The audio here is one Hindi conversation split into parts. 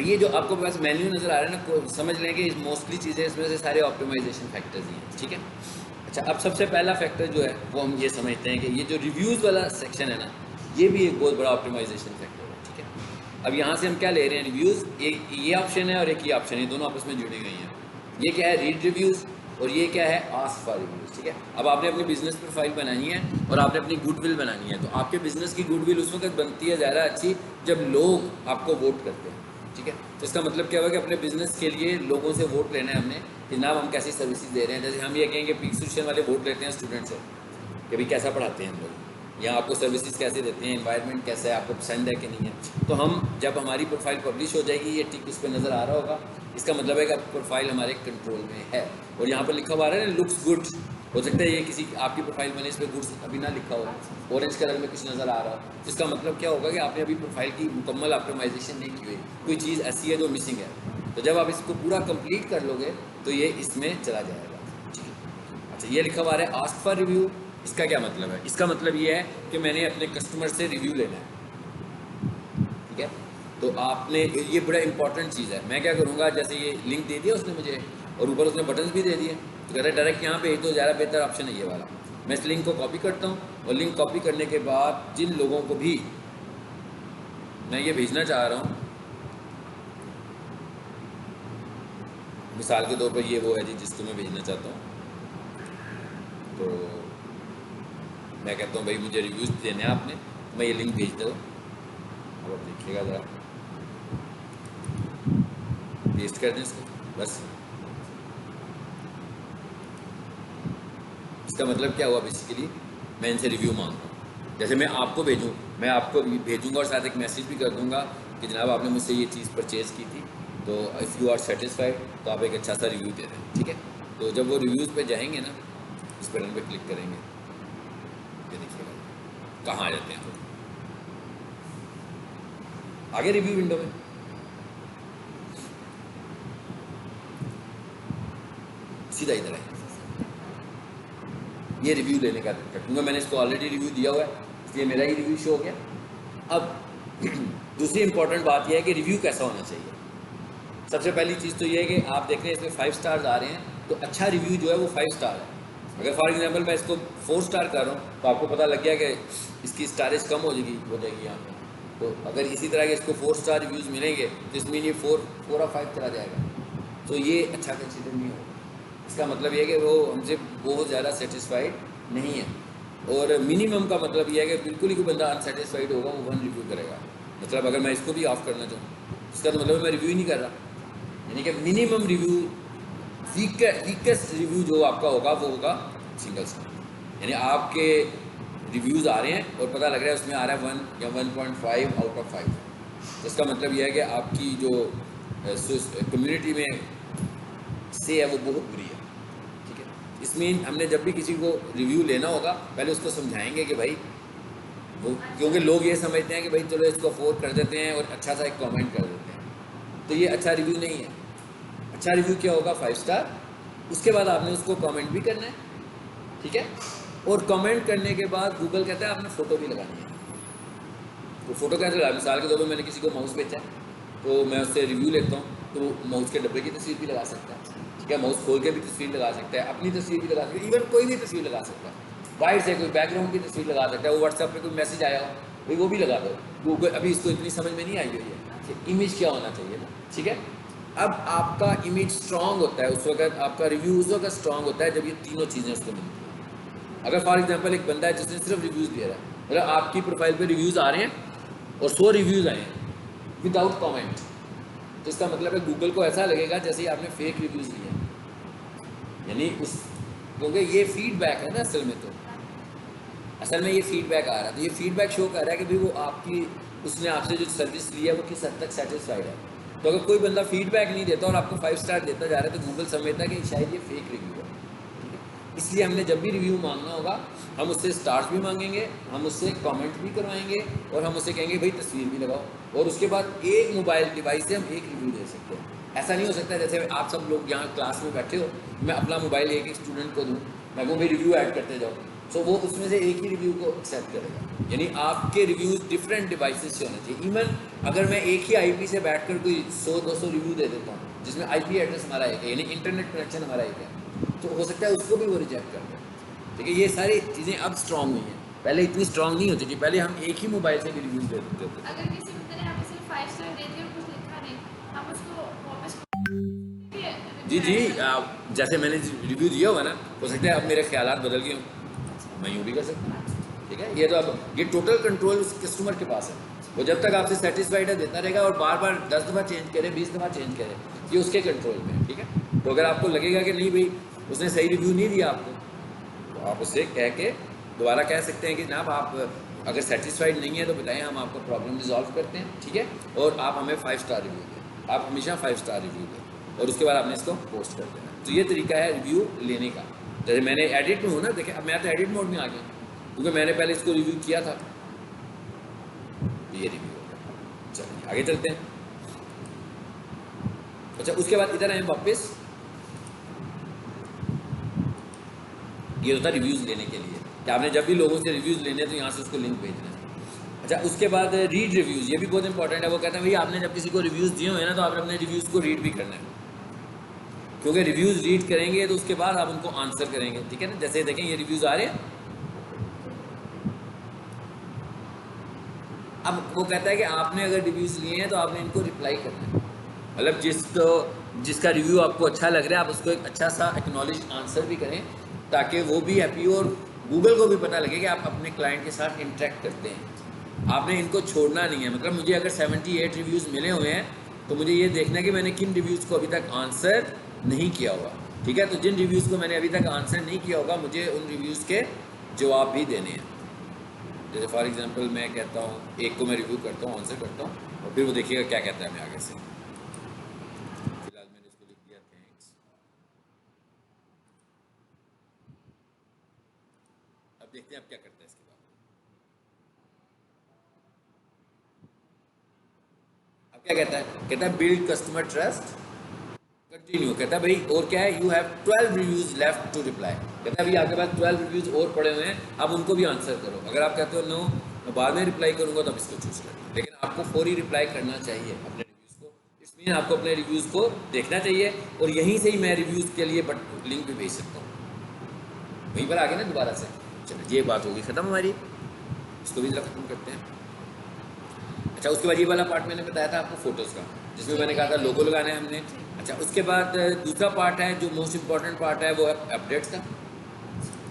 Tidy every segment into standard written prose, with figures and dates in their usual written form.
ये जो आपको पास मेन्यू नज़र आ रहा है ना, समझ लें कि मोस्टली चीज़ें इसमें से सारे ऑप्टिमाइजेशन फैक्टर्स ही हैं, ठीक है। अच्छा, अब सबसे पहला फैक्टर जो है वो हम ये समझते हैं कि ये जो रिव्यूज़ वाला सेक्शन है ना, ये भी एक बहुत बड़ा ऑप्टिमाइजेशन फैक्टर है, ठीक है। अब यहाँ से हम क्या ले रहे हैं, रिव्यूज़, एक ये ऑप्शन है और एक ये ऑप्शन है, दोनों आपस में जुड़ी गई हैं। ये क्या है, रीड रिव्यूज़, और ये क्या है, आस्क फॉर रिव्यूज़, ठीक है। अब आपने अपनी बिजनेस प्रोफाइल बनानी है और आपने अपनी गुडविल बनानी है, तो आपके बिजनेस की गुडविल उस वक्त बनती है ज़्यादा अच्छी जब लोग आपको वोट करते हैं, ठीक है। तो इसका मतलब क्या हुआ कि अपने बिजनेस के लिए लोगों से वोट लेना है हमने कि जनाब हम कैसी सर्विसेज दे रहे हैं। जैसे हम ये कहेंगे पीक सॉल्यूशन वाले वोट लेते हैं स्टूडेंट से कि भाई कैसा पढ़ाते हैं हम लोग, या आपको सर्विसेज कैसे देते हैं, एनवायरनमेंट कैसा है, आपको पसंद है कि नहीं है। तो हम जब हमारी प्रोफाइल पब्लिश हो जाएगी, ये टिक उस पर नज़र आ रहा होगा, इसका मतलब है कि अब प्रोफाइल हमारे कंट्रोल में है। और यहाँ पर लिखा हुआ है ना, लुक्स गुड, हो सकता है ये किसी आपकी प्रोफाइल बने इस पर गुड्स अभी ना लिखा हो, ऑरेंज कलर में कुछ नज़र आ रहा हो, तो इसका मतलब क्या होगा कि आपने अभी प्रोफाइल की मुकम्मल ऑप्टिमाइजेशन नहीं की हुई, कोई चीज़ ऐसी है जो मिसिंग है। तो जब आप इसको पूरा कंप्लीट कर लोगे तो ये इसमें चला जाएगा, ठीक है। अच्छा, ये लिखा हुआ है आस्क फॉर रिव्यू, इसका क्या मतलब है, इसका मतलब ये है कि मैंने अपने कस्टमर से रिव्यू लेना है, ठीक है। तो आपने, ये बड़ा इंपॉर्टेंट चीज़ है। मैं क्या करूँगा, जैसे ये लिंक दे दिया उसने मुझे और ऊपर उसने बटन्स भी दे दिए, तो कहता है डायरेक्ट यहाँ पे, तो ज़्यादा बेहतर ऑप्शन है ये वाला। मैं इस लिंक को कॉपी करता हूँ और लिंक कॉपी करने के बाद जिन लोगों को भी मैं ये भेजना चाह रहा हूँ, मिसाल के तौर पर ये वो है जी जिसको मैं भेजना चाहता हूँ, तो मैं कहता हूँ भाई मुझे रिव्यूज़ देने हैं आपने, तो मैं ये लिंक भेज दूँ। अब आप देखिएगा ज़रा, पेस्ट कर दें इसको बस। इसका मतलब क्या हुआ, बेसिकली मैं इनसे रिव्यू मांगता हूँ। जैसे मैं आपको भेजूँ, मैं आपको भेजूँगा और साथ एक मैसेज भी कर दूँगा कि जनाब आपने मुझसे ये चीज़ परचेज़ की थी, तो इफ़ यू आर सेटिस्फाइड तो आप एक अच्छा सा रिव्यू दे दें, ठीक है। तो जब वो रिव्यूज़ पे जाएंगे ना, इस बटन पे क्लिक करेंगे, ये देखिएगा कहाँ आ जाते हैं तो आगे रिव्यू विंडो में सीधा इधर है, ये रिव्यू लेने का क्योंकि मैंने इसको ऑलरेडी रिव्यू दिया हुआ है, इसलिए मेरा ही रिव्यू शो हो गया। अब दूसरी इंपॉर्टेंट बात यह है कि रिव्यू कैसा होना चाहिए। सबसे पहली चीज़ तो ये है कि आप देख रहे हैं इसमें 5 स्टार्स आ रहे हैं, तो अच्छा रिव्यू जो है वो 5 स्टार है। अगर फॉर एग्जांपल मैं इसको 4 स्टार कर रहा हूँ तो आपको पता लग गया कि इसकी स्टारेज कम हो जाएगी यहाँ पे। तो अगर इसी तरह के इसको 4 स्टार रिव्यूज़ मिलेंगे तो इसमें ये 4 और 5 चला जाएगा, तो ये अच्छा कंसिडर नहीं होगा। इसका मतलब ये है कि वो हमसे बहुत ज़्यादा सेटिस्फाइड नहीं है। और मिनिमम का मतलब ये है कि बिल्कुल ही कोई बंदा अनसेटिस्फाइड होगा वो 1 रिव्यू करेगा। मतलब अगर मैं इसको भी ऑफ करना चाहूँ, इसका तो मतलब मैं रिव्यू ही नहीं कर रहा। यानी कि मिनिमम रिव्यू, वीकेस्ट रिव्यू जो आपका होगा वो होगा सिंगल स्टार। यानी आपके रिव्यूज़ आ रहे हैं और पता लग रहा है उसमें आ रहा है 1 या 1.5 आउट ऑफ 5, तो इसका मतलब यह है कि आपकी जो कम्युनिटी में से है वो बहुत बुरी है, ठीक है। इसमें हमने जब भी किसी को रिव्यू लेना होगा पहले उसको समझाएंगे कि भाई वो, क्योंकि लोग ये समझते हैं कि भाई चलो इसको अफोर्ड कर देते हैं और अच्छा सा एक कमेंट कर देते हैं, तो ये अच्छा रिव्यू नहीं है। अच्छा रिव्यू क्या होगा, 5 स्टार, उसके बाद आपने उसको कमेंट भी करना है, ठीक है। और कमेंट करने के बाद गूगल कहता है आपने फ़ोटो भी लगानी है। तो फ़ोटो कैसे लगा, मिसाल के तौर पर मैंने किसी को माउस बेचा है तो मैं उससे रिव्यू लेता हूँ, तो वो माउस के डब्बे की तस्वीर भी लगा सकता है, ठीक है। माउस खोल के भी तस्वीर लगा सकता है, अपनी तस्वीर भी लगा सकता है, इवन कोई भी तस्वीर लगा सकता है, बाहर से कोई बैकग्राउंड की तस्वीर लगा सकता है। वो व्हाट्सएप पे कोई मैसेज आया हो भाई वो भी लगा दो। गूगल अभी इसको इतनी समझ में नहीं आई हुई है कि इमेज क्या होना चाहिए ना, ठीक है। अब आपका इमेज स्ट्रांग होता है उस वक्त, आपका रिव्यू उस वक्त स्ट्रांग होता है जब ये तीनों चीज़ें उसको मिलती हैं। अगर फॉर एग्जांपल एक बंदा है जिसने सिर्फ रिव्यूज़ दे रहा है, मतलब आपकी प्रोफाइल पे रिव्यूज़ आ रहे हैं और 100 रिव्यूज़ आए हैं विदाउट कमेंट, तो इसका मतलब है गूगल को ऐसा लगेगा जैसे ही आपने फेक रिव्यूज़ दिए हैं। यानी उस, क्योंकि ये फीडबैक है ना असल में ये फीडबैक आ रहा है, तो ये फीडबैक शो कर रहा है कि भाई वो आपकी, उसने आपसे जो सर्विस ली है वो किस हद तक सेटिस्फाइड है। तो अगर कोई बंदा फीडबैक नहीं देता और आपको 5 स्टार देता जा रहा है तो गूगल समझता है कि शायद ये फेक रिव्यू है, ठीक है। इसलिए हमने जब भी रिव्यू मांगना होगा हम उससे स्टार्स भी मांगेंगे, हम उससे कमेंट भी करवाएंगे और हम उससे कहेंगे भाई तस्वीर भी लगाओ, और उसके बाद एक मोबाइल डिवाइस से हम एक रिव्यू दे सकते हैं। ऐसा नहीं हो सकता जैसे आप सब लोग यहाँ क्लास में बैठे हो, मैं अपना मोबाइल एक स्टूडेंट को दूँ, मैं कहूँ भाई रिव्यू ऐड करते जाओ, सो वो उसमें से एक ही रिव्यू को एक्सेप्ट करेगा। यानी आपके रिव्यूज़ डिफरेंट डिवाइसेस से होने चाहिए। इवन अगर मैं एक ही आईपी से बैठकर कोई 100-200 रिव्यू दे देता हूँ जिसमें आईपी एड्रेस हमारा एक है, यानी इंटरनेट कनेक्शन हमारा एक है, तो हो सकता है उसको भी वो रिजेक्ट कर दें। ठीक है, ये सारी चीज़ें अब स्ट्रॉन्ग हुई हैं, पहले इतनी स्ट्रॉन्ग नहीं होती थी। पहले हम एक ही मोबाइल से भी रिव्यूज़ दे देते थे। अगर किसी बंदे ने हमें सिर्फ 5 स्टार दे दिया और कुछ लिखा नहीं, हम उसको वापस जी जी, जैसे मैंने रिव्यू दिया हुआ ना, हो सकता है अब मेरे ख्यालात बदल गए हों, मैं यूँ भी कर सकता हूँ। ठीक है, ये तो अब ये टोटल कंट्रोल उस कस्टमर के पास है। वो जब तक आपसे सेटिस्फाइड है देता रहेगा, और बार बार 10 दफ़ा चेंज करे, 20 दफ़ा चेंज करे, ये उसके कंट्रोल में है। ठीक है, तो अगर आपको लगेगा कि नहीं भाई उसने सही रिव्यू नहीं दिया आपको, तो आप उससे कह के दोबारा कह सकते हैं कि जनाब आप अगर सेटिस्फाइड नहीं है तो बताएं, हम आपका प्रॉब्लम रिजॉल्व करते हैं। ठीक है, और आप हमें 5 स्टार रिव्यू दें, आप हमेशा 5 स्टार रिव्यू दें, और उसके बाद आपने इसको पोस्ट कर देना। तो ये तरीका है रिव्यू लेने का। जैसे मैंने एडिट में हूँ ना, देखिए अब मैं तो एडिट मोड में आ गया, क्योंकि मैंने पहले इसको रिव्यू किया था। ये रिव्यू हो गया। चलिए आगे चलते हैं। अच्छा, उसके बाद इधर आए वापस, ये होता है रिव्यूज़ लेने के लिए कि आपने जब भी लोगों से रिव्यूज़ लेने हैं तो यहाँ से उसको लिंक भेजना है। अच्छा, उसके बाद रीड रिव्यूज़, ये भी बहुत इंपॉर्टेंट है। वो कहते हैं भाई आपने जब किसी को रिव्यूज़ दिए हुए हैं ना, तो आपने अपने रिव्यूज़ को रीड भी करना है, क्योंकि रिव्यूज़ रीड करेंगे तो उसके बाद आप उनको आंसर करेंगे। ठीक है ना, जैसे देखें ये रिव्यूज़ आ रहे हैं। अब वो कहता है कि आपने अगर रिव्यूज़ लिए हैं तो आपने इनको रिप्लाई करना है। मतलब जिसका रिव्यू आपको अच्छा लग रहा है, आप उसको एक अच्छा सा एक्नॉलेज आंसर भी करें, ताकि वो भी हैप्पी हो और गूगल को भी पता लगे कि आप अपने क्लाइंट के साथ इंटरेक्ट करते हैं। आपने इनको छोड़ना नहीं है। मतलब मुझे अगर 78 रिव्यूज़ मिले हुए हैं, तो मुझे ये देखना है कि मैंने किन रिव्यूज़ को अभी तक आंसर नहीं किया हुआ। ठीक है, तो जिन रिव्यूज़ को मैंने अभी तक आंसर नहीं किया होगा, मुझे उन रिव्यूज़ के जवाब भी देने हैं। जैसे फॉर एग्जांपल मैं कहता हूँ, एक को मैं रिव्यू करता हूँ, आंसर करता हूँ, और फिर वो देखिएगा क्या कहता है मैं आगे से। फिलहाल मैंने इसको लिख दिया थैंक्स। अब देखते हैं अब क्या करता है इसके बाद। अब क्या कहता है? कहता है बिल्ड कस्टमर ट्रस्ट, कंटिन्यू। कहता है भाई और क्या है, you have 12 reviews left to reply. कहता है भाई आपके पास 12 रिव्यूज और पड़े हुए हैं, आप उनको भी आंसर करो। अगर आप कहते हो नो मैं बाद में रिप्लाई करूंगा, तो आप इसको चूज करें, लेकिन आपको फौरी रिप्लाई करना चाहिए अपने रिव्यूज़ को। इसमें आपको अपने रिव्यूज़ को देखना चाहिए, और यहीं से ही मैं रिव्यूज़ के लिए लिंक भी भेज सकता हूँ, वहीं पर आगे ना दोबारा से। चलिए ये बात होगी ख़त्म हमारी, इसको भी जरा खत्म करते हैं। अच्छा, उसके बाद ये वाला पार्ट मैंने बताया था आपको फ़ोटोज़ का, जिसमें मैंने कहा था लोगो लगाना है हमने। अच्छा, उसके बाद दूसरा पार्ट है जो मोस्ट इम्पॉर्टेंट पार्ट है, वो है अपडेट्स का।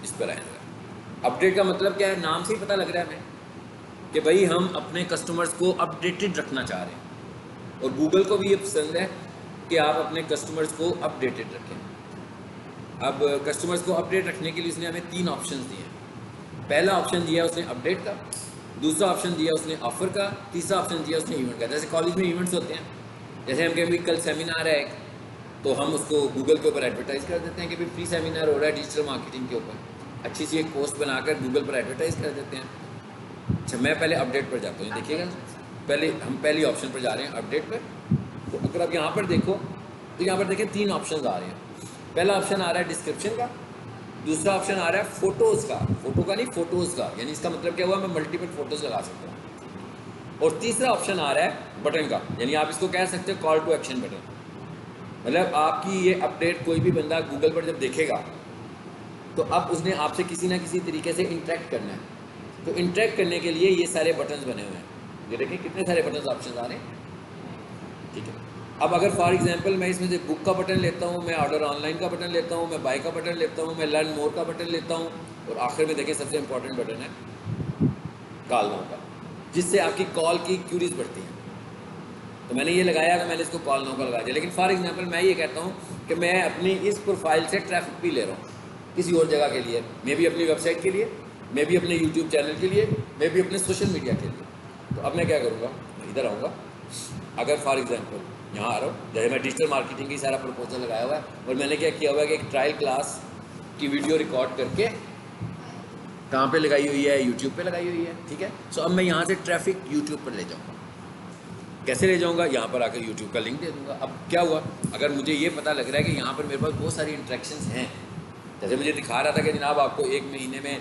इस पर आएगा। अपडेट का मतलब क्या है, नाम से ही पता लग रहा है हमें कि भाई हम अपने कस्टमर्स को अपडेटेड रखना चाह रहे हैं, और गूगल को भी ये पसंद है कि आप अपने कस्टमर्स को अपडेटेड रखें। अब कस्टमर्स को अपडेट रखने के लिए उसने हमें 3 ऑप्शन दिए हैं। पहला ऑप्शन दिया उसने अपडेट का, दूसरा ऑप्शन दिया उसने ऑफ़र का, तीसरा ऑप्शन दिया उसने इवेंट का। जैसे कॉलेज में इवेंट्स होते हैं, जैसे हम कहें कल सेमिनार है, तो हम उसको गूगल के ऊपर एडवर्टाइज़ कर देते हैं कि भाई फ्री सेमिनार हो रहा है डिजिटल मार्केटिंग के ऊपर। अच्छी सी एक पोस्ट बनाकर गूगल पर एडवर्टाइज़ कर देते हैं। अच्छा, मैं पहले अपडेट पर जाता हूँ, देखिएगा पहले हम पहली ऑप्शन पर जा रहे हैं, अपडेट पर। तो अगर आप यहाँ पर देखो, तो यहाँ पर देखें 3 ऑप्शन आ रहे हैं। पहला ऑप्शन आ रहा है डिस्क्रिप्शन का, दूसरा ऑप्शन आ रहा है फ़ोटोज़ का, फोटो का नहीं फ़ोटोज़ का, यानी इसका मतलब क्या हुआ, मैं मल्टीपल फ़ोटोज़ लगा सकता हूँ। और तीसरा ऑप्शन आ रहा है बटन का, यानी आप इसको कह सकते हो कॉल टू एक्शन बटन। मतलब आपकी ये अपडेट कोई भी बंदा गूगल पर जब देखेगा, तो अब उसने आपसे किसी ना किसी तरीके से इंटरेक्ट करना है। तो इंटरेक्ट करने के लिए ये सारे बटन्स बने हुए हैं। ये देखिए कितने सारे बटन्स ऑप्शन आ रहे हैं। ठीक है, अब अगर फॉर एग्जांपल मैं इसमें से बुक का बटन लेता हूँ, मैं ऑर्डर ऑनलाइन का बटन लेता हूँ, मैं बाय का बटन लेता हूँ, मैं लर्न मोर का बटन लेता हूँ, और आखिर में देखिए सबसे इंपॉर्टेंट बटन है कॉल नाउ का, जिससे आपकी कॉल की क्यूरीज बढ़ती हैं। तो मैंने ये लगाया कि मैंने इसको कॉल नाउ का लगा दिया। लेकिन फॉर एग्जांपल मैं ये कहता हूँ कि मैं अपनी इस प्रोफाइल से ट्रैफिक भी ले रहा हूँ किसी और जगह के लिए, मैं भी अपनी वेबसाइट के लिए, मैं भी अपने यूट्यूब चैनल के लिए, मैं भी अपने सोशल मीडिया के लिए। तो अब मैं क्या करूँगा, मैं इधर आऊँगा। अगर फॉर एग्जांपल यहाँ आ रहा हूँ, जैसे मैं डिजिटल मार्केटिंग की सारा प्रपोजल लगाया हुआ है, और मैंने क्या किया हुआ है कि एक ट्रायल क्लास की वीडियो रिकॉर्ड करके कहाँ पे लगाई हुई है, यूट्यूब पे लगाई हुई है। ठीक है, सो अब मैं यहाँ से ट्रैफिक यूट्यूब पर ले जाऊँगा। कैसे ले जाऊँगा, यहाँ पर आकर यूट्यूब का लिंक दे दूँगा। अब क्या हुआ, अगर मुझे ये पता लग रहा है कि यहाँ पर मेरे पास बहुत सारी इंट्रैक्शंस हैं, जैसे मुझे दिखा रहा था कि जनाब आपको 1 महीने में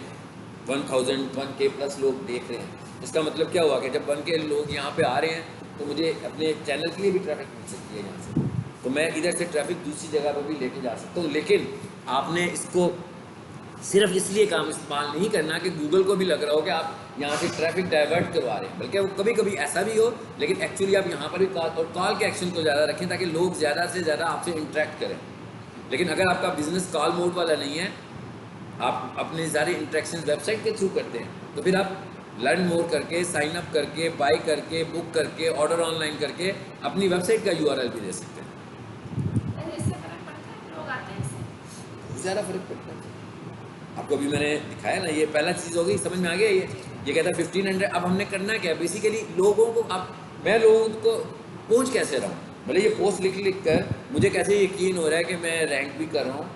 1000 1K प्लस लोग देख रहे हैं। इसका मतलब क्या हुआ कि जब 1K लोग यहाँ पे आ रहे हैं तो मुझे अपने चैनल के लिए भी ट्रैफिक मिल सकती है यहाँ से, तो मैं इधर से ट्रैफिक दूसरी जगह पर भी लेके जा सकता हूँ। लेकिन आपने इसको सिर्फ इसलिए काम इस्तेमाल नहीं करना कि गूगल को भी लग रहा हो कि आप यहाँ से ट्रैफिक डाइवर्ट करवा रहे हैं, बल्कि वो कभी कभी ऐसा भी हो, लेकिन एक्चुअली आप यहाँ पर भी कॉल के एक्शन को ज़्यादा रखें ताकि लोग ज़्यादा से ज़्यादा आपसे इंटरेक्ट करें। लेकिन अगर आपका बिजनेस कॉल मोड वाला नहीं है, आप अपने सारे इंटरेक्शन वेबसाइट के थ्रू करते हैं, तो फिर आप लर्न मोर करके, साइन अप करके, बाई करके, बुक करके, ऑर्डर ऑनलाइन करके अपनी वेबसाइट का URL भी दे सकते हैं। इससे फर्क पड़ता है, लोग आते हैं इससे। बहुत ज़्यादा फर्क पड़ता है। आपको अभी मैंने दिखाया ना, ये पहला चीज़ हो गई, समझ में आ गया। ये कहता है 1500। अब हमने करना क्या है बेसिकली, लोगों को, अब मैं लोगों को पहुँच कैसे रहा हूँ, भले ये पोस्ट लिख कर मुझे कैसे यकीन हो रहा है कि मैं रैंक भी कर रहा हूँ,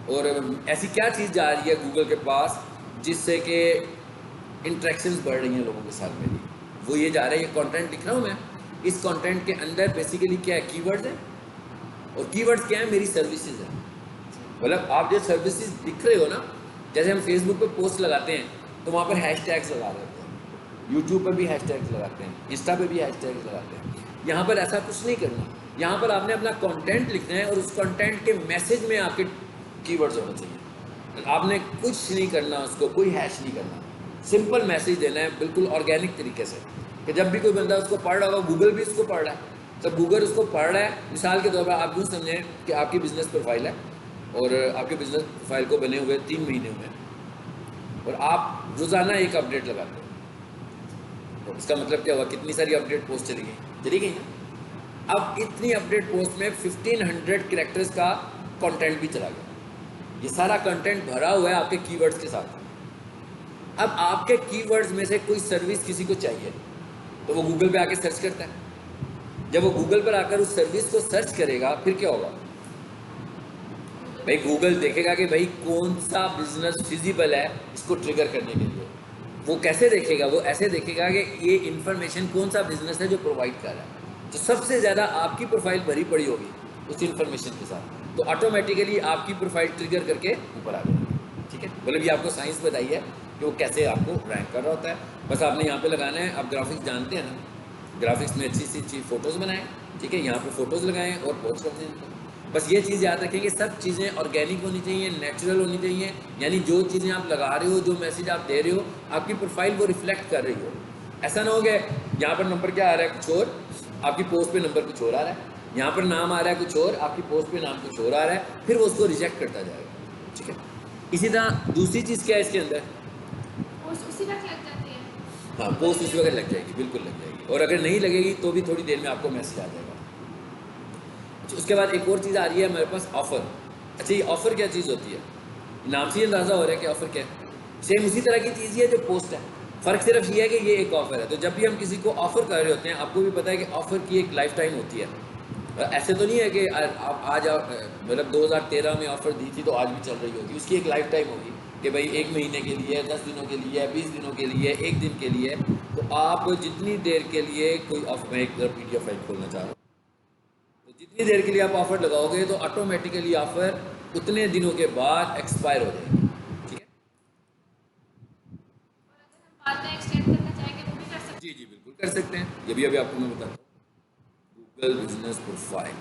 और ऐसी क्या चीज़ जा रही है गूगल के पास जिससे कि इंट्रैक्शंस बढ़ रही हैं लोगों के साथ मेरी, वो ये जा रहा है। ये कंटेंट लिख रहा हूँ मैं, इस कंटेंट के अंदर बेसिकली क्या है, कीवर्ड्स हैं, और कीवर्ड्स क्या है, मेरी सर्विसेज है। मतलब आप जो सर्विसेज दिख रहे हो ना, जैसे हम फेसबुक पे पोस्ट लगाते हैं तो वहाँ पर हैशटैग्स लगा देते हैं, यूट्यूब पर भी हैशटैग्स लगाते हैं, इंस्टा पे भी हैशटैग्स लगाते हैं। यहाँ पर ऐसा कुछ नहीं करना, यहाँ पर आपने अपना कंटेंट लिखना है और उस कंटेंट के मैसेज में आपके कीवर्ड्स होने चाहिए। आपने कुछ नहीं करना, उसको कोई हैश नहीं करना, सिंपल मैसेज देना है बिल्कुल ऑर्गेनिक तरीके से, कि जब भी कोई बंदा उसको पढ़ रहा होगा, गूगल भी उसको पढ़ रहा है, जब गूगल उसको पढ़ रहा है, मिसाल के तौर पर आप यूँ समझें कि आपकी बिजनेस प्रोफाइल है और आपके बिजनेस प्रोफाइल को बने हुए 3 महीने हुए हैं और आप रोज़ाना एक अपडेट लगाते हो, तो इसका मतलब क्या हुआ, कितनी सारी अपडेट पोस्ट चली गई ना। अब इतनी अपडेट पोस्ट में 1500 कैरेक्टर्स का कंटेंट भी चला गया। ये सारा कंटेंट भरा हुआ है आपके कीवर्ड्स के साथ। अब आपके कीवर्ड्स में से कोई सर्विस किसी को चाहिए तो वो गूगल पे आके सर्च करता है। जब वो गूगल पर आकर उस सर्विस को सर्च करेगा, फिर क्या होगा भाई, गूगल देखेगा कि भाई कौन सा बिजनेस फिजिबल है इसको ट्रिगर करने के लिए। वो कैसे देखेगा, वो ऐसे देखेगा कि ये इन्फॉर्मेशन कौन सा बिजनेस है जो प्रोवाइड कर रहा है, तो सबसे ज़्यादा आपकी प्रोफाइल भरी पड़ी होगी उस इन्फॉर्मेशन के साथ, तो ऑटोमेटिकली आपकी प्रोफाइल ट्रिगर करके ऊपर आ जाएगी। ठीक है, बोले भी आपको साइंस बताई है कि वो कैसे आपको रैंक कर रहा होता है। बस आपने यहाँ पे लगाना है, आप ग्राफिक्स जानते हैं ना, ग्राफिक्स में अच्छी सी चीज़ फोटोज़ बनाएं, ठीक है, यहाँ पे फोटोज़ लगाएं और पोस्ट करते हैं। बस ये चीज़ याद रखें कि सब चीज़ें ऑर्गेनिक होनी चाहिए, नेचुरल होनी चाहिए, यानी जो चीज़ें आप लगा रहे हो, जो मैसेज आप दे रहे हो, आपकी प्रोफाइल वो रिफ्लेक्ट कर रही हो। ऐसा ना हो गया यहाँ पर नंबर क्या आ रहा है कुछ और, आपकी पोस्ट पे नंबर कुछ और आ रहा है, यहाँ पर नाम आ रहा है कुछ और, आपकी पोस्ट पे नाम कुछ और आ रहा है, फिर वो उसको रिजेक्ट करता जाएगा। ठीक है, इसी तरह दूसरी चीज़ क्या है इसके अंदर, पोस्ट उसी वक्त लग जाती है। हाँ, पोस्ट उसी वक्त लग जाएगी, बिल्कुल लग जाएगी, और अगर नहीं लगेगी तो भी थोड़ी देर में आपको मैसेज आ जाएगा। अच्छा, उसके बाद एक और चीज़ आ रही है हमारे पास, ऑफ़र। अच्छा, ये ऑफ़र क्या चीज़ होती है, नाम से ही अंदाज़ा हो रहा है कि ऑफ़र क्या है। सेम उसी तरह की चीज़ ही है जो पोस्ट है, फ़र्क सिर्फ ये है कि ये एक ऑफ़र है। तो जब भी हम किसी को ऑफ़र कर रहे होते हैं, आपको भी पता है कि ऑफ़र की एक लाइफ टाइम होती है। ऐसे तो नहीं है कि आप आज मतलब 2013 में ऑफ़र दी थी तो आज भी चल रही होगी, उसकी एक लाइफ टाइम होगी कि भाई 1 महीने के लिए, 10 दिनों के लिए, 20 दिनों के लिए, 1 दिन के लिए। तो आप जितनी देर के लिए कोई ऑफ़र, मैं एक PDF फाइल खोलना चाह रहा हूँ, तो जितनी देर के लिए आप ऑफ़र लगाओगे तो ऑटोमेटिकली ऑफ़र उतने दिनों के बाद एक्सपायर हो जाएगी। ठीक है, और अगर हम बाद में एक्सटेंड करना चाहेंगे वो भी कर सकते जी जी बिल्कुल कर सकते हैं। ये भी अभी आपको मैं बताता हूँ, गूगल बिजनेस प्रोफाइल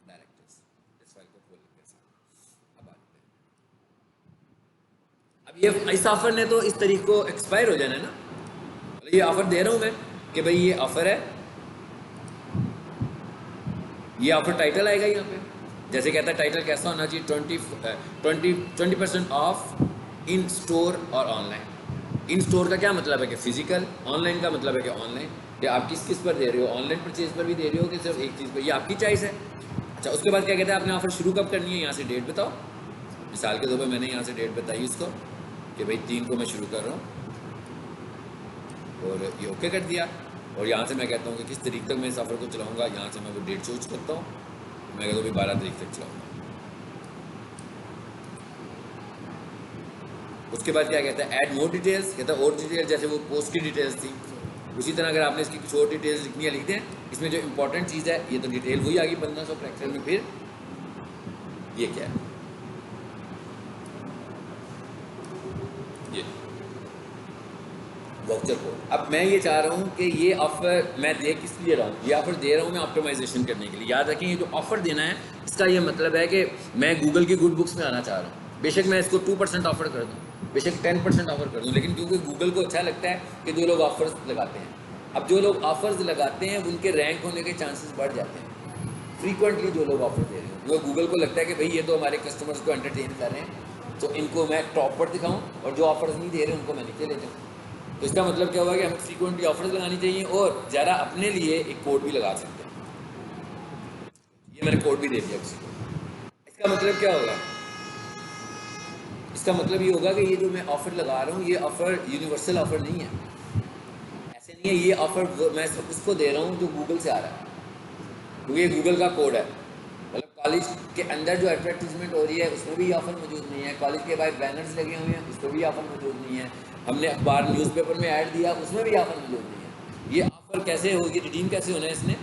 डायरेक्टर्स, इस फाइल को खोल लेते हैं। अब आते हैं, अब ये इस ऑफ़र ने तो इस तरीके को एक्सपायर हो जाना है ना। ये ऑफ़र दे रहा हूँ मैं कि भाई ये ऑफ़र है, ये ऑफर टाइटल आएगा यहाँ पे, जैसे कहता है टाइटल कैसा होना चाहिए, 20% ऑफ इन स्टोर और ऑनलाइन। इन स्टोर का क्या मतलब है कि फिजिकल, ऑनलाइन का मतलब है कि ऑनलाइन, कि आप किस किस पर दे रहे हो, ऑनलाइन परचेज पर भी दे रहे हो कि सिर्फ एक चीज़ पर, ये आपकी चॉइस है। अच्छा, उसके बाद क्या कहते हैं, आपने ऑफर शुरू कब करनी है, यहाँ से डेट बताओ। मिसाल के तौर पर मैंने यहाँ से डेट बताई उसको कि भाई 3 को मैं शुरू कर रहा हूँ, और ये ओके कर दिया। और यहाँ से मैं कहता हूँ कि किस तरीके तक मैं इस ऑफ़र को चलाऊँगा, यहाँ से मैं वो डेट चूज करता हूँ, मैं कहता हूँ भाई 12 तारीख तक चलाऊँगा। उसके बाद क्या कहता है, ऐड मोर डिटेल्स, कहता है और डिटेल्स, जैसे वो पोस्ट की डिटेल्स थी उसी तरह अगर आपने इसकी कुछ और डिटेल्स लिखनी है लिख दें। इसमें जो इंपॉर्टेंट चीज़ है, ये तो डिटेल वही आ गई 1500 कैरेक्टर में। फिर ये क्या है, ये वाउचर कोड। अब मैं ये चाह रहा हूँ कि ये ऑफ़र मैं दे किस लिए रहा हूँ, ये ऑफ़र दे रहा हूँ मैं ऑप्टिमाइजेशन करने के लिए। याद रखें ये जो ऑफ़र देना है इसका ये मतलब है कि मैं गूगल की गुड बुक्स में आना चाह रहा हूँ। बेशक मैं इसको 2% ऑफ़र कर दूँ, बेशक 10% ऑफ़र कर दूँ, लेकिन क्योंकि गूगल को अच्छा लगता है कि जो लोग ऑफ़र्स लगाते हैं, अब जो लोग ऑफ़र्स लगाते हैं उनके रैंक होने के चांसेस बढ़ जाते हैं फ्रीक्वेंटली जो लोग ऑफ़र दे रहे हैं, क्योंकि गूगल को लगता है कि भाई ये तो हमारे कस्टमर्स को एंटरटेन कर रहे हैं, तो इनको मैं टॉप पर दिखाऊँ और जो ऑफ़र्स नहीं दे रहे उनको मैं नीचे ले जाऊँ। तो इसका मतलब क्या होगा कि हमें फ्रीक्वेंटली ऑफर्स लगानी चाहिए और ज़रा अपने लिए एक कोड भी लगा सकते हैं। ये मैंने कोड भी दे दिया किसी को। इसका मतलब क्या होगा, इसका मतलब ये होगा कि ये जो मैं ऑफ़र लगा रहा हूँ ये ऑफ़र यूनिवर्सल ऑफ़र नहीं है। ऐसे नहीं है, ये ऑफ़र मैं उसको दे रहा हूँ जो गूगल से आ रहा है, क्योंकि ये गूगल का कोड है। मतलब कॉलेज के अंदर जो एडवर्टीजमेंट हो रही है उसमें भी ऑफ़र मौजूद नहीं है, कॉलेज के बाहर बैनर्स लगे हुए हैं उसमें भी ऑफ़र मौजूद नहीं है, हमने अखबार न्यूज़पेपर में ऐड दिया उसमें भी ऑफ़र मौजूद नहीं है। ये ऑफ़र कैसे होगी, रिडीम कैसे होना है इसने,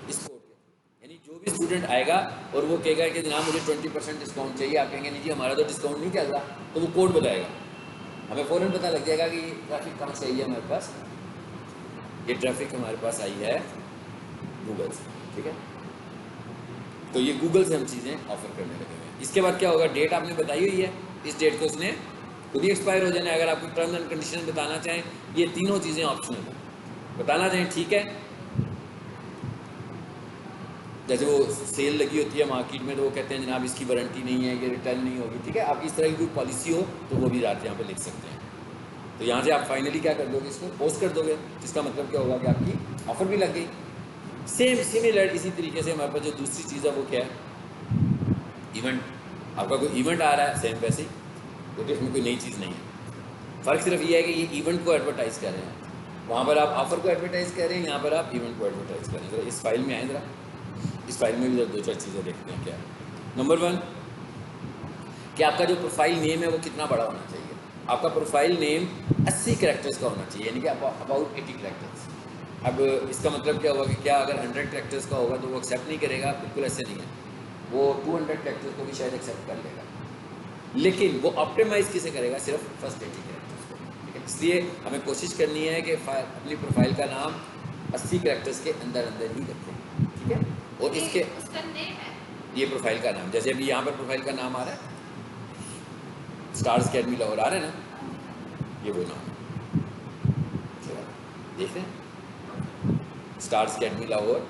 इस कोड के, यानी जो भी स्टूडेंट आएगा और वो कहेगा कि जनाब मुझे 20% डिस्काउंट चाहिए, आप कहेंगे नहीं जी हमारा तो डिस्काउंट नहीं चल रहा, तो वो कोड बताएगा, हमें फ़ौरन पता लग जाएगा कि ट्रैफिक कहाँ से आई है हमारे पास, ये ट्रैफिक हमारे पास आई है गूगल से, ठीक है। तो ये गूगल से हम चीज़ें ऑफर करने लगे हैं। इसके बाद क्या होगा, डेट आपने बताई हुई है, इस डेट को उसने खुद ही एक्सपायर हो जाना है। अगर आपको टर्म्स एंड कंडीशन बताना चाहें, ये तीनों चीज़ें ऑप्शनल हैं, बताना चाहें ठीक है। जैसे वो सेल लगी होती है मार्केट में तो वो कहते हैं जनाब इसकी वारंटी नहीं है, ये रिटर्न नहीं होगी, ठीक है। आपकी इस तरह की कोई पॉलिसी हो तो वो भी आप यहाँ पे लिख सकते हैं। तो यहाँ से आप फाइनली क्या कर दोगे, इसको पोस्ट कर दोगे, जिसका मतलब क्या होगा कि आपकी ऑफ़र भी लग गई। सेम सिमिलर इसी तरीके से हमारे पास जो दूसरी चीज़ है वो क्या है, इवेंट। आपका कोई इवेंट आ रहा है सेम वैसे ही, क्योंकि इसमें कोई नई चीज़ नहीं है, फ़र्क सिर्फ ये है कि ये इवेंट को एडवर्टाइज़ कर रहे हैं, वहाँ पर आप ऑफ़र को एडवर्टाइज़ कर रहे हैं, यहाँ पर आप इवेंट को एडवर्टाइज़ कर रहे हैं। ज़रा इस फाइल में आए, ज़रा इस फाइल में भी जरा दो चार चीज़ें देखते हैं क्या है। नंबर 1 कि आपका जो प्रोफाइल नेम है वो कितना बड़ा होना चाहिए। आपका प्रोफाइल नेम 80 कैरेक्टर्स का होना चाहिए, यानी कि अबाउट 80 कैरेक्टर्स। अब इसका मतलब क्या होगा कि क्या अगर 100 कैरेक्टर्स का होगा तो वो एक्सेप्ट नहीं करेगा, बिल्कुल ऐसे नहीं है, वो 200 कैरेक्टर्स को भी शायद एक्सेप्ट कर लेगा, लेकिन वो ऑप्टिमाइज़ किसे करेगा, सिर्फ फर्स्ट 80 कैरेक्टर्स को, ठीक है। इसलिए हमें कोशिश करनी है कि अपनी प्रोफाइल का नाम 80 कैरेक्टर्स के अंदर अंदर ही रखें, ठीक है। और इसके उसका नेम है, ये प्रोफाइल का नाम, जैसे अभी यहाँ पर प्रोफाइल का नाम आ रहा है स्टार्स अकेडमी लाहौर आ रहा है ना, ये वो नाम है, देख रहे हैं स्टार्स अकेडमी लाहौर।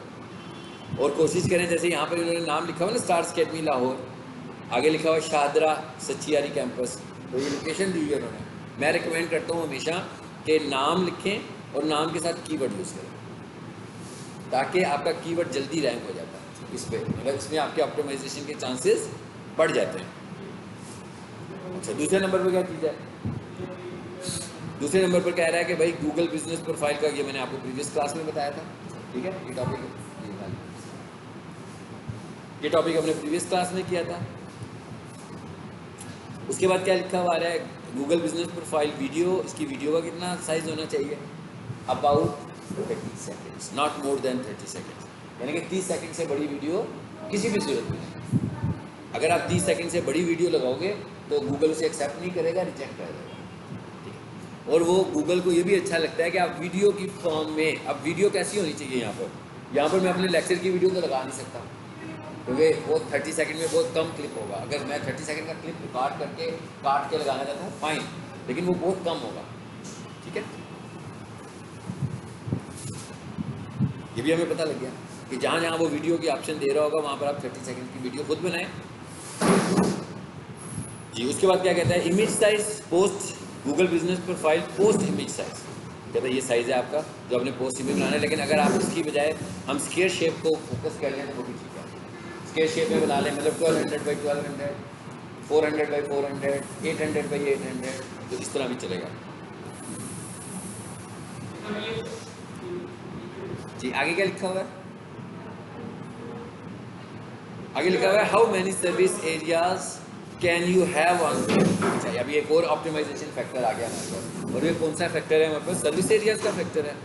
और कोशिश करें जैसे यहाँ पर इन्होंने नाम लिखा हुआ ना स्टार्स अकेडमी लाहौर, आगे लिखा हुआ शादरा सचियारी कैंपस, तो ये लोकेशन दी हुई है उन्होंने। मैं रिकमेंड करता हूँ हमेशा कि नाम लिखें और नाम के साथ कीवर्ड यूज़ करें, ताकि आपका कीवर्ड जल्दी रैंक हो जाता है इस पर, मतलब इसमें आपके ऑप्टिमाइजेशन के चांसेस बढ़ जाते हैं। अच्छा, दूसरे नंबर पर क्या चीज़ है, दूसरे नंबर पर कह रहा है कि भाई गूगल बिजनेस प्रोफाइल का, ये मैंने आपको प्रीवियस क्लास में बताया था, ठीक है। ये टॉपिक हमने प्रीवियस क्लास में किया था। उसके बाद क्या लिखा हुआ आ रहा है, गूगल बिजनेस प्रोफाइल वीडियो, इसकी वीडियो का कितना साइज होना चाहिए, about 30 seconds, not more than 30 seconds, यानी कि 30 सेकेंड से बड़ी वीडियो किसी भी सूरत में नहीं। अगर आप 30 सेकेंड से बड़ी वीडियो लगाओगे तो गूगल उसे एक्सेप्ट नहीं करेगा, रिजेक्ट कर देगा, ठीक है। और वो गूगल को ये भी अच्छा लगता है कि आप वीडियो की फॉर्म में, अब वीडियो कैसी होनी चाहिए, यहाँ पर मैं अपने लेक्चर की वीडियो तो लगा नहीं सकता, क्योंकि वो 30 सेकंड में बहुत कम क्लिप होगा। अगर मैं 30 सेकंड का क्लिप काट के लगाना चाहता हूँ फाइन, लेकिन वो बहुत कम होगा, ठीक है। ये भी हमें पता लग गया कि जहाँ जहाँ वो वीडियो की ऑप्शन दे रहा होगा वहाँ पर आप 30 सेकंड की वीडियो खुद बनाएं जी। उसके बाद क्या कहता है, image size post Google business profile post image size, कहता है ये साइज़ है आपका जो आपने पोस्ट इमेज बनाना है, लेकिन अगर आप इसकी बजाय हम स्क्वायर शेप को फोकस कर लें तो वो भी ठीक है। स्क्वायर शेप में बना लें, मतलब 1200 बाई 1200, 400 बाई 400, 800 बाई 800, तो इस तरह भी चलेगा जी। आगे क्या लिखा हुआ है, आगे लिखा हुआ है how many service areas can you have on. अच्छा, अभी एक और ऑप्टिमाइजेशन फैक्टर आ गया हमारे पास, और ये कौन सा फैक्टर है हमारे पास, सर्विस एरियाज का फैक्टर है।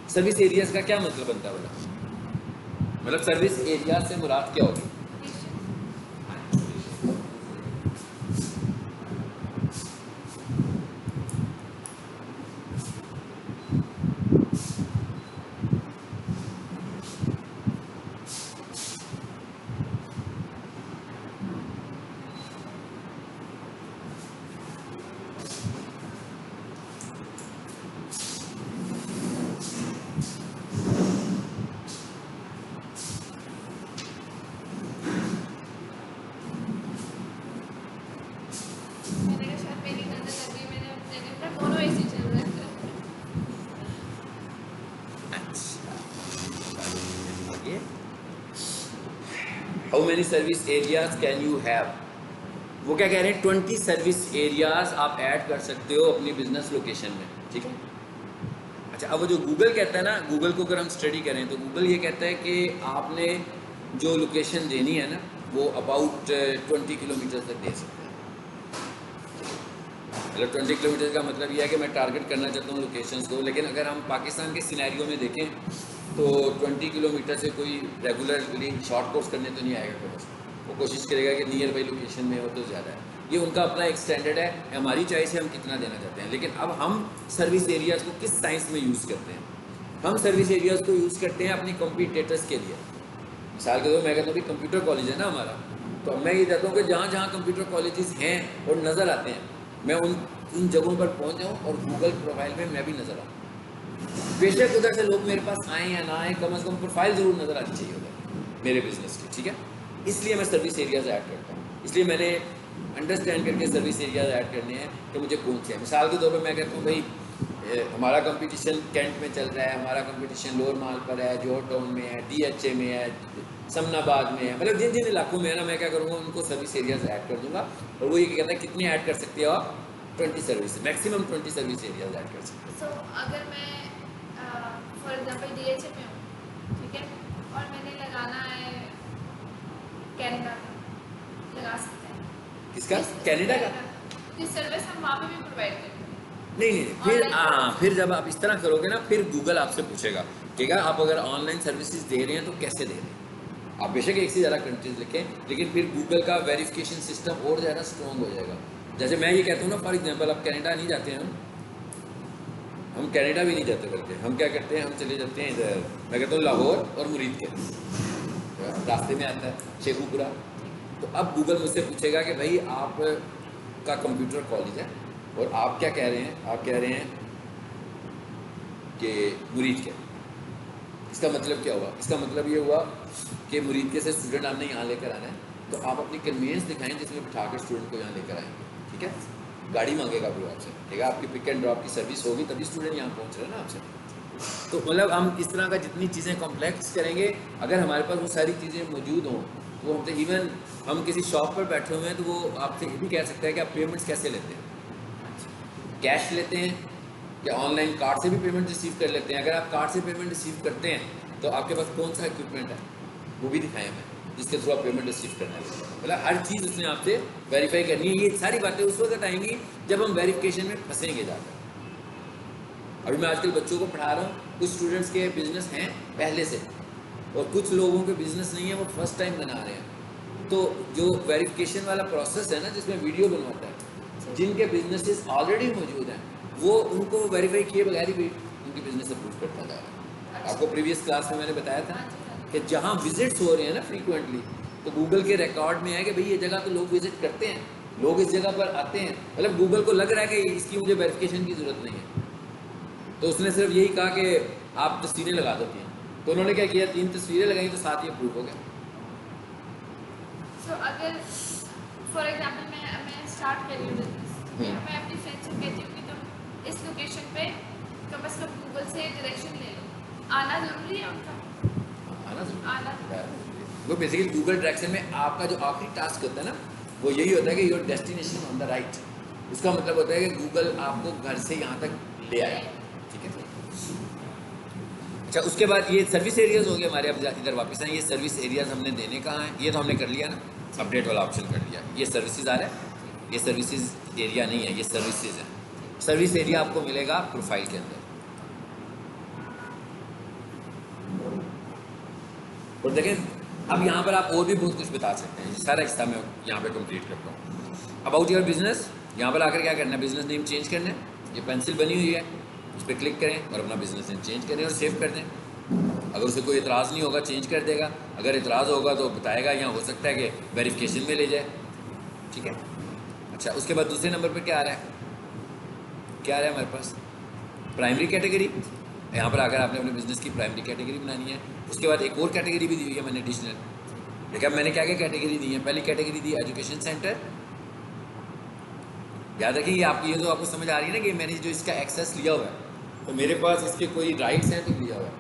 सर्विस एरियाज का क्या मतलब बनता है बोला, मतलब सर्विस एरियाज से मुराद क्या होगी, how many service areas can you have, वो क्या कह रहे हैं 20 सर्विस एरियाज आप ऐड कर सकते हो अपनी बिजनेस लोकेशन में, ठीक है। अच्छा, अब वो जो गूगल कहता है ना, गूगल को अगर हम स्टडी करें तो गूगल ये कहता है कि आपने जो लोकेशन देनी है ना वो अबाउट 20 किलोमीटर तक दे सकते हैं। मतलब 20 किलोमीटर का मतलब ये है कि मैं टारगेट करना चाहता हूँ लोकेशंस को, लेकिन अगर हम पाकिस्तान के सिनेरियो में देखें तो 20 किलोमीटर से कोई रेगुलरली शॉर्ट कोर्स करने तो नहीं आएगा कोई, वो कोशिश करेगा कि नियर बाई लोकेशन में हो तो ज़्यादा है। ये उनका अपना एक स्टैंडर्ड है, हमारी चॉइस है हम कितना देना चाहते हैं। लेकिन अब हम सर्विस एरियाज़ को किस साइंस में यूज़ करते हैं? हम सर्विस एरियाज़ को यूज़ करते हैं अपनी कॉम्पिटिटर्स के लिए। मिसाल के तौर मैं कहता हूँ कि कंप्यूटर कॉलेज है ना हमारा, तो मैं ये कहता हूँ कि जहाँ जहाँ कंप्यूटर कॉलेजेस हैं और नज़र आते हैं, मैं उन जगहों पर पहुँच जाऊँ और गूगल प्रोफाइल में मैं भी नज़र आऊँ। बेशक उधर से लोग मेरे पास आएँ या ना आएँ, कम से कम प्रोफाइल ज़रूर नज़र आनी चाहिए उधर मेरे बिजनेस की, ठीक है। इसलिए मैं सर्विस एरियाज़ ऐड करता हूँ, इसलिए मैंने अंडरस्टैंड करके सर्विस एरियाज ऐड करने हैं कि मुझे कौन से हैं। मिसाल के तौर पर मैं कहता हूँ भाई हमारा कंपटीशन कैंट में चल रहा है, हमारा कंपटीशन लोअर माल पर है, जोहर टाउन में है, DHA में है, समनाबाद में है, मतलब जिन जिन इलाकों में है ना, मैं क्या करूँगा उनको सर्विस एरियाज ऐड कर दूँगा। और वो ये कहता है कितने ऐड कर सकते हो आप, 20 service, maximum 20 service areas add कर सकते सो अगर मैं फॉर एग्जांपल DHA में हूँ, ठीक है, और मैंने लगाना है कनाडा, लगा सकते हैं। किसका? कनाडा का? ये सर्विस हम वहाँ पे भी प्रोवाइड करते हैं। नहीं, फिर जब आप इस तरह करोगे ना, फिर गूगल आपसे पूछेगा कि आप अगर ऑनलाइन सर्विसेज दे रहे हैं तो कैसे दे रहे हैं। आप बेशक एक से ज़्यादा कंट्रीज लिखें, लेकिन फिर गूगल का वेरिफिकेशन सिस्टम और ज़्यादा स्ट्रॉन्ग हो जाएगा। जैसे मैं ये कहता हूँ ना, फॉर एग्जांपल आप कनाडा नहीं जाते हैं, हम कनाडा भी नहीं जाते, बल्कि हम क्या करते हैं, हम चले जाते हैं इधर, मैं कहता हूँ लाहौर और मुरीद के रास्ते में आता है शेखुपुरा। तो अब गूगल मुझसे पूछेगा कि भाई आप का कंप्यूटर कॉलेज है और आप क्या कह रहे हैं, आप कह रहे हैं कि मुरीद के। इसका मतलब क्या हुआ? इसका मतलब ये हुआ कि मुरीद के से स्टूडेंट आपने यहाँ लेकर आना है, तो आप अपनी कन्वीनियंस दिखाएं जिसमें बिठा कर स्टूडेंट को यहाँ लेकर आएंगे, ठीक है। गाड़ी मांगेगा फिर आपसे, ठीक है, आपकी पिक एंड ड्रॉप की सर्विस होगी तभी स्टूडेंट यहाँ पहुँच रहे हैं ना आपसे। तो मतलब हम इस तरह का जितनी चीज़ें कॉम्प्लेक्स करेंगे, अगर हमारे पास वो सारी चीज़ें मौजूद हों तो वो हमसे, इवन हम किसी शॉप पर बैठे हुए हैं तो वो आपसे ये भी कह सकता है कि आप पेमेंट्स कैसे लेते हैं, कैश लेते हैं या ऑनलाइन कार्ड से भी पेमेंट रिसीव कर लेते हैं। अगर आप कार्ड से पेमेंट रिसीव करते हैं तो आपके पास कौन सा इक्विपमेंट है वो भी दिखाएं हमें, जिसके थ्रू आप पेमेंट रिसीव करना है। मतलब हर चीज़ उसने आपसे वेरीफाई करनी है। ये सारी बातें उस वक्त आएंगी जब हम वेरिफिकेशन में फंसेंगे जाकर। अभी मैं आजकल बच्चों को पढ़ा रहा हूँ, कुछ स्टूडेंट्स के बिजनेस हैं पहले से और कुछ लोगों के बिजनेस नहीं है, वो फर्स्ट टाइम बना रहे हैं। तो जो वेरिफिकेशन वाला प्रोसेस है ना, जिसमें वीडियो बनवाता है, जिनके बिजनेसेस ऑलरेडी मौजूद हैं वो उनको वेरीफाई किए बगैर ही उनके बिजनेस अप्रूव करता जा रहा है। आपको प्रीवियस क्लास में मैंने बताया था कि जहाँ विजिट्स हो रहे हैं ना फ्रीक्वेंटली, तो गूगल के रिकॉर्ड में है कि भाई ये जगह तो लोग विजिट करते हैं, लोग इस जगह पर आते हैं, मतलब गूगल को लग रहा है कि इसकी मुझे वेरिफिकेशन की ज़रूरत नहीं है। तो उसने सिर्फ यही कहा कि आप तस्वीरें लगा देती हैं, तो उन्होंने क्या किया, 3 तस्वीरें लगाई तो साथ ही अप्रूव हो गया। सो अगर फॉर एग्जांपल मैं स्टार्ट कर रही हूँ बिजनेस, मैं अपनी फ्रेंड से कहती हूँ कि तुम इस लोकेशन पे कम से कम गूगल से डायरेक्शन ले लो, आना ज़रूरी है उनका, आना वो बेसिकली गूगल डायरेक्शन में आपका जो आखिरी टास्क होता है ना, वो यही होता है कि your destination on the right. उसका मतलब होता है कि गूगल आपको घर से यहाँ तक ले आए, ठीक है। अच्छा, उसके बाद ये सर्विस एरियाज हो गए हमारे। अब इधर वापस आए, ये सर्विस एरियाज हमने देने कहाँ हैं, ये तो हमने कर लिया ना, अपडेट वाला ऑप्शन कर लिया। ये सर्विसेज आ रहा है, ये सर्विसेज एरिया नहीं है, ये सर्विसेज है। सर्विस एरिया आपको मिलेगा प्रोफाइल के अंदर। और देखें, अब यहाँ पर आप और भी बहुत कुछ बता सकते हैं। सारा हिस्सा मैं यहाँ पे कंप्लीट करता हूँ। अबाउट योर बिजनेस, यहाँ पर आकर क्या करना है, बिजनेस नेम चेंज करना है। ये पेंसिल बनी हुई है, उस पर क्लिक करें और अपना बिजनेस नेम चेंज करें और सेव कर दें। अगर उसे कोई एतराज़ नहीं होगा चेंज कर देगा, अगर एतराज़ होगा तो बताएगा, यहाँ हो सकता है कि वेरिफिकेशन में ले जाए, ठीक है। अच्छा, उसके बाद दूसरे नंबर पर क्या आ रहा है, क्या आ रहा है हमारे पास, प्राइमरी कैटेगरी। यहाँ पर आकर आपने अपने बिजनेस की प्राइमरी कैटेगरी बनानी है। उसके बाद एक और कैटेगरी भी दी हुई है मैंने एडिशनल। देखा मैंने क्या क्या कैटेगरी दी है। पहली कैटेगरी दी एजुकेशन सेंटर। याद रखिए, ये आपकी, ये तो आपको समझ आ रही है ना कि मैंने जो इसका एक्सेस लिया हुआ है, तो मेरे पास इसके कोई राइट्स हैं तो लिया हुआ है।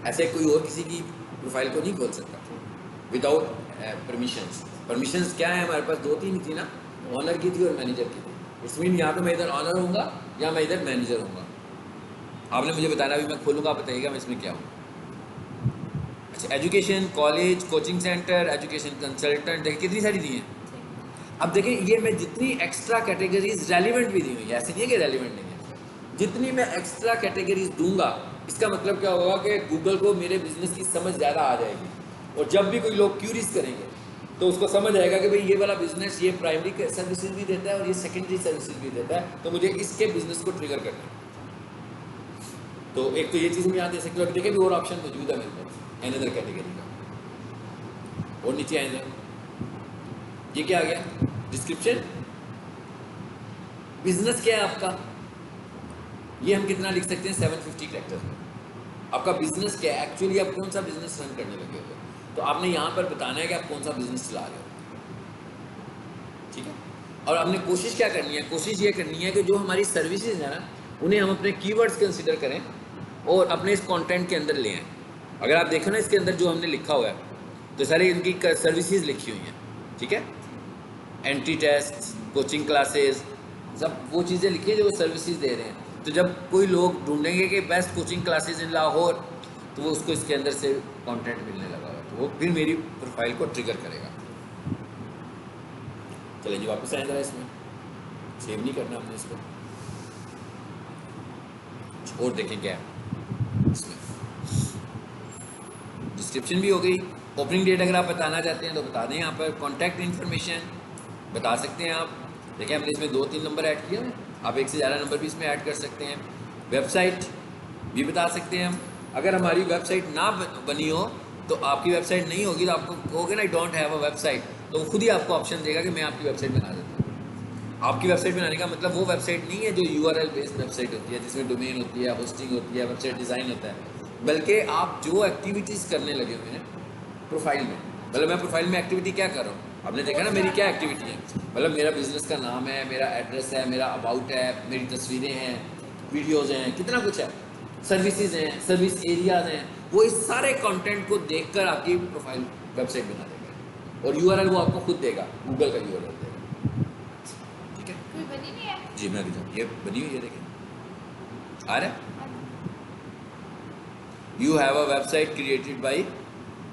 ऐसे कोई और किसी की प्रोफाइल को नहीं खोल सकता विदाउट परमिशंस। परमिशंस क्या है हमारे पास? 2-3 थी ना, ऑनर की थी और मैनेजर की थी। इट्स मीन यहाँ पे मैं इधर ऑनर होऊंगा या मैं इधर मैनेजर होऊंगा। आपने मुझे बताना अभी मैं खोलूँगा, आप बताइएगा मैं इसमें क्या हूँ। अच्छा, education, college, coaching centre, education consultant, देखिए कितनी सारी दी हैं। अब देखिए ये मैं जितनी एक्स्ट्रा कैटेगरीज रेलिवेंट भी दी हुई है, ऐसे नहीं है कि रेलिवेंट नहीं है, जितनी मैं एक्स्ट्रा कैटेगरीज दूंगा इसका मतलब क्या होगा कि गूगल को मेरे बिजनेस की समझ ज़्यादा आ जाएगी। और जब भी कोई लोग क्यूरीज करेंगे तो उसको समझ आएगा कि भाई ये वाला बिजनेस ये प्राइमरी सर्विसेज भी देता है और ये सेकेंडरी सर्विसेज भी देता है, तो मुझे इसके बिजनेस को ट्रिगर करना है। तो एक तो ये चीज़ हम यहाँ दे सकते हो। देखिए भी और ऑप्शन मौजूद है मेरे पास एनदर कैटेगरी का। और नीचे आएंगे, ये क्या आ गया? डिस्क्रिप्शन, बिजनेस क्या है आपका, ये हम कितना लिख सकते हैं? 750 कैरेक्टर्स में। आपका बिजनेस क्या है, एक्चुअली आप कौन सा बिजनेस रन करने लगे हो, तो आपने यहाँ पर बताना है कि आप कौन सा बिजनेस चला रहे हो, ठीक है। और आपने कोशिश क्या करनी है? कोशिश ये करनी है कि जो हमारी सर्विसेज है ना, उन्हें हम अपने कीवर्ड्स कंसिडर करें और अपने इस कंटेंट के अंदर ले आएं। अगर आप देखो ना इसके अंदर जो हमने लिखा हुआ है, तो सारी इनकी सर्विसेज लिखी हुई हैं, ठीक है। एंट्री टेस्ट, कोचिंग क्लासेस, सब वो चीज़ें लिखी है जो वो सर्विसेज दे रहे हैं। तो जब कोई लोग ढूंढेंगे कि best coaching classes in Lahore, तो वो उसको इसके अंदर से कंटेंट मिलने लगा हुआ, तो वो फिर मेरी प्रोफाइल को ट्रिगर करेगा। चलिए जी वापस आएगा, इसमें सेव नहीं करना हमने इसको, और देखें क्या है इसमें। डिस्क्रिप्शन भी हो गई। ओपनिंग डेट अगर आप बताना चाहते हैं तो बता दें यहाँ पर। कॉन्टैक्ट इन्फॉर्मेशन बता सकते हैं आप। देखिए हमने इसमें 2-3 नंबर ऐड किया है, आप एक से ज़्यादा नंबर भी इसमें ऐड कर सकते हैं। वेबसाइट भी बता सकते हैं हम। अगर हमारी वेबसाइट ना बनी हो तो आपकी वेबसाइट नहीं होगी तो आपको कहोगे ना डोंट हैव अ वेबसाइट, तो वो खुद ही आपको ऑप्शन देगा कि मैं आपकी वेबसाइट बना देता हूँ। आपकी वेबसाइट बनाने का मतलब वो वेबसाइट नहीं है जो URL बेस्ड वेबसाइट होती है जिसमें डोमेन होती है, होस्टिंग होती है, वेबसाइट डिज़ाइन होता है, बल्कि आप जो एक्टिविटीज़ करने लगे हुए हैं प्रोफाइल में, मतलब मैं प्रोफाइल में एक्टिविटी क्या कर रहा हूँ, आपने देखा ना मेरी क्या एक्टिविटी है, मतलब मेरा बिजनेस का नाम है, मेरा एड्रेस है, मेरा अबाउट है, मेरी तस्वीरें हैं, वीडियोज़ हैं, कितना कुछ है, सर्विसेज हैं, सर्विस एरियाज हैं, वो इस सारे कंटेंट को देखकर आपकी प्रोफाइल वेबसाइट बना देगा। और URL वो आपको खुद देगा, गूगल का URL देगा, ठीक है। कोई बनी नहीं है जी मैं दिखाऊँ, ये बनी हुई है, देखें आ रहा है। You have a website created by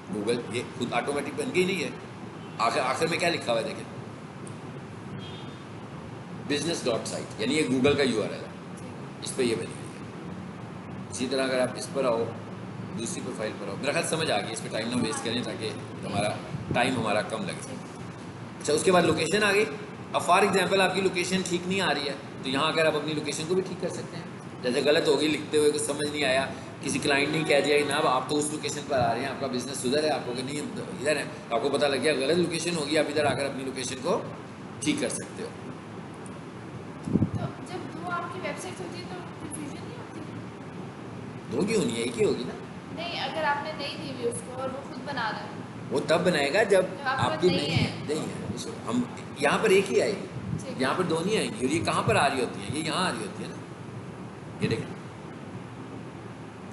Google, ये खुद ऑटोमेटिक बन गई नहीं है। आखिर में क्या लिखा हुआ है देखें, business.site, यानी ये गूगल का URL है, इस पर ये बनी हुई है। इसी तरह अगर आप इस पर आओ, दूसरी प्रोफाइल पर आओ, मेरा ख्याल समझ आ गई, इस पर टाइम ना वेस्ट करें ताकि हमारा कम लगे। अच्छा, उसके बाद लोकेशन आ गई। अब फॉर एग्जांपल आपकी लोकेशन ठीक नहीं आ रही है, तो यहाँ अगर आप अपनी लोकेशन को भी ठीक कर सकते हैं। जैसे गलत होगी लिखते हुए, कुछ समझ नहीं आया, किसी क्लाइंट ने कह दिया कि ना आप तो उस लोकेशन पर आ रहे हैं, आपका बिजनेस उधर है, आपको कि नहीं इधर है, तो आपको पता लग गया गलत लोकेशन होगी, आप इधर आकर अपनी लोकेशन को ठीक कर सकते हो। तो जब दो आपकी वेबसाइट होती है तो कंफ्यूजन नहीं होती? दो की होनी है, एक ही होगी ना। नहीं, अगर आपने नहीं दी हुई उसको और वो खुद बना रहा है, वो तब बनाएगा जब जब आपके आपकी पास नहीं है। नहीं है उसको हम यहाँ पर एक ही आएगी, ठीक। यहाँ पर दो नहीं आएंगी। और ये कहाँ पर आ रही होती है? ये यहाँ आ रही होती है ना, ये देखें,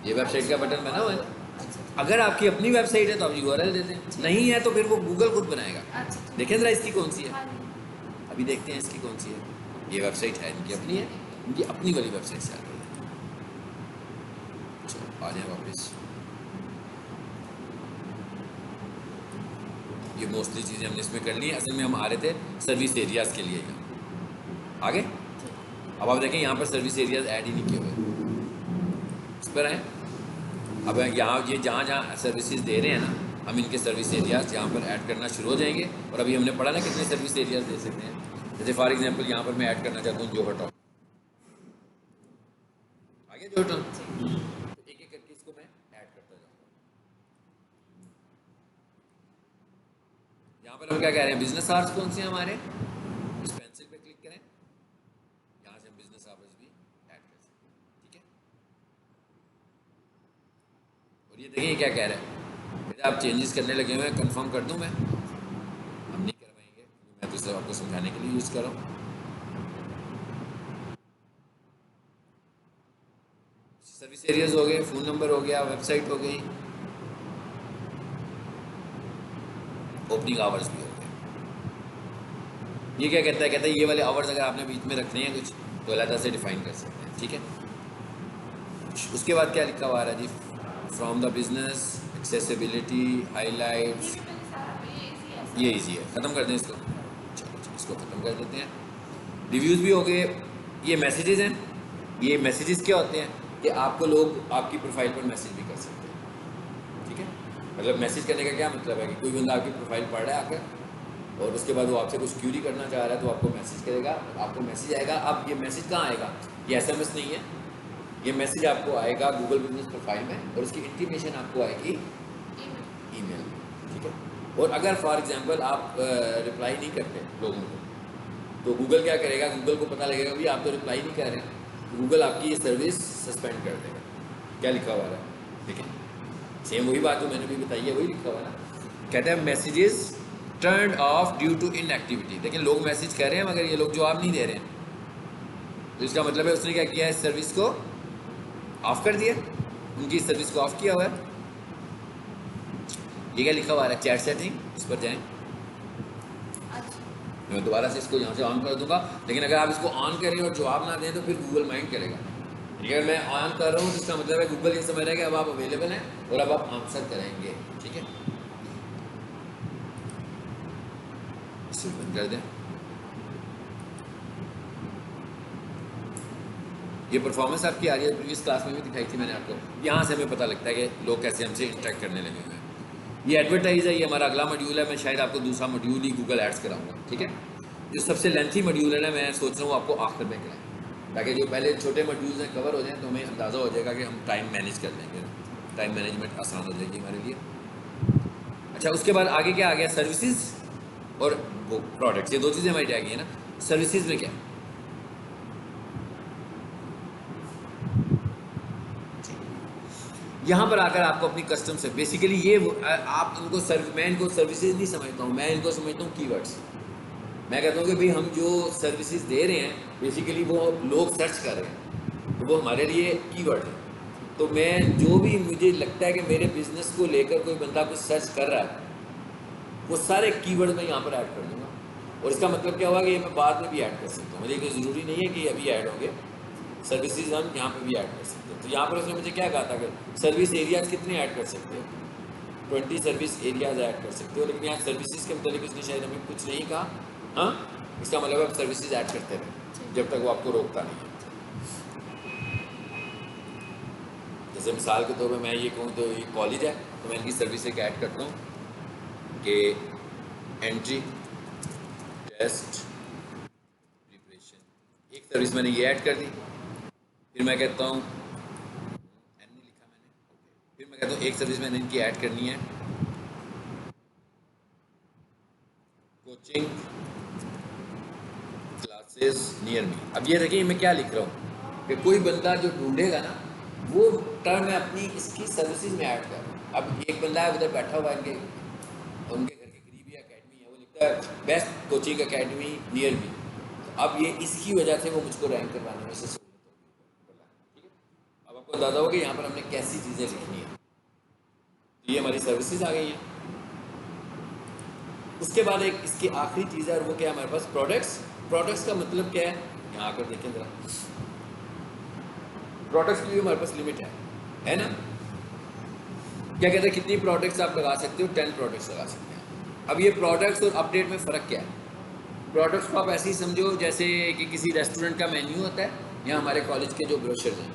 ये वेबसाइट का बटन बना हुआ है ना। अच्छा, अगर आपकी अपनी वेबसाइट है तो आप URL देते हैं, नहीं है तो फिर वो गूगल खुद बनाएगा। अच्छा, ठीक। देखें जरा इसकी कौन सी है, हाँ जी। अभी देखते हैं इसकी कौन सी है। ये वेबसाइट है इनकी अपनी है, इनकी अपनी वाली वेबसाइट से आ रही है। चलो आ जाए वापस। ये मोस्टली चीज़ें हमने इसमें कर ली हैं। असल में हम आ रहे थे सर्विस एरियाज़ के लिए आगे। अब आप देखें यहाँ पर सर्विस एरियाज ऐड ही नहीं किए हुए, इस पर आए। अब यहाँ ये जहाँ जहाँ सर्विसेज दे रहे हैं ना, हम इनके सर्विस एरियाज यहाँ पर ऐड करना शुरू हो जाएंगे। और अभी हमने पढ़ा ना कितने सर्विस एरियाज दे सकते हैं। जैसे फॉर एग्जांपल यहाँ पर मैं ऐड करना चाहता हूँ जोहर टाउन, आगे जोहर टाउन, तो एक एक करके इसको मैं ऐड करता जाऊँगा। यहाँ पर हम क्या कह रहे हैं, बिजनेस आवर्स कौन से हैं हमारे, इस पेंसिल पे क्लिक करें, यहाँ से हम बिजनेस आवर्स भी ऐड कर सकते हैं, ठीक है। और ये देखिए क्या कह रहा है, आप चेंजेस करने लगे हुए हैं, कंफर्म कर दूं मैं, हम नहीं करवाएंगे, मैं तो सिर्फ आपको समझाने के लिए यूज़ कर रहा हूँ। सर्विस सर्विस एरियाज हो गए, फ़ोन नंबर हो गया, वेबसाइट हो गई, ओपनिंग आवर्स भी हो गए। ये क्या कहता है ये वाले आवर्स अगर आपने बीच में रखने हैं कुछ तो अलग से डिफाइन कर सकते हैं, ठीक है। उसके बाद क्या लिखा हुआ है जी, from the business, accessibility, highlights, ये भी मैंने सारा ये इजी है ये इजी है, ख़त्म कर दें इसको। चलो इसको ख़त्म कर देते हैं। रिव्यूज़ भी हो गए। ये मैसेजेस हैं। ये मैसेजेस क्या होते हैं कि आपको लोग आपकी प्रोफाइल पर मैसेज भी कर सकते हैं, ठीक है। मतलब मैसेज करने का क्या मतलब है कि कोई बंदा आपकी प्रोफाइल पढ़ रहा है आकर और उसके बाद वो आपसे कुछ क्यूरी करना चाह रहा है तो आपको मैसेज करेगा, आपको मैसेज आएगा। अब ये मैसेज कहाँ आएगा, ये SMS नहीं है, ये मैसेज आपको आएगा गूगल बिजनेस प्रोफाइल में और उसकी इंटीमेशन आपको आएगी ईमेल, ठीक है। और अगर फॉर एग्जांपल आप रिप्लाई नहीं करते लोगों को तो गूगल क्या करेगा, गूगल को पता लगेगा भी आप तो रिप्लाई नहीं कर रहे हैं, गूगल आपकी ये सर्विस सस्पेंड कर देगा। क्या लिखा हुआ है, ठीक है, सेम वही बात जो मैंने भी बताई है वही लिखा हुआ है ना। कहते हैं messages turn off due to inactivity. लेकिन लोग मैसेज कर रहे हैं मगर ये लोग जवाब नहीं दे रहे हैं, तो इसका मतलब है उसने क्या किया है, इस सर्विस को ऑफ कर दिया, उनकी इस सर्विस को ऑफ किया हुआ है। ये क्या लिखा हुआ है, चैट सेटिंग, इस पर जाएं। मैं दोबारा से इसको यहाँ से ऑन कर दूंगा, लेकिन अगर आप इसको ऑन करें और जवाब ना दें तो फिर गूगल माइंड करेगा। अगर मैं ऑन कर रहा हूँ तो इसका मतलब है गूगल ये समझ रहा है कि अब आप अवेलेबल हैं और अब आप आंसर करेंगे, ठीक है। इसे बंद कर दें। ये परफॉर्मेंस आपकी आ रही है, प्रीवियस क्लास में भी दिखाई थी मैंने आपको। यहाँ से हमें पता लगता है कि लोग कैसे हमसे इंटरेक्ट करने लगे हुए हैं। ये एडवर्टाइज है, ये हमारा अगला मॉड्यूल है। मैं शायद आपको दूसरा मॉड्यूल ही गूगल एड्स कराऊंगा, ठीक है। जो सबसे लेंथी मॉड्यूल है ना, मैं सोच रहा हूँ आपको आखिर में कराएं, ताकि जो पहले छोटे मॉड्यूल्स हैं कवर हो जाएं तो हमें अंदाज़ा हो जाएगा कि हम टाइम मैनेज कर लेंगे, टाइम मैनेजमेंट आसान हो जाएगी हमारे लिए। अच्छा, उसके बाद आगे क्या आ गया, सर्विसेज और वो प्रोडक्ट्स, ये दो चीज़ें हमारी रह गई है ना। सर्विसेज में क्या, यहाँ पर आकर आपको अपनी कस्टम से बेसिकली ये आप इनको मैं इनको सर्विसेज नहीं समझता हूँ, मैं इनको समझता हूँ कीवर्ड्स। मैं कहता हूँ कि भाई हम जो सर्विसेज दे रहे हैं बेसिकली वो लोग सर्च कर रहे हैं, तो वो हमारे लिए कीवर्ड है। तो मैं जो भी मुझे लगता है कि मेरे बिजनेस को लेकर कोई बंदा कुछ सर्च कर रहा है वो सारे कीवर्ड मैं यहाँ पर ऐड कर दूँगा। और इसका मतलब क्या हुआ कि ये मैं बाद में भी ऐड कर सकता हूँ, मुझे कोई ज़रूरी नहीं है कि अभी ऐड होंगे। सर्विसेज हम यहाँ पे भी ऐड कर सकते हैं। तो यहाँ पर उसने मुझे क्या कहा था कि सर्विस एरियाज़ कितने ऐड कर सकते हो, 20 सर्विस एरियाज़ ऐड कर सकते हो, लेकिन यहाँ सर्विसेज के मतलब उसने शायद हमें कुछ नहीं कहा। हाँ, इसका मतलब आप सर्विसेज ऐड करते रहे जब तक वो आपको रोकता नहीं है। जैसे मिसाल के तौर पर मैं ये कहूँ तो ये कॉलेज है तो मैं इनकी सर्विस एक ऐड करता हूँ कि एंट्री टेस्ट प्रिपरेशन, एक सर्विस मैंने ये ऐड कर दी। फिर मैं कहता हूँ एन नहीं लिखा मैंने, फिर मैं कहता हूँ एक सर्विस मैंने इनकी ऐड करनी है कोचिंग क्लासेस नियर मी। अब ये देखिए मैं क्या लिख रहा हूँ कि कोई बंदा जो ढूंढेगा ना वो टर्म मैं अपनी इसकी सर्विसेज में ऐड कर रहा हूँ। अब एक बंदा है उधर बैठा हुआ है उनके घर के करीब ही अकेडमी है, वो लिखता है best coaching academy near me. अब ये इसकी वजह से वो मुझको रैंक करवाने में से ठीक है। अब आपको अंदाजा होगा कि यहाँ पर हमने कैसी चीज़ें लिखनी है। तो ये हमारी सर्विसेज आ गई हैं। उसके बाद एक इसकी आखिरी चीज़ है और वो क्या है हमारे पास, प्रोडक्ट्स। प्रोडक्ट्स का मतलब क्या है, यहाँ आकर देखें जरा, प्रोडक्ट्स की भी हमारे पास लिमिट है ना। क्या कहते हैं कितनी प्रोडक्ट्स आप लगा सकते हो, 10 प्रोडक्ट्स लगा सकते हैं। अब ये प्रोडक्ट्स और अपडेट में फ़र्क क्या है, प्रोडक्ट्स को आप ऐसे ही समझो जैसे कि किसी रेस्टोरेंट का मेन्यू होता है या हमारे कॉलेज के जो ब्रोशर हैं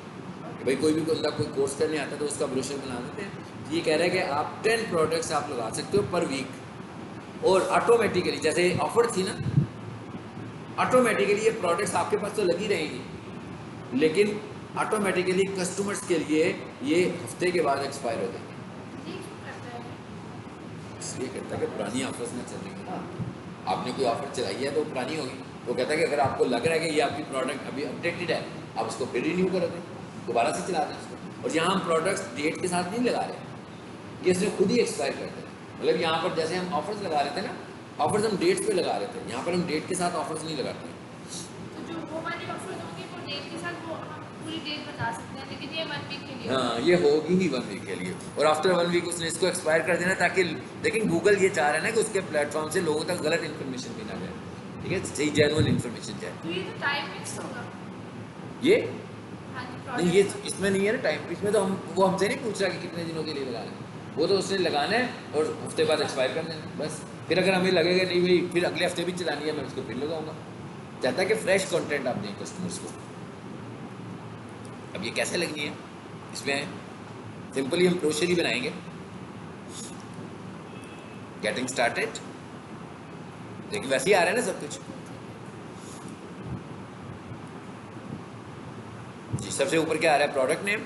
कि भाई कोई भी बंदा कोई कोर्स करने आता है तो उसका ब्रोशर बना देते हैं। ये कह रहा है कि आप 10 प्रोडक्ट्स आप लगा सकते हो पर वीक, और ऑटोमेटिकली जैसे ऑफर थी ना, ऑटोमेटिकली ये प्रोडक्ट्स आपके पास तो लगी रहेंगी लेकिन ऑटोमेटिकली कस्टमर्स के लिए ये हफ्ते के बाद एक्सपायर हो जाएंगे। इसलिए कहता है कि पुरानी ऑफर्स में चल रही है ना, आपने कोई ऑफर चलाई है तो पुरानी होगी। वो कहता है कि अगर आपको लग रहा है कि ये आपकी प्रोडक्ट अभी अपडेटेड है आप उसको फिर रिन्यू कर दें, दोबारा से चला दें उसको। और यहाँ हम प्रोडक्ट्स डेट के साथ नहीं लगा रहे, ये इसने खुद ही एक्सपायर कर दें। मतलब यहाँ पर जैसे हम ऑफर्स लगा रहे थे ना, ऑफर्स हम डेट्स पे लगा रहे थे, यहाँ पर हम डेट के साथ ऑफर्स नहीं लगाते। तो जो वो वाली ऑफर्स होंगे वो डेट के साथ वो पूरी डेट बता सकते हैं, लेकिन ये 1 वीक के लिए हाँ, ये होगी ही 1 वीक के लिए, और आफ्टर 1 वीक उसने इसको एक्सपायर कर देना, ताकि लेकिन गूगल ये चाह रहा है ना कि उसके प्लेटफॉर्म से लोगों तक गलत इन्फॉर्मेशन भी ना जाए, ठीक है, सही जेन्युइन इन्फॉर्मेशन जाए। तो ये तो टाइम फिक्स होगा। ये हाँ जी, नहीं, ये प्रोडक्ट इसमें नहीं है ना टाइम, इसमें तो हम वो हमसे नहीं पूछ रहा कि कितने दिनों के लिए लगाना है, वो तो उसने लगाना है और हफ्ते बाद एक्सपायर कर देना बस। फिर अगर हमें लगेगा नहीं भाई फिर अगले हफ्ते भी चलानी है, मैं उसको फिर लगाऊंगा। चाहता है कि फ्रेश कंटेंट आप दें कस्टमर्स को। अब ये कैसे लगनी है, इसमें सिंपली हम ब्रोशर ही बनाएंगे। गेटिंग स्टार्टेड, देखिए वैसे ही आ रहा है ना सब कुछ जी। सबसे ऊपर क्या आ रहा है, प्रोडक्ट नेम,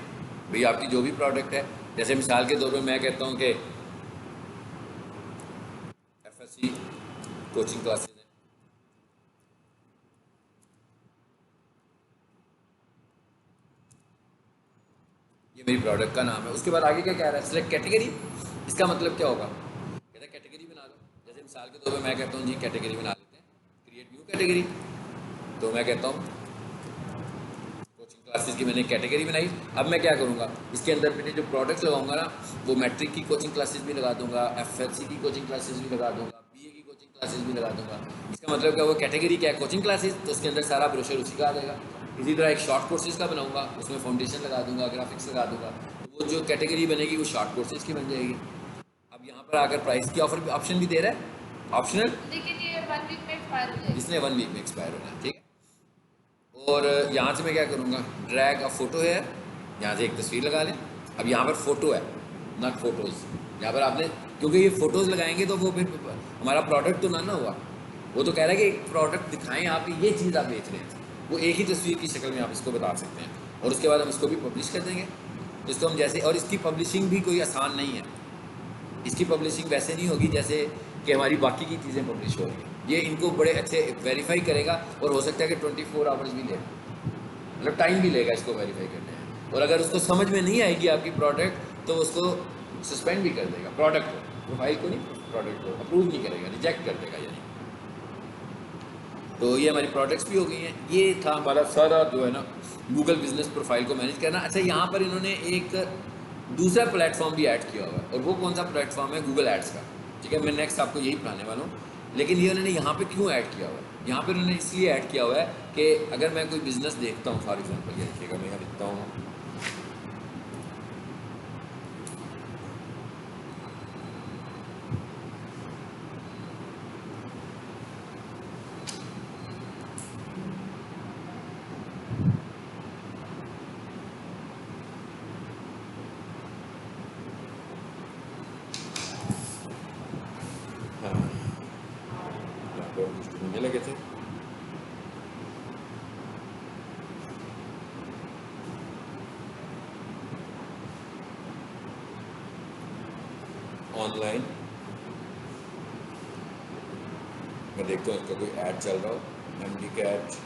भाई आपकी जो भी प्रोडक्ट है। जैसे मिसाल के तौर पर मैं कहता हूँ कि FSC कोचिंग क्लासेस है, ये मेरी प्रोडक्ट का नाम है। उसके बाद आगे क्या कह रहा है, सिलेक्ट कैटेगरी। इसका मतलब क्या होगा, कहता है कैटेगरी बना लो। जैसे मिसाल के तौर पे मैं कहता हूँ जी कैटेगरी बना लेते हैं, क्रिएट न्यू कैटेगरी। तो मैं कहता हूँ कोचिंग क्लासेस की मैंने कैटेगरी बनाई। अब मैं क्या करूँगा, इसके अंदर मैंने जो प्रोडक्ट लगाऊंगा ना, वो मैट्रिक की कोचिंग क्लासेस भी लगा दूंगा, FSC की कोचिंग क्लासेस भी लगा दूंगा, BA की कोचिंग क्लासेस भी लगा दूंगा। इसका मतलब क्या, वो कैटेगरी क्या है, कोचिंग क्लासेस, तो उसके अंदर सारा ब्रोशर उसी का आ जाएगा। इसी तरह एक शॉर्ट कोर्सेज का बनाऊंगा, उसमें फाउंडेशन लगा दूंगा, ग्राफिक्स लगा दूंगा, तो वो जो कैटेगरी बनेगी वो शॉर्ट कोर्सेज की बन जाएगी। अब यहाँ पर आकर प्राइस की ऑप्शन भी दे रहा है, ऑप्शनल, लेकिन ये 1 वीक में एक्सपायर हो जाएगी। इसने 1 वीक में एक्सपायर होना है, ठीक है। और यहाँ से मैं क्या करूँगा, ड्रैग अ फोटो है, यहाँ से एक तस्वीर लगा लें। अब यहाँ पर फोटो है, नॉट फोटोज़। यहाँ पर आपने, क्योंकि ये फ़ोटोज़ लगाएंगे तो वो फिर हमारा प्रोडक्ट तो ना हुआ। वो तो कह रहा है कि एक प्रोडक्ट दिखाएं आप, ये चीज़ आप बेच रहे हैं, वो एक ही तस्वीर की शक्ल में आप इसको बता सकते हैं। और उसके बाद हम इसको भी पब्लिश कर देंगे। तो इसको हम जैसे, और इसकी पब्लिशिंग भी कोई आसान नहीं है। इसकी पब्लिशिंग वैसे नहीं होगी जैसे कि हमारी बाकी की चीज़ें पब्लिश हो रही हैं। ये इनको बड़े अच्छे वेरीफाई करेगा, और हो सकता है कि 24 आवर्स भी ले, मतलब टाइम भी लेगा इसको वेरीफाई करने में। और अगर उसको समझ में नहीं आएगी आपकी प्रोडक्ट, तो उसको सस्पेंड भी कर देगा, प्रोडक्ट को, प्रोफाइल को नहीं, प्रोडक्ट को अप्रूव नहीं करेगा, रिजेक्ट कर देगा यानी। तो ये हमारी प्रोडक्ट्स भी हो गई हैं। ये था हमारा सारा जो है ना गूगल बिजनेस प्रोफाइल को मैनेज करना। अच्छा, यहाँ पर इन्होंने एक दूसरा प्लेटफॉर्म भी ऐड किया हुआ है, और वो कौन सा प्लेटफॉर्म है, गूगल एड्स का, ठीक है। मैं नेक्स्ट आपको यही बताने वाला हूँ। लेकिन ये उन्होंने यहाँ पे क्यों ऐड किया हुआ है, यहाँ पर उन्होंने इसलिए ऐड किया हुआ है कि अगर मैं कोई बिज़नेस देखता हूँ, फॉर एग्जाम्पल ये देखिएगा, मैं यहाँ लिखता हूँ लगे थे, ऑनलाइन मैं देखता हूँ इसका कोई ऐड चल रहा हो, MD cat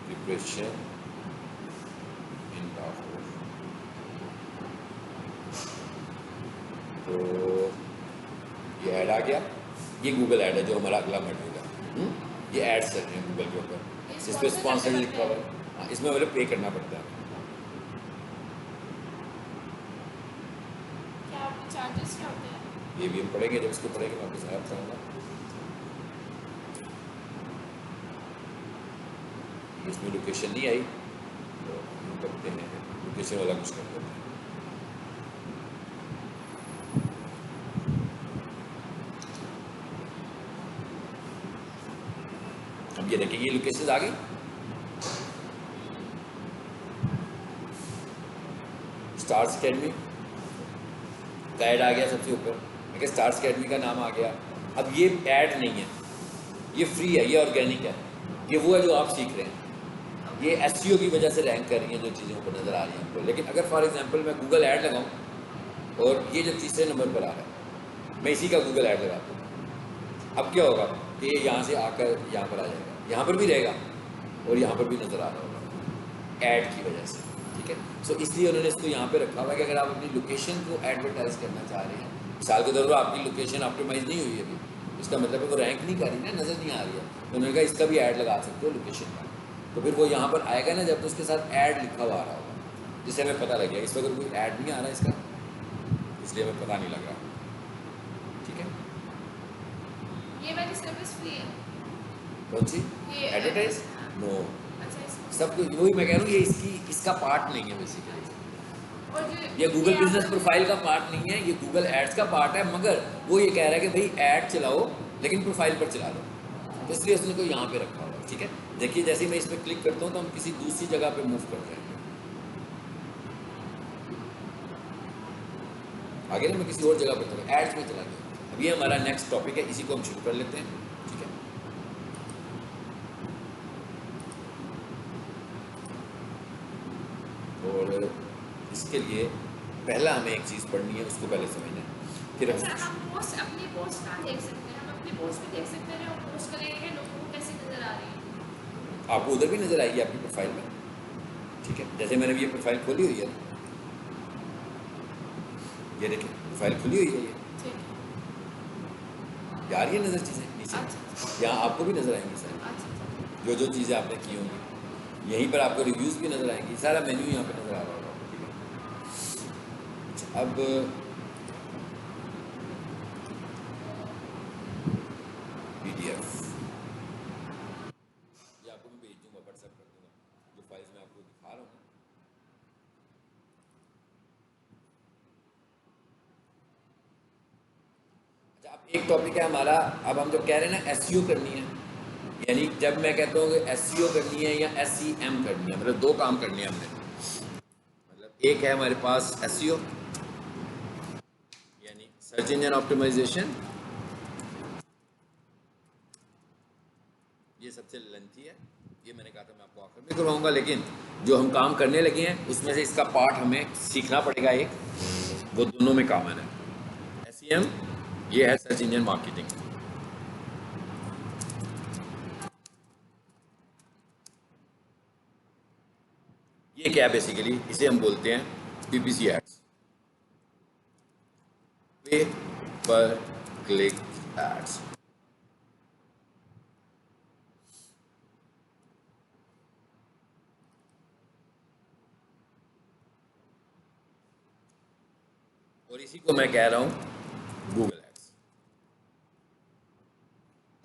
preparation in Lahore. तो ये ऐड आ गया, ये गूगल ऐड है जो हमारा अगला मॉड्यूल है। ये एड्स कर रहे हैं गूगल के ऊपर, इस पर स्पॉन्सर्ड लिखा हुआ है। हाँ, इसमें मतलब पे करना पड़ता है। क्या आपके चार्जेस क्या होते हैं? ये भी हम पढ़ेंगे, जब इसको पढ़ेंगे मैं आपको सारा बताऊँगा। इसमें लोकेशन नहीं आई तो हम करते हैं लोकेशन वाला कुछ कर देते हैं। अब ये देखिए, ये लोकेशन आ गई, स्टार्स अकेडमी का ऐड आ गया सबसे ऊपर। देखिए स्टार्स अकेडमी का नाम आ गया। अब ये ऐड नहीं है, ये फ्री है, ये ऑर्गेनिक है, ये वो है जो आप सीख रहे हैं। ये SEO की वजह से रैंक कर रही हैं जो चीज़ों को नज़र आ रही हैं आपको। लेकिन अगर फॉर एग्जांपल मैं गूगल ऐड लगाऊं और ये जो तीसरे नंबर पर आ रहा है, मैं इसी का गूगल ऐड लगाता हूँ, अब क्या होगा कि ये यहाँ से आकर यहाँ पर आ जाएगा, यहाँ पर भी रहेगा और यहाँ पर भी नज़र आ रहा होगा ऐड की वजह से, ठीक है। सो इसलिए उन्होंने इसको यहाँ पर रखा हुआ है कि अगर आप अपनी लोकेशन को एडवर्टाइज करना चाह रहे हैं, मिसाल के तौर पर आपकी लोकेशन ऑप्टिमाइज नहीं हुई अभी, इसका मतलब है वो रैंक नहीं कर रही ना, नज़र नहीं आ रही है, तो उन्होंने कहा इसका भी ऐड लगा सकते हो लोकेशन का। तो फिर वो यहाँ पर आएगा ना जब, तो उसके साथ ऐड लिखा हुआ आ रहा होगा, जिससे हमें पता लग गया। इस वक्त कोई ऐड नहीं आ रहा इसका, इसलिए हमें पता नहीं लग रहा। ठीक है, ये वाली सर्विस फ्री है? कौन सी? ये एडवर्टाइज? नो, अच्छा इसमें सब कुछ वही मैं कह रहा हूँ, ये इसका पार्ट नहीं है बेसिकली। और जो ये गूगल बिजनेस आपको- प्रोफाइल का पार्ट नहीं है, ये गूगल एड्स का पार्ट है, मगर वो ये कह रहा है कि भाई ऐड चलाओ लेकिन प्रोफाइल पर चला लो, तो इसलिए उसने को यहाँ पे रखा हुआ है। ठीक है, देखिए जैसे ही मैं इस पर क्लिक करता हूँ तो हम किसी दूसरी जगह पे मूव कर रहे हैं। आगे ना मैं किसी और जगह पे चला, एड्स में चला गया। अब ये हमारा नेक्स्ट टॉपिक है, इसी को हम शुरू कर लेते हैं। ठीक है, और इसके लिए पहला हमें एक चीज़ पढ़नी है, उसको पहले समझना है, फिर अच्छा, हम हम पोस्ट अपनी पोस्ट कहाँ देख सकते हैं? हम अपनी पोस्ट में देख सकते हैं, हम पोस्ट करेंगे लोगों को कैसे नजर आ रही है? आपको उधर भी नजर आएगी आपकी प्रोफाइल में। ठीक है, जैसे मैंने ये प्रोफाइल खोली हुई है, ये देखिए प्रोफाइल खुली हुई है, ठीक है। ये आ रही है नजर चीज़ें नीचे, अच्छा यहाँ आपको भी नजर आएंगी सारी, अच्छा जो जो चीज़ें आपने की होंगी। यहीं पर आपको रिव्यूज़ भी नजर आएंगी, सारा मेन्यू यहाँ पे नजर आ रहा होगा। ठीक है, अच्छा, अब PDF ये आपको मैं भेज दूंगा, व्हाट्सएप कर दूंगा, जो फाइल्स मैं आपको दिखा रहा हूँ ना। अच्छा, अब एक टॉपिक है हमारा, अब हम जो कह रहे हैं ना SEO करनी है, यानी जब मैं कहता हूँ कि SEO करनी है या SEM करनी है, मतलब दो काम करने हैं हमने। मतलब एक है हमारे पास SEO यानी सर्च इंजन ऑप्टिमाइजेशन, ये सबसे लेंथी है, ये मैंने कहा था मैं आपको आखिर में करवाऊंगा, लेकिन जो हम काम करने लगे हैं उसमें से इसका पार्ट हमें सीखना पड़ेगा एक, वो दोनों में कॉमन है। SEM ये है सर्च इंजन मार्केटिंग। ये क्या है बेसिकली, इसे हम बोलते हैं PPC एड्स, पे पर क्लिक एड्स। और इसी को मैं कह रहा हूं गूगल एड्स।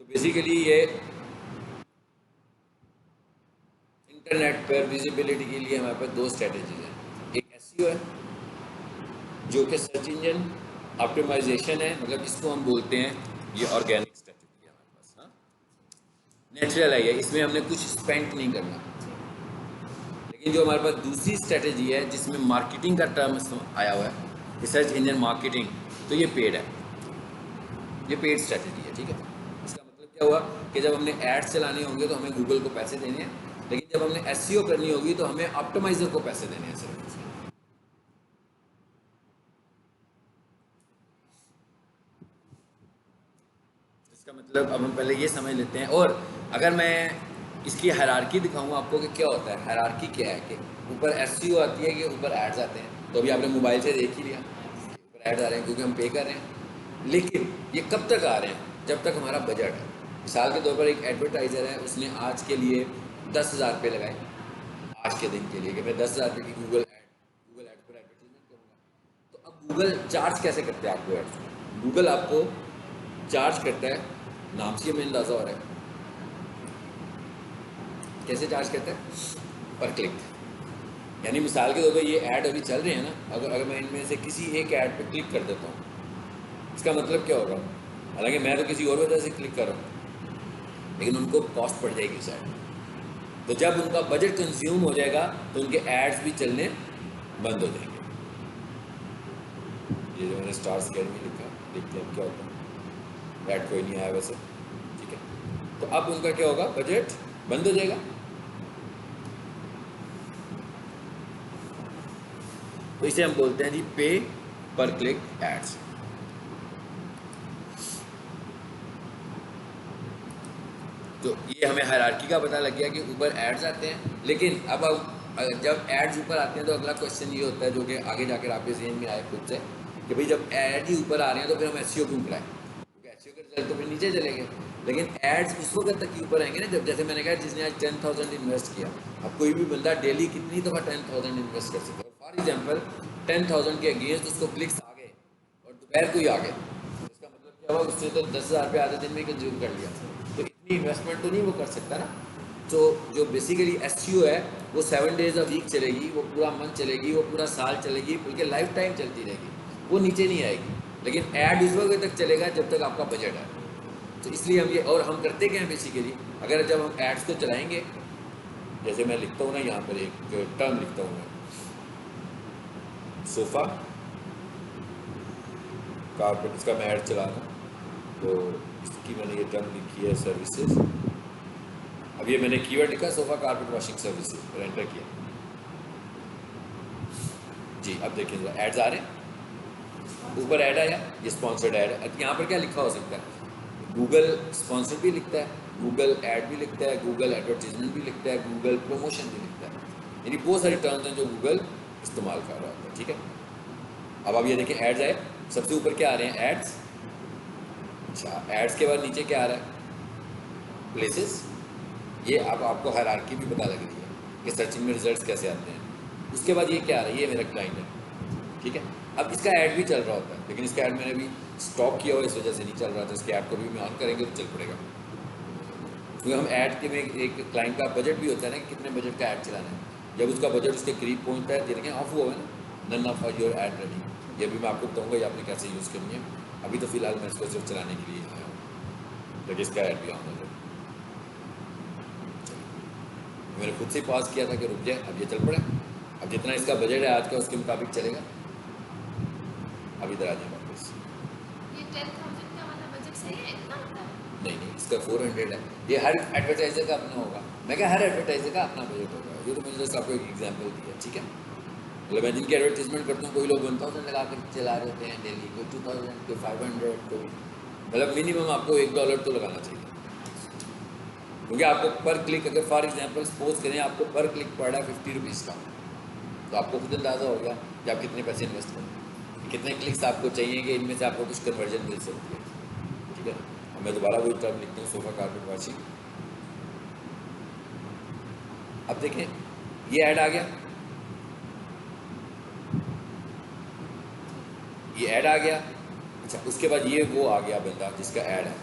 तो बेसिकली ये इंटरनेट पर विजिबिलिटी के लिए हमारे पास दो स्ट्रेटजीज हैं। एक SEO है जो कि सर्च इंजन ऑप्टिमाइजेशन है, मतलब इसको हम बोलते हैं ये ऑर्गेनिक स्ट्रेटजी है हमारे पास। हाँ, नेचुरल है ये, इसमें हमने कुछ स्पेंड नहीं करना। लेकिन जो हमारे पास दूसरी स्ट्रेटजी है जिसमें मार्केटिंग का टर्म आया हुआ है, सर्च इंजन मार्केटिंग, तो ये पेड है, ये पेड स्ट्रेटजी है। ठीक है, इसका मतलब क्या हुआ कि जब हमने एड्स चलाने होंगे तो हमें गूगल को पैसे देने हैं, लेकिन जब हमने SEO करनी होगी तो हमें ऑप्टिमाइजर को पैसे देने हैं सिर्फ। इसका मतलब अब हम पहले ये समझ लेते हैं, और अगर मैं इसकी हायरार्की दिखाऊं आपको कि क्या होता है, हायरार्की क्या है कि ऊपर SEO आती है कि ऊपर एड्स आते हैं। तो अभी आपने मोबाइल से देख ही लिया, ऊपर एड्स आ रहे हैं क्योंकि हम पे कर रहे हैं, लेकिन ये कब तक आ रहे हैं? जब तक हमारा बजट है। मिसाल के तौर पर एक एडवर्टाइज़र है, उसने आज के लिए 10,000 रुपये लगाए, आज के दिन के लिए, कि मैं 10,000 रुपये की गूगल एड पर एडवर्टाइजमेंट करूँगा। तो अब गूगल चार्ज कैसे करते हैं आपको एड्स? गूगल आपको चार्ज करता है, नाम से हमें अंदाज़ा हो रहा है कैसे चार्ज करता है, पर क्लिक। यानी मिसाल के तौर पर ये ऐड अभी चल रहे हैं ना, अगर मैं इनमें से किसी एक ऐड पे क्लिक कर देता हूँ, इसका मतलब क्या होगा? हालांकि मैं तो किसी और वजह से क्लिक कर रहा हूँ, लेकिन उनको कॉस्ट पड़ जाएगी उस ऐड। तो जब उनका बजट कंज्यूम हो जाएगा तो उनके एड्स भी चलने बंद हो जाएंगे। ये जो मैंने स्टार्स केयर में लिखा, देखते हैं क्या होता है। ऐड कोई नहीं आया वैसे, ठीक है। तो अब उनका क्या होगा, बजट बंद हो जाएगा। तो इसे हम बोलते हैं जी पे पर क्लिक एड्स। तो ये हमें हायरार्की का पता लग गया कि ऊपर एड्स आते हैं, लेकिन अब जब एड्स ऊपर आते हैं तो अगला क्वेश्चन ये होता है, जो कि आगे जाकर आपके जहन में आए खुद से, कि भाई जब एड ही ऊपर आ रहे हैं तो फिर हम SEO क्यों कराएं, क्योंकि SEO के रिजल्ट तो फिर नीचे चले गए। लेकिन एड्स उस वक्त तक ऊपर आएंगे ना जब, जैसे मैंने कहा, जिसने आज 10,000 इन्वेस्ट किया, अब कोई भी बंदा डेली कितनी दफ़ा 10,000 इन्वेस्ट कर सकता है। फॉर एग्जांपल 10,000 के अगेंस्ट उसको क्लिक्स आ गए और दोपहर को ही आ गए, इसका मतलब क्या हुआ, उससे तो 10,000 रुपये आधे दिन में कंज्यूम कर लिया, तो इतनी इन्वेस्टमेंट तो नहीं वो कर सकता ना। तो जो बेसिकली SEO है वो 7 डेज अ वीक चलेगी, वो पूरा मंथ चलेगी, वो पूरा साल चलेगी, बल्कि लाइफ टाइम चलती रहेगी, वो नीचे नहीं आएगी। लेकिन ऐड उस वक्त तक चलेगा जब तक आपका बजट है। तो इसलिए हम ये, और हम करते क्या हैं बेसिकली, अगर जब हम एड्स को चलाएंगे, जैसे मैं लिखता हूँ ना यहाँ पर एक टर्म लिखता हूँ मैं, सोफ़ा कारपेट, इसका मैं ऐड चला रहा हूँ, तो इसकी मैंने ये टर्म लिखी है सर्विसेज। अब ये मैंने कीवर्ड लिखा सोफ़ा कारपेट वॉशिंग सर्विसेज और एंटर किया जी। अब देखिए जरा एड्स आ रहे हैं, ऊपर ऐड आया, ये स्पॉन्सर्ड ऐड है। यहाँ पर क्या लिखा हो सकता है, गूगल स्पॉन्सर्ड भी लिखता है, गूगल ऐड भी लिखता है, गूगल एडवर्टीजमेंट भी लिखता है, गूगल प्रमोशन भी लिखता है, यानी बहुत सारी टर्म्स हैं जो गूगल इस्तेमाल कर रहा होता है। ठीक है, अब आप ये देखें एड्स आए, सबसे ऊपर क्या आ रहे हैं, एड्स। अच्छा, एड्स के बाद नीचे क्या आ रहा है, प्लेसेस। ये आपको हायरार्की भी पता लग रही है कि सर्चिंग में रिजल्ट्स कैसे आते हैं। उसके बाद ये क्या आ रहा है, ये मेरा क्लाइंट है। ठीक है, अब इसका ऐड भी चल रहा होता है, लेकिन इसका ऐड मैंने अभी स्टॉप किया हुआ, इस वजह से नहीं चल रहा था। इसके ऐड को भी मैं ऑन करेंगे तो चल पड़ेगा, क्योंकि हम ऐड के में एक क्लाइंट का बजट भी होता है ना कि कितने बजट का ऐड चलाना है। जब उसका बजट उसके करीब पहुँचता है, देखें ऑफ हुआ है ना, none of your ad ready, ये भी मैं आपको बताऊँगा ये आपने कैसे यूज़ करनी है। अभी तो फिलहाल मैं इसको सिर्फ चलाने के लिए आया हूँ, लेकिन इसका ऐड भी ऑन हो जाए। मैंने खुद से पॉज किया था कि रुक जाए, अब ये चल पड़ा। अब जितना इसका बजट है आज का उसके मुताबिक चलेगा। अब इधर आ जाए वापस। ये 10,000 का वाला बजट सही है, इतना होता है? नहीं, इसका 400 है। ये हर एडवर्टाइजर का अपना होगा। मैं क्या, हर एडवर्टाइजर का अपना बजट होगा। ये तो मैंने जस्ट आपको एक एग्जांपल दिया। ठीक है, मतलब मैं जिनकी एडवर्टीजमेंट करता हूँ, कोई लोग 1000 लगा कर चला रहे होते हैं डेली, कोई 2000, कोई 500, कोई, मतलब मिनिमम आपको $1 तो लगाना चाहिए, क्योंकि आपको पर क्लिक, अगर फॉर एग्जांपल सपोज करें आपको पर क्लिक पड़ रहा है 50 रुपीज़ का, तो आपको खुद अंदाज़ा हो गया कि आप कितने पैसे इन्वेस्ट करें, कितने क्लिक्स आपको चाहिए कि इनमें से आपको कुछ कन्वर्जन मिल सकती है। ठीक है, अब मैं दोबारा वही टर्म लिखता हूँ, सोफ़ा कारपेट वॉशिंग। अब देखें ये ऐड आ गया, ये ऐड आ गया। अच्छा, उसके बाद ये वो आ गया बंदा जिसका ऐड है,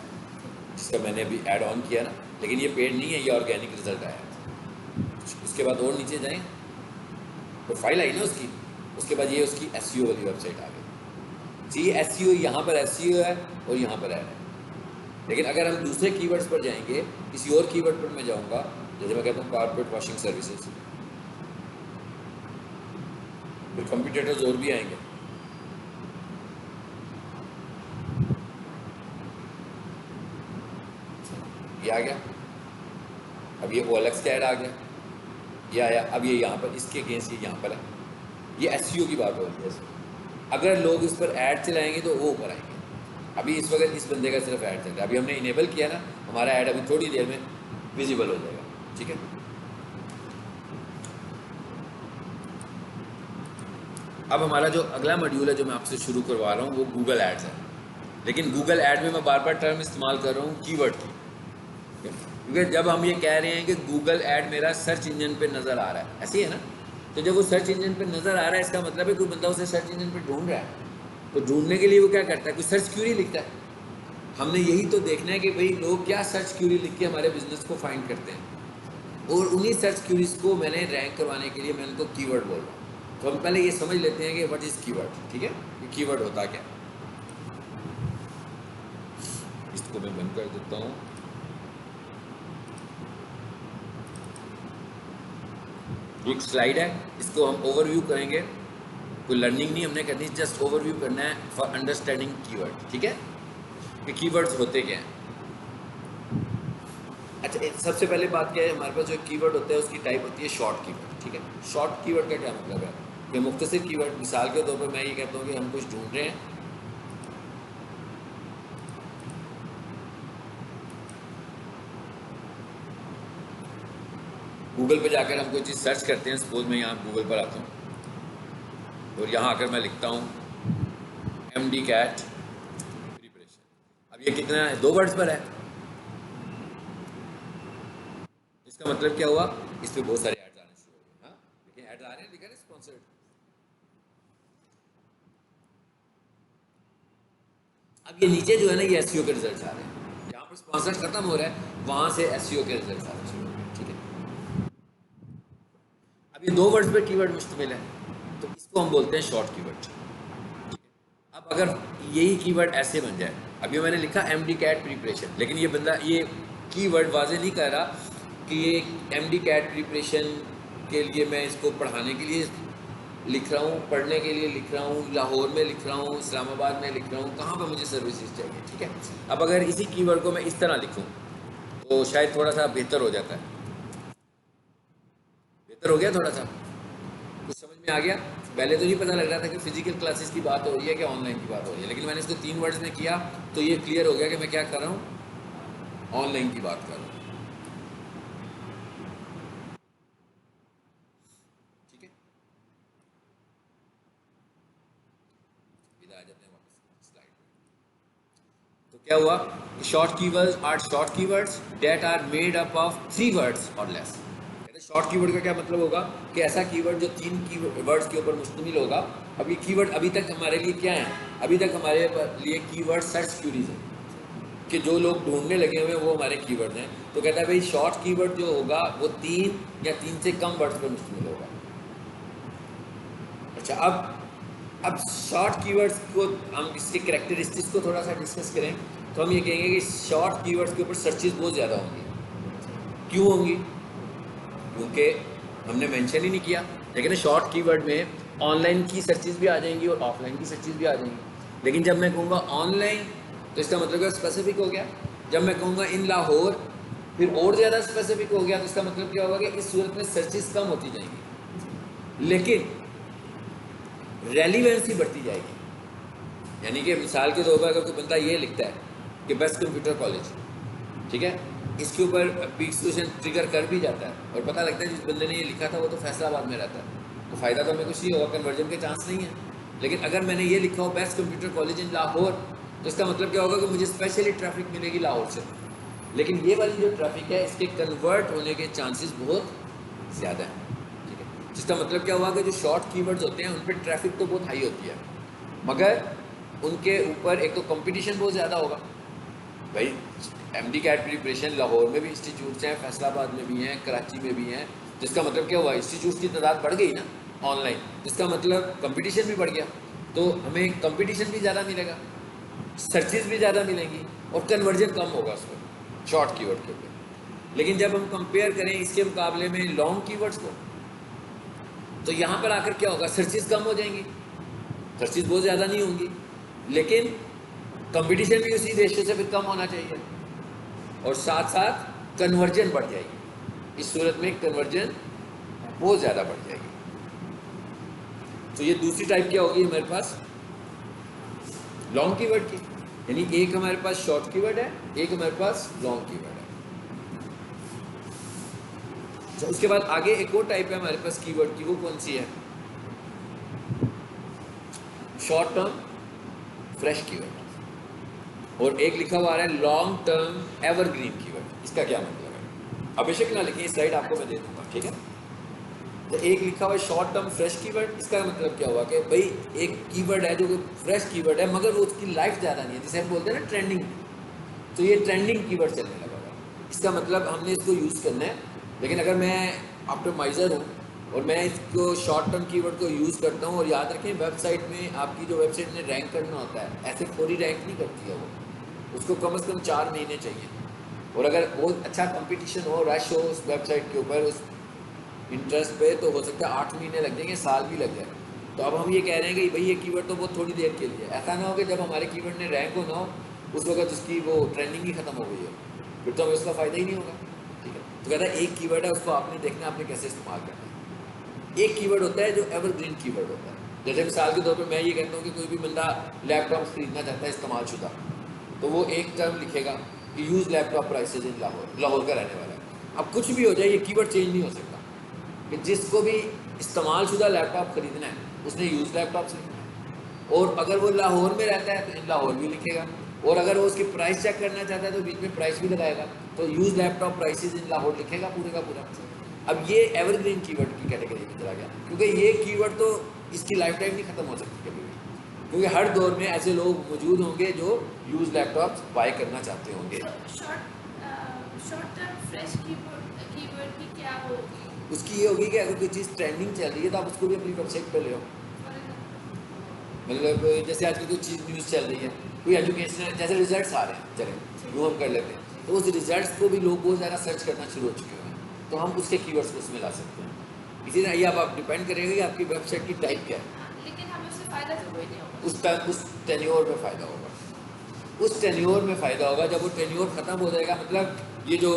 जिसका मैंने अभी ऐड ऑन किया ना, लेकिन ये पेड नहीं है, ये ऑर्गेनिक रिजल्ट आया। उसके बाद और नीचे जाएं, प्रोफाइल आई ना उसकी, उसके बाद ये उसकी SEO वाली वेबसाइट आ गई जी। SEO यहाँ पर SEO है और यहाँ पर ऐड है। लेकिन अगर हम दूसरे कीवर्ड्स पर जाएंगे, किसी और कीवर्ड पर मैं जाऊँगा, जैसे मैं कहता हूँ कारपेट वॉशिंग सर्विसेज, फिर कंप्यूटर्स और भी आएंगे। ये आ गया, अब ये OLX का ऐड आ गया, ये आया। अब ये यहाँ पर इसके अगेंस्ट ये यहाँ पर है, ये SEO की बात हो रही है। अगर लोग इस पर ऐड चलाएंगे तो वो ऊपर आएंगे। अभी इस वक्त इस बंदे का सिर्फ ऐड चल रहा है, अभी हमने इनेबल किया ना, हमारा ऐड अभी थोड़ी देर में विजिबल हो जाएगा। ठीक है, अब हमारा जो अगला मॉड्यूल है जो मैं आपसे शुरू करवा रहा हूँ वो गूगल एड्स है। लेकिन गूगल ऐड में मैं बार बार टर्म इस्तेमाल कर रहा हूँ कीवर्ड की, क्योंकि जब हम ये कह रहे हैं कि गूगल ऐड मेरा सर्च इंजन पे नज़र आ रहा है, ऐसे ही है ना, तो जब वो सर्च इंजन पे नज़र आ रहा है इसका मतलब है कोई बंदा उसे सर्च इंजन पे ढूंढ रहा है। तो ढूंढने के लिए वो क्या करता है, कोई सर्च क्यूरी लिखता है। हमने यही तो देखना है कि भाई लोग क्या सर्च क्यूरी लिख के हमारे बिजनेस को फाइंड करते हैं, और उन्हीं सर्च क्यूरीज को मैंने रैंक करवाने के लिए मैं उनको कीवर्ड बोल रहा हूँ। तो हम पहले ये समझ लेते हैं कि व्हाट इज़ कीवर्ड। ठीक है, कि कीवर्ड होता क्या। इसको मैं बंद कर देता हूँ। एक स्लाइड है, इसको हम ओवरव्यू करेंगे, कोई लर्निंग नहीं हमने करनी, जस्ट ओवरव्यू करना है फॉर अंडरस्टैंडिंग कीवर्ड। ठीक है, कि कीवर्ड्स होते क्या हैं। अच्छा, सबसे पहले बात क्या है, हमारे पास जो कीवर्ड होता है उसकी टाइप होती है शॉर्ट कीवर्ड। ठीक है, शॉर्ट कीवर्ड का क्या मतलब है, कि मुख्तसर कीवर्ड। मिसाल के तौर पर मैं ये कहता हूँ कि हम कुछ ढूंढ रहे हैं, गूगल पे जाकर हम कोई चीज़ सर्च करते हैं। सपोज मैं यहाँ गूगल पर आता हूँ और यहाँ आकर मैं लिखता हूँ MD कैट प्रिपरेशन। अब ये कितना है, 2 वर्ड्स पर है, इसका मतलब क्या हुआ, इस पे बहुत सारे एड्स आने शुरू हो गए। हाँ, लेकिन एड्स आ रहे हैं, लिखा है स्पॉन्सर्ड। अब ये नीचे जो है ना, ये एसईओ के रिजल्ट्स आ रहे हैं। जहाँ पर स्पॉन्सर्ड खत्म हो रहा है वहाँ से एसईओ के रिजल्ट्स आने शुरू हो गए। ठीक है, अब ये 2 वर्ड्स पे कीवर्ड मुश्तमिल है, तो इसको हम बोलते हैं शॉर्ट कीवर्ड। अब अगर यही कीवर्ड ऐसे बन जाए, अभी मैंने लिखा एमडी कैट प्रिपरेशन, लेकिन ये बंदा ये कीवर्ड वाजे नहीं कर रहा कि ये एमडी कैट प्रिपरेशन के लिए मैं इसको पढ़ाने के लिए लिख रहा हूँ, पढ़ने के लिए लिख रहा हूँ, लाहौर में लिख रहा हूँ, इस्लामाबाद में लिख रहा हूँ, कहाँ पर मुझे सर्विसेज चाहिए। ठीक है, अब अगर इसी कीवर्ड को मैं इस तरह लिखूँ तो शायद थोड़ा सा बेहतर हो जाता है। बेहतर हो गया, थोड़ा सा कुछ समझ में आ गया। पहले तो नहीं पता लग रहा था कि फिजिकल क्लासेस की बात हो रही है कि ऑनलाइन की बात हो रही है, लेकिन मैंने इसको 3 वर्ड्स में किया तो ये क्लियर हो गया कि मैं क्या कर रहा हूँ, ऑनलाइन की बात कर रहा हूँ। ठीक है, विदा आ जाते हैं वापस स्लाइड पे। तो क्या हुआ, short keywords are short keywords that are made up of 3 words और लेस। शॉर्ट कीवर्ड का क्या मतलब होगा कि ऐसा कीवर्ड जो 3 कीवर्ड्स के ऊपर मुश्तमिल होगा। अब ये कीवर्ड अभी तक हमारे लिए क्या है, अभी तक हमारे लिए कीवर्ड सर्च क्यूरीज है कि जो लोग ढूंढने लगे हुए हैं वो हमारे कीवर्ड हैं। तो कहता है भाई शॉर्ट कीवर्ड जो होगा वो 3 या 3 से कम वर्ड्स पर मुश्तमिल होगा। अच्छा, अब शॉर्ट कीवर्ड्स को हम इसके कैरेक्टरिस्टिक्स को थोड़ा सा डिस्कस करें तो हम ये कहेंगे कि शॉर्ट कीवर्ड्स के ऊपर सर्चेज बहुत ज़्यादा होंगी। क्यों होंगी, क्योंकि हमने मेंशन ही नहीं किया, लेकिन शॉर्ट कीवर्ड में ऑनलाइन की सर्चेज भी आ जाएंगी और ऑफलाइन की सर्चेज भी आ जाएंगी। लेकिन जब मैं कहूँगा ऑनलाइन तो इसका मतलब स्पेसिफिक हो गया। जब मैं कहूँगा इन लाहौर फिर और ज़्यादा स्पेसिफिक हो गया, तो इसका मतलब क्या होगा कि इस सूरत में सर्चेज कम होती जाएंगी लेकिन रेलिवेंसी बढ़ती जाएगी। यानी कि मिसाल के तौर पर अगर कोई बंदा ये लिखता है कि बेस्ट कंप्यूटर कॉलेज, ठीक है, इसके ऊपर पीक क्वेश्चन ट्रिगर कर भी जाता है और पता लगता है जिस बंदे ने ये लिखा था वो तो फैसलाबाद में रहता है, तो फ़ायदा तो हमें कुछ नहीं होगा, कन्वर्जन के चांस नहीं है। लेकिन अगर मैंने ये लिखा हो best computer college in Lahore, तो इसका मतलब क्या होगा कि मुझे स्पेशली ट्रैफिक मिलेगी लाहौर से। लेकिन ये वाली जो ट्रैफिक है इसके कन्वर्ट होने के चांसेस बहुत ज़्यादा हैं। ठीक है, जिसका मतलब क्या हुआ कि जो शॉर्ट कीवर्ड्स होते हैं उन पर ट्रैफिक तो बहुत हाई होती है, मगर उनके ऊपर एक तो कंपटीशन बहुत ज़्यादा होगा। भाई एमडी कैट प्रिपरेशन लाहौर में भी इंस्टीट्यूट्स हैं, फैसलाबाद में भी हैं, कराची में भी हैं, जिसका मतलब क्या हुआ, इंस्टीट्यूट्स की तादाद बढ़ गई ना ऑनलाइन, जिसका मतलब कंपटीशन भी बढ़ गया, तो हमें कंपटीशन भी ज़्यादा मिलेगा, सर्चेज भी ज़्यादा मिलेंगी और कन्वर्जन कम होगा उस पर शॉर्ट कीवर्ड के ऊपर। लेकिन जब हम कंपेयर करें इसके मुकाबले में लॉन्ग कीवर्ड्स को, तो यहाँ पर आकर क्या होगा, सर्चेज कम हो जाएंगी, सर्चेज बहुत ज़्यादा नहीं होंगी, लेकिन कंपटीशन भी उसी रेशियो से फिर कम होना चाहिए और साथ साथ कन्वर्जन बढ़ जाएगी। इस सूरत में कन्वर्जन बहुत ज़्यादा बढ़ जाएगी। तो ये दूसरी टाइप क्या होगी हमारे पास, लॉन्ग कीवर्ड की, यानी एक हमारे पास शॉर्ट कीवर्ड है, एक हमारे पास लॉन्ग कीवर्ड है। तो उसके बाद आगे एक और टाइप है हमारे पास कीवर्ड की, वो कौन सी है, शॉर्ट टर्म फ्रेश कीवर्ड, और एक लिखा हुआ है लॉन्ग टर्म एवरग्रीन कीवर्ड। इसका क्या मतलब है, अब बेशक ना लिखिए, स्लाइड आपको मैं दे दूंगा। ठीक है, तो एक लिखा हुआ है शॉर्ट टर्म फ्रेश कीवर्ड, इसका मतलब क्या हुआ कि भाई एक कीवर्ड है जो कि फ्रेश कीवर्ड है मगर वो उसकी लाइफ ज़्यादा नहीं है, जिसे हम बोलते हैं ना ट्रेंडिंग, तो ये ट्रेंडिंग कीवर्ड चलने लगा हुआ। इसका मतलब हमने इसको यूज़ करना है, लेकिन अगर मैं ऑप्टिमाइज़र हूँ और मैं इसको शॉर्ट टर्म कीवर्ड को यूज़ करता हूँ, और याद रखें वेबसाइट में आपकी जो वेबसाइट में रैंक करना होता है ऐसे पूरी रैंक नहीं करती है वो, उसको कम से कम 4 महीने चाहिए, और अगर बहुत अच्छा कंपटीशन हो, रश हो उस वेबसाइट के ऊपर, उस इंटरेस्ट पे, तो हो सकता है 8 महीने लग जाएंगे, साल भी लग जाए। तो अब हम ये कह रहे हैं कि भाई ये कीवर्ड तो बहुत थोड़ी देर के लिए, ऐसा ना हो कि जब हमारे कीवर्ड ने रैंक हो ना हो उस वक्त उसकी वो ट्रेंडिंग ही खत्म हो गई है, फिर तो हमें उसका फ़ायदा ही नहीं होगा। ठीक है, तो कहता है एक कीवर्ड है, उसको आपने देखना आपने कैसे इस्तेमाल करना है। एक कीवर्ड होता है जो एवरग्रीन कीवर्ड होता है, जैसे मिसाल के तौर पर मैं ये कहता हूँ कि कोई भी बंदा लैपटॉप खरीदना चाहता है इस्तेमाल शुदा, तो वो एक टर्म लिखेगा कि यूज़ लैपटॉप प्राइसेज इन लाहौर, लाहौर का रहने वाला है। अब कुछ भी हो जाए ये कीवर्ड चेंज नहीं हो सकता, कि जिसको भी इस्तेमाल शुदा लैपटॉप खरीदना है उसने यूज़ लैपटॉप से लिखना है, और अगर वो लाहौर में रहता है तो इन लाहौर भी लिखेगा, और अगर वो उसकी प्राइस चेक करना चाहता है तो बीच में प्राइस भी लगाएगा, तो use laptop prices in Lahore लिखेगा पूरे का पूरा। अब ये एवरग्रीन कीवर्ड की कैटेगरी में चला गया, क्योंकि ये कीवर्ड तो इसकी लाइफ टाइम नहीं खत्म हो सकती कभी भी, क्योंकि हर दौर में ऐसे लोग मौजूद होंगे जो यूज लैपटॉप बाय करना चाहते होंगे। शॉर्ट टर्म फ्रेश कीवर्ड की क्या होगी? उसकी ये होगी कि अगर कोई चीज़ ट्रेंडिंग चल रही है तो आप उसको भी अपनी वेबसाइट पर ले आओ। मतलब जैसे आजकल कोई चीज़ न्यूज़ चल रही है, कोई एजुकेशनल, जैसे रिजल्ट्स आ रहे हैं, चलें वो हम कर लेते हैं, तो उस रिजल्ट्स को भी लोग बहुत ज़्यादा सर्च करना शुरू हो चुके हैं, तो हम उसके कीवर्ड्स को उसमें ला सकते हैं। इसी तरह ये आप डिपेंड करेंगे कि आपकी वेबसाइट की टाइप क्या है, लेकिन हमें उससे फ़ायदा तो कोई नहीं होगा। उस टेन्योर में फ़ायदा होगा, उस टेन्योर में फ़ायदा होगा। जब वो टेन्योर ख़त्म हो जाएगा, मतलब ये जो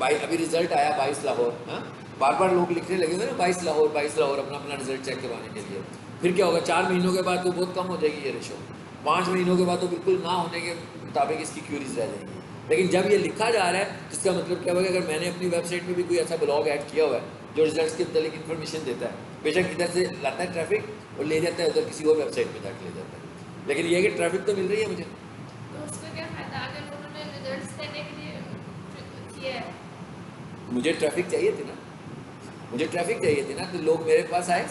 अभी रिजल्ट आया 22 लाहौर, हाँ, बार बार लोग लिखने लगे ना 22 लाहौर 22 लाहौर अपना रिजल्ट चेक करवाने के लिए, फिर क्या होगा 4 महीनों के बाद तो बहुत कम हो जाएगी ये रेशो, 5 महीनों के बाद तो बिल्कुल ना होने के मुताबिक इसकी क्यूरीज रह जाएंगी। लेकिन जब ये लिखा जा रहा है, जिसका मतलब क्या होगा, अगर मैंने अपनी वेबसाइट में भी कोई ऐसा ब्लॉग ऐड किया हुआ है जो रिजल्ट्स के मतलब इन्फॉर्मेशन देता है, बेशक इधर से लाता है ट्रैफिक और ले जाता है उधर किसी और वेबसाइट पर जाकर ले जाता है, लेकिन ये है कि ट्रैफिक तो मिल रही है मुझे, तो उसका क्या फ़ायदा अगर उन्होंने रिजल्ट्स देने के लिए किया है? मुझे ट्रैफिक चाहिए थी ना, मुझे ट्रैफिक चाहिए थी ना, तो लोग मेरे पास आए,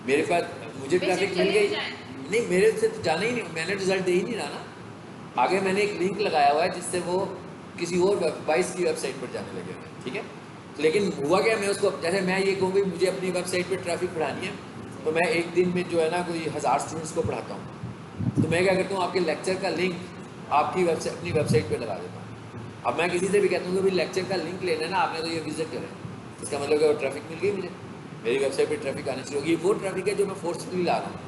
मेरे पास मुझे ट्रैफिक मिल गई। नहीं, मेरे से तो जाना ही नहीं, मैंने रिजल्ट दे ही नहीं रहा ना, आगे मैंने एक लिंक लगाया हुआ है जिससे वो किसी और 22 की वेबसाइट पर जाने लगे हुए हैं, ठीक है। तो लेकिन हुआ क्या, मैं उसको, जैसे मैं ये कहूँ कि मुझे अपनी वेबसाइट पर ट्रैफिक बढ़ानी है, तो मैं एक दिन में जो है ना कोई 1000 स्टूडेंट्स को पढ़ाता हूँ, तो मैं क्या करता हूँ, आपके लेक्चर का लिंक आपकी वेबसाइट, अपनी वेबसाइट पर लगा देता हूँ। अब मैं किसी से भी कहता हूँ कि भाई लेक्चर का लिंक लेना है ना आपने, तो ये विजिट करें, इसका मतलब क्या, ट्रैफिक मिल गई मुझे, मेरी वेबसाइट पे ट्रैफिक आनी शुरू होगी। वो ट्रैफिक है जो मैं फोर्सफुली ला रहा हूँ,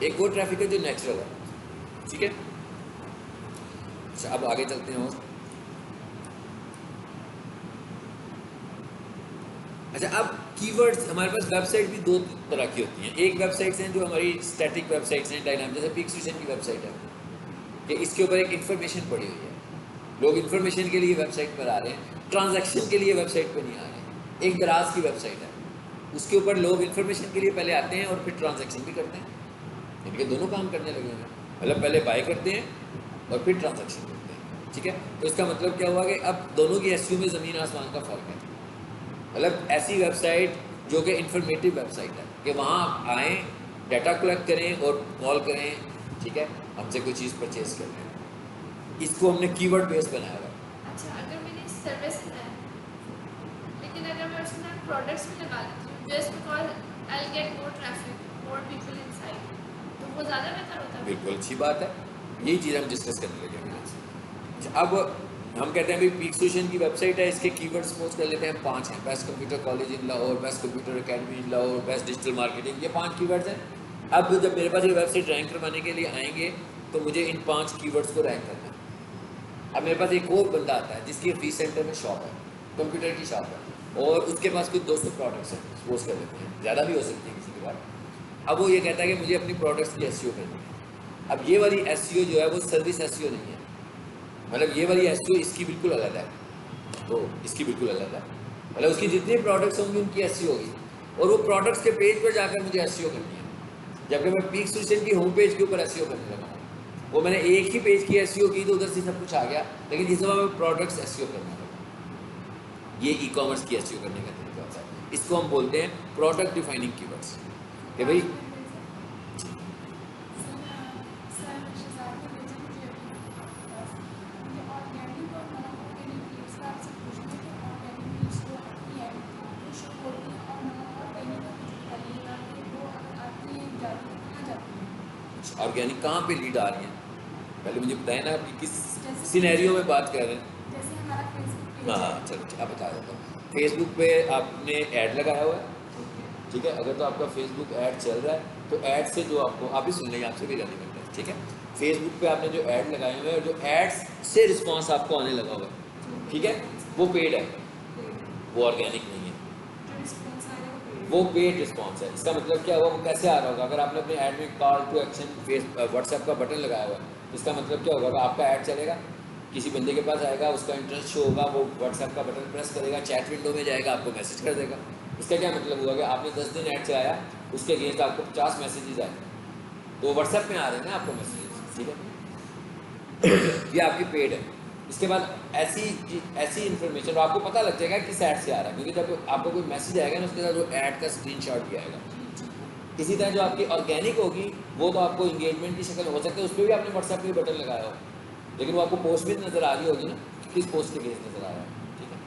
एक वो ट्रैफिक है जो नेचुरल है, ठीक है। अच्छा, अब आगे चलते हैं। और अच्छा, अब कीवर्ड्स, हमारे पास वेबसाइट भी दो तरह की होती हैं। एक वेबसाइट्स हैं जो हमारी स्टैटिक वेबसाइट्स हैं, डायनामिक, जैसे पीक स्टेशन की वेबसाइट है कि इसके ऊपर एक इन्फॉर्मेशन पड़ी हुई है, लोग इन्फॉर्मेशन के लिए वेबसाइट पर आ रहे हैं, ट्रांजैक्शन के लिए वेबसाइट पर नहीं आ रहे हैं। एक दराज की वेबसाइट है, उसके ऊपर लोग इन्फॉर्मेशन के लिए पहले आते हैं और फिर ट्रांजैक्शन भी करते हैं, इनके दोनों काम करने लगे हैं, मतलब पहले बाय करते हैं और फिर ट्रांजैक्शन करते हैं, ठीक है। तो इसका मतलब क्या हुआ कि अब दोनों की एसईओ में ज़मीन आसमान का फ़र्क है। मतलब ऐसी वेबसाइट जो कि इंफॉर्मेटिव वेबसाइट है कि वहाँ आप आएँ, डाटा कलेक्ट करें और कॉल करें, ठीक है, हमसे कोई चीज़ परचेज कर लें, इसको हमने कीवर्ड बेस बनाया हुआ है। अच्छा, अगर मेरी सर्विस है, लेकिन अगर मैं उसमें प्रोडक्ट्स भी लगा लेती हूँ just because I will get more traffic, more people inside, तो वो ज़्यादा बेहतर होता है। बिल्कुल अच्छी बात है, यही चीज़ हम डिस्कस करने लगे हैं। अच्छा, अब हम कहते हैं भाई पीक स्टेशन की वेबसाइट है, इसके कीवर्ड्स सपोज कर लेते हैं 5 हैं, best computer college in Lahore, best computer academy in Lahore, best digital marketing, ये 5 कीवर्ड्स हैं। अब जब मेरे पास ये वेबसाइट रैंक करवाने के लिए आएंगे तो मुझे इन 5 कीवर्ड्स को रैंक करना है। अब मेरे पास एक और बंदा आता है जिसकी फीस सेंटर में शॉप है, कंप्यूटर की शॉप है, और उसके पास कुछ 200 प्रोडक्ट्स हैं, सपोज कर लेते हैं, ज़्यादा भी हो सकती है किसी के पास। अब वो ये कहता है कि मुझे अपनी प्रोडक्ट्स की एसईओ करनी है। अब ये वाली एसईओ जो है वो सर्विस एसईओ नहीं है, मतलब ये वाली एसईओ इसकी बिल्कुल अलग है, तो इसकी बिल्कुल अलग है, मतलब उसकी जितनी प्रोडक्ट्स होंगी उनकी एसईओ होगी, और वो प्रोडक्ट्स के पेज पर जाकर मुझे एसईओ करनी है। जबकि मैं पीक स्टेशन की होम पेज के ऊपर एसईओ करने लगा हूँ, वो मैंने एक ही पेज की एसईओ की तो उधर से सब कुछ आ गया, लेकिन इस दफ़ा मैं प्रोडक्ट्स एसईओ करने लगा। ये ई कॉमर्स की एसईओ करने का तरीका होता है, इसको हम बोलते हैं प्रोडक्ट डिफाइनिंग कीवर्ड्स, कि भाई ऑर्गेनिक कहाँ पे लीड आ रही है, पहले मुझे बताएं ना, आप किस सिनेरियो में बात कर रहे हैं। जैसे हमारा फेसबुक, हाँ, चलो आप बता देता हूँ। फेसबुक पे आपने ऐड लगाया हुआ है, ठीक है, अगर तो आपका फेसबुक ऐड चल रहा है तो ऐड से जो आपको, आप भी सुन लेंगे, आपसे भी रनिंग करते हैं, ठीक है। फेसबुक पे आपने जो ऐड लगाए हुए हैं, जो एड्स से रिस्पांस आपको आने लगा हुआ है, ठीक है, वो पेड है, वो ऑर्गेनिक नहीं है, वो पेड रिस्पांस है। इसका मतलब क्या होगा, वो कैसे आ रहा होगा, अगर आपने अपने ऐड में कॉल टू एक्शन व्हाट्सएप का बटन लगाया हुआ है, तो इसका मतलब क्या होगा, आपका ऐड चलेगा, किसी बंदे के पास आएगा, उसका इंटरेस्ट शो होगा, वो व्हाट्सएप का बटन प्रेस करेगा, चैट विंडो में जाएगा, आपको मैसेज कर देगा। इसका क्या मतलब हुआ कि आपने 10 दिन ऐड चलाया, उसके अगेंस्ट आपको 50 मैसेजेस आए, तो व्हाट्सएप में आ रहे हैं ना आपको मैसेजेस, ठीक है। ये आपकी पेड है। इसके बाद ऐसी इन्फॉर्मेशन आपको पता लग जाएगा किस ऐड से आ रहा है, क्योंकि जब आपको कोई मैसेज आएगा ना उसके साथ वो ऐड का स्क्रीनशॉट भी आएगा। इसी तरह जो आपकी ऑर्गेनिक होगी वो तो आपको इंगेजमेंट की शक्ल हो सकता है, उस पर भी आपने व्हाट्सएप पे बटन लगाया हो, लेकिन वो आपको पोस्ट भी नज़र आ रही होगी ना, किस पोस्ट के बेस नज़र आ रहा है। ठीक है,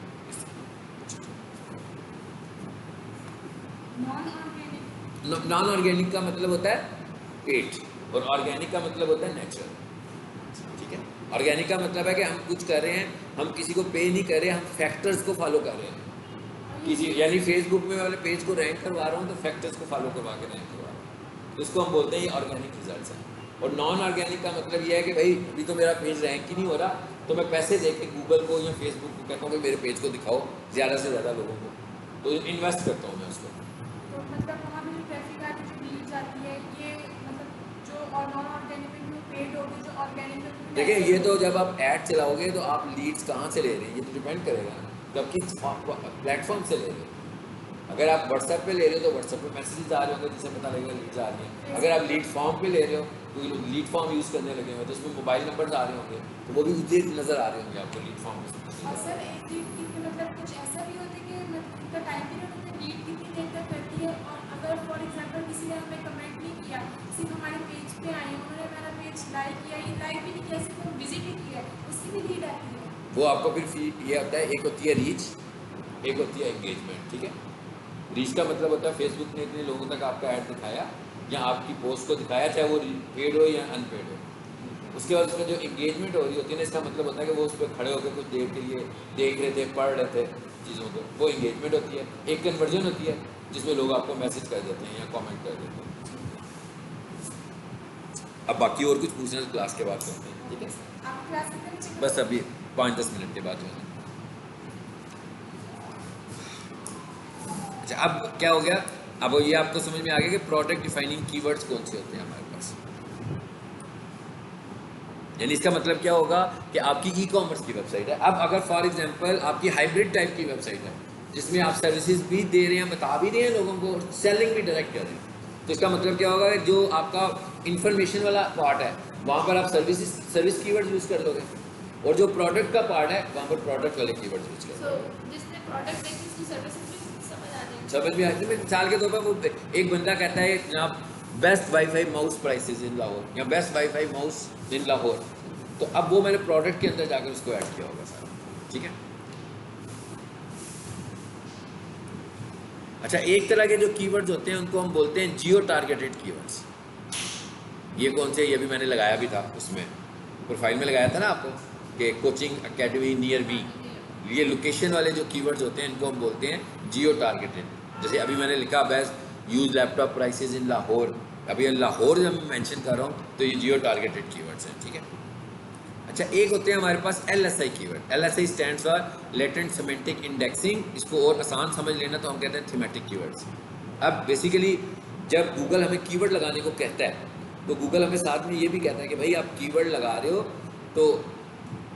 नॉन ऑर्गेनिक का मतलब होता है पेड, और ऑर्गेनिक का मतलब होता है नेचुरल। ठीक है, ऑर्गेनिक का मतलब है कि हम कुछ कर रहे हैं, हम किसी को पे नहीं कर रहे, हम फैक्टर्स को फॉलो कर रहे हैं किसी, यानी फेसबुक में वाले पेज को रैंक करवा रहा हूँ तो फैक्टर्स को फॉलो करवा के रैंक करवा रहा हूँ, तो इसको हम बोलते हैं ये ऑर्गेनिक रिजल्ट्स हैं। और नॉन ऑर्गेनिक का मतलब ये है कि भाई अभी तो मेरा पेज रैंक ही नहीं हो रहा, तो मैं पैसे दे के गूगल को या फेसबुक को कहता हूँ कि मेरे पेज को दिखाओ ज़्यादा से ज़्यादा लोगों को, तो इन्वेस्ट करता हूँ मैं उसको। तो मतलब वहाँ पे जो ट्रैफिक आती है, जो लीड्स आती है, ये मतलब जो और नॉन ऑर्गेनिक में पेड होगी, जो ऑर्गेनिक में देखिए ये तो जब आप ऐड चलाओगे तो आप लीड्स कहाँ से ले रहे हैं ये तो डिपेंड करेगा ना, जब किस प्लेटफॉर्म से ले रहे हो। अगर आप व्हाट्सएप पे ले रहे हो तो व्हाट्सएप पे मैसेजेस आ रहे होंगे जिससे पता लगेगा लीड्स आ रही हैं। अगर आप लीड फॉर्म पे ले रहे हो तो लीड फॉर्म यूज़ करने लगे हो तो उसमें मोबाइल नंबर आ रहे होंगे, तो वो भी उसी नज़र आ रहे होंगे आपको लीड फॉर्म और सर एक लीड की मतलब कुछ ऐसा भी होता है कि मतलब उनका टाइम पीरियड होता है, लीड कितनी देर तक करती है, और अगर फॉर एग्जांपल किसी ने हमें कमेंट नहीं किया, सिर्फ हमारे पेज पे आए, उन्होंने हमारा पेज लाइक किया, ये लाइक भी नहीं किया, सिर्फ विजिट ही किया, उसकी भी लीड आती है। वो आपको फिर ये होता है, एक होती है रीच, एक होती है एंगेजमेंट। ठीक है, रीच का मतलब होता है फेसबुक ने इतने लोगों तक आपका ऐड दिखाया या आपकी पोस्ट को दिखाया, चाहे वो पेड हो या अनपेड हो। उसके बाद उसमें जो एंगेजमेंट हो रही होती है ना, इसका मतलब होता है कि वो उस पर खड़े होकर कुछ देर के लिए देख रहे थे, पढ़ रहे थे चीज़ों को, वो एंगेजमेंट होती है। एक कन्वर्जन होती है जिसमें लोग आपको मैसेज कर देते हैं या कमेंट कर देते हैं। अब बाकी और कुछ पूछना तो क्लास के बाद करते हैं। ठीक है, आप क्लास में बस अभी 5-10 मिनट के बाद। अच्छा, अब क्या हो गया, अब ये आपको समझ में आ गया कि प्रोडक्ट डिफाइनिंग कीवर्ड्स कौन से होते हैं हमारे पास। यानी इसका मतलब क्या होगा कि आपकी ई कॉमर्स की वेबसाइट है। अब अगर फॉर एग्जांपल आपकी हाइब्रिड टाइप की वेबसाइट है जिसमें आप सर्विसेज भी दे रहे हैं, बता भी रहे हैं लोगों को, सेलिंग भी डायरेक्ट कर रहे हैं, तो इसका मतलब क्या होगा कि जो आपका इंफॉर्मेशन वाला पार्ट है वहाँ पर आप सर्विस कीवर्ड यूज़ कर लोगे, और जो प्रोडक्ट का पार्ट है वहाँ पर प्रोडक्ट वाले कीवर्ड यूज़ कर लोगे। जिसने प्रोडक्ट देखी उसकी सर्विसेज भी समझ आ जाएगी। समझ में आती है। मिसाल के तौर पर वो एक बंदा कहता है जनाब best wifi mouse prices in Lahore या बेस्ट वाईफाई माउस इन लाहौर, तो अब वो मैंने प्रोडक्ट के अंदर जाकर उसको ऐड किया होगा सारा। ठीक है, अच्छा, एक तरह के जो कीवर्ड्स होते हैं उनको हम बोलते हैं जियो टारगेटेड कीवर्ड्स। ये कौन से, ये भी मैंने लगाया भी था उसमें प्रोफाइल में लगाया था ना आपको कि कोचिंग अकेडमी नियर मी, ये लोकेशन वाले जो कीवर्ड्स होते हैं इनको हम बोलते हैं जियो टारगेटेड। जैसे अभी मैंने लिखा best use laptop prices in Lahore, अभी लाहौर जब मैं मेंशन कर रहा हूँ तो ये जियो टारगेटेड कीवर्ड्स हैं। ठीक है, अच्छा, एक होते हैं हमारे पास LSI keyword. LSI stands for latent semantic indexing, इसको और आसान समझ लेना तो हम कहते हैं थीमेटिक कीवर्ड्स। अब बेसिकली जब गूगल हमें कीवर्ड लगाने को कहता है तो गूगल हमें साथ में ये भी कहता है कि भाई आप कीवर्ड लगा रहे हो, तो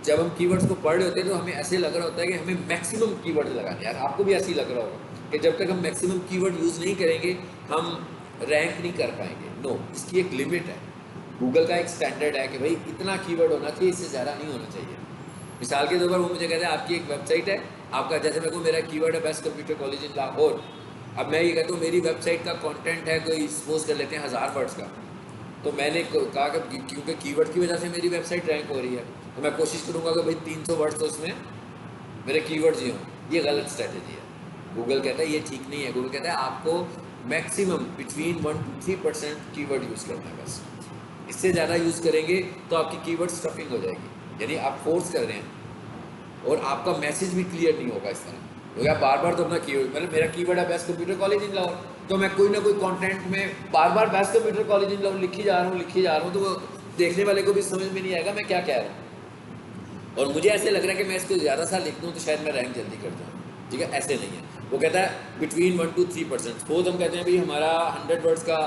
जब हम कीवर्ड्स को पढ़ रहे होते हैं तो हमें ऐसे लग रहा होता है कि हमें मैक्सिमम कीवर्ड लगाने हैं। यार आपको भी ऐसे ही लग रहा होगा कि जब तक हम मैक्सिमम कीवर्ड यूज़ नहीं करेंगे हम रैंक नहीं कर पाएंगे। नो, इसकी एक लिमिट है, गूगल का एक स्टैंडर्ड है कि भाई इतना कीवर्ड होना चाहिए, इससे ज़्यादा नहीं होना चाहिए। मिसाल के तौर पर वो मुझे कहते हैं आपकी एक वेबसाइट है, आपका जैसे मेरे को मेरा कीवर्ड है best computer college in Lahore, अब मैं ये कहता हूँ मेरी वेबसाइट का कंटेंट है कोई सपोज कर लेते हैं 1000 वर्ड्स का, तो मैंने कहा कि क्योंकि कीवर्ड की वजह से मेरी वेबसाइट रैंक हो रही है तो मैं कोशिश करूँगा कि भाई 300 वर्ड्स तो उसमें मेरे कीवर्ड्स ही हों। ये गलत स्ट्रैटेजी है। गूगल कहता है ये ठीक नहीं है। गूगल कहता है आपको maximum between 1 to 3% keyword use करना है बस, इससे ज़्यादा यूज़ करेंगे तो आपकी कीवर्ड स्टफिंग हो जाएगी, यानी आप फोर्स कर रहे हैं और आपका मैसेज भी क्लियर नहीं होगा इस तरह। तो यार बार बार तो अपना कीवर्ड, मतलब मेरा कीवर्ड है best computer college in Lahore, तो मैं कोई ना कोई कंटेंट में बार बार best computer college in Lahore लिखी जा रहा हूँ, तो वो देखने वाले को भी समझ में नहीं आएगा मैं क्या कह रहा हूँ। और मुझे ऐसे लग रहा है कि मैं इसको ज़्यादा सा लिख दूँ तो शायद मैं रैंक जल्दी कर जाऊँ। ठीक है, ऐसे नहीं है। वो कहता है बिटवीन 1 to 3%। सपोज हम कहते हैं भाई हमारा 100 वर्ड्स का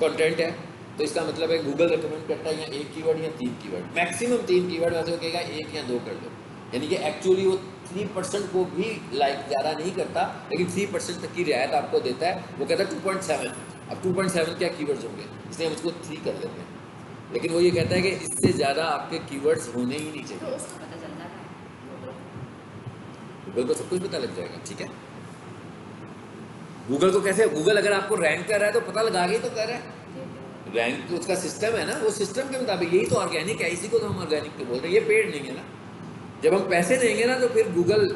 कंटेंट है, तो इसका मतलब है गूगल रिकमेंड करता है या 1 कीवर्ड या 3 कीवर्ड, मैक्सिमम 3 कीवर्ड, वैसे वो कहेगा 1 या 2 कर लो, यानी कि एक्चुअली वो 3% को भी लाइक ज़्यादा नहीं करता, लेकिन 3% तक की रियायत आपको देता है। वो कहता है 2.7। अब 2.7 क्या कीवर्ड्स होंगे, इसलिए हम उसको 3 कर देते हैं। लेकिन वो ये कहता है कि इससे ज़्यादा आपके कीवर्ड्स होने ही नहीं तो चाहिए। उसको पता चल जाता है गूगल को सब कुछ पता लग जाएगा, ठीक है। गूगल को कैसे, गूगल अगर आपको रैंक कर रहा है तो पता लगा के ही तो कर रहा है। रैंक तो उसका सिस्टम है ना, वो सिस्टम के मुताबिक, यही तो ऑर्गेनिक है, इसी को तो हम ऑर्गेनिक के बोल रहे हैं। ये पेड नहीं है ना। जब हम पैसे देंगे ना तो फिर गूगल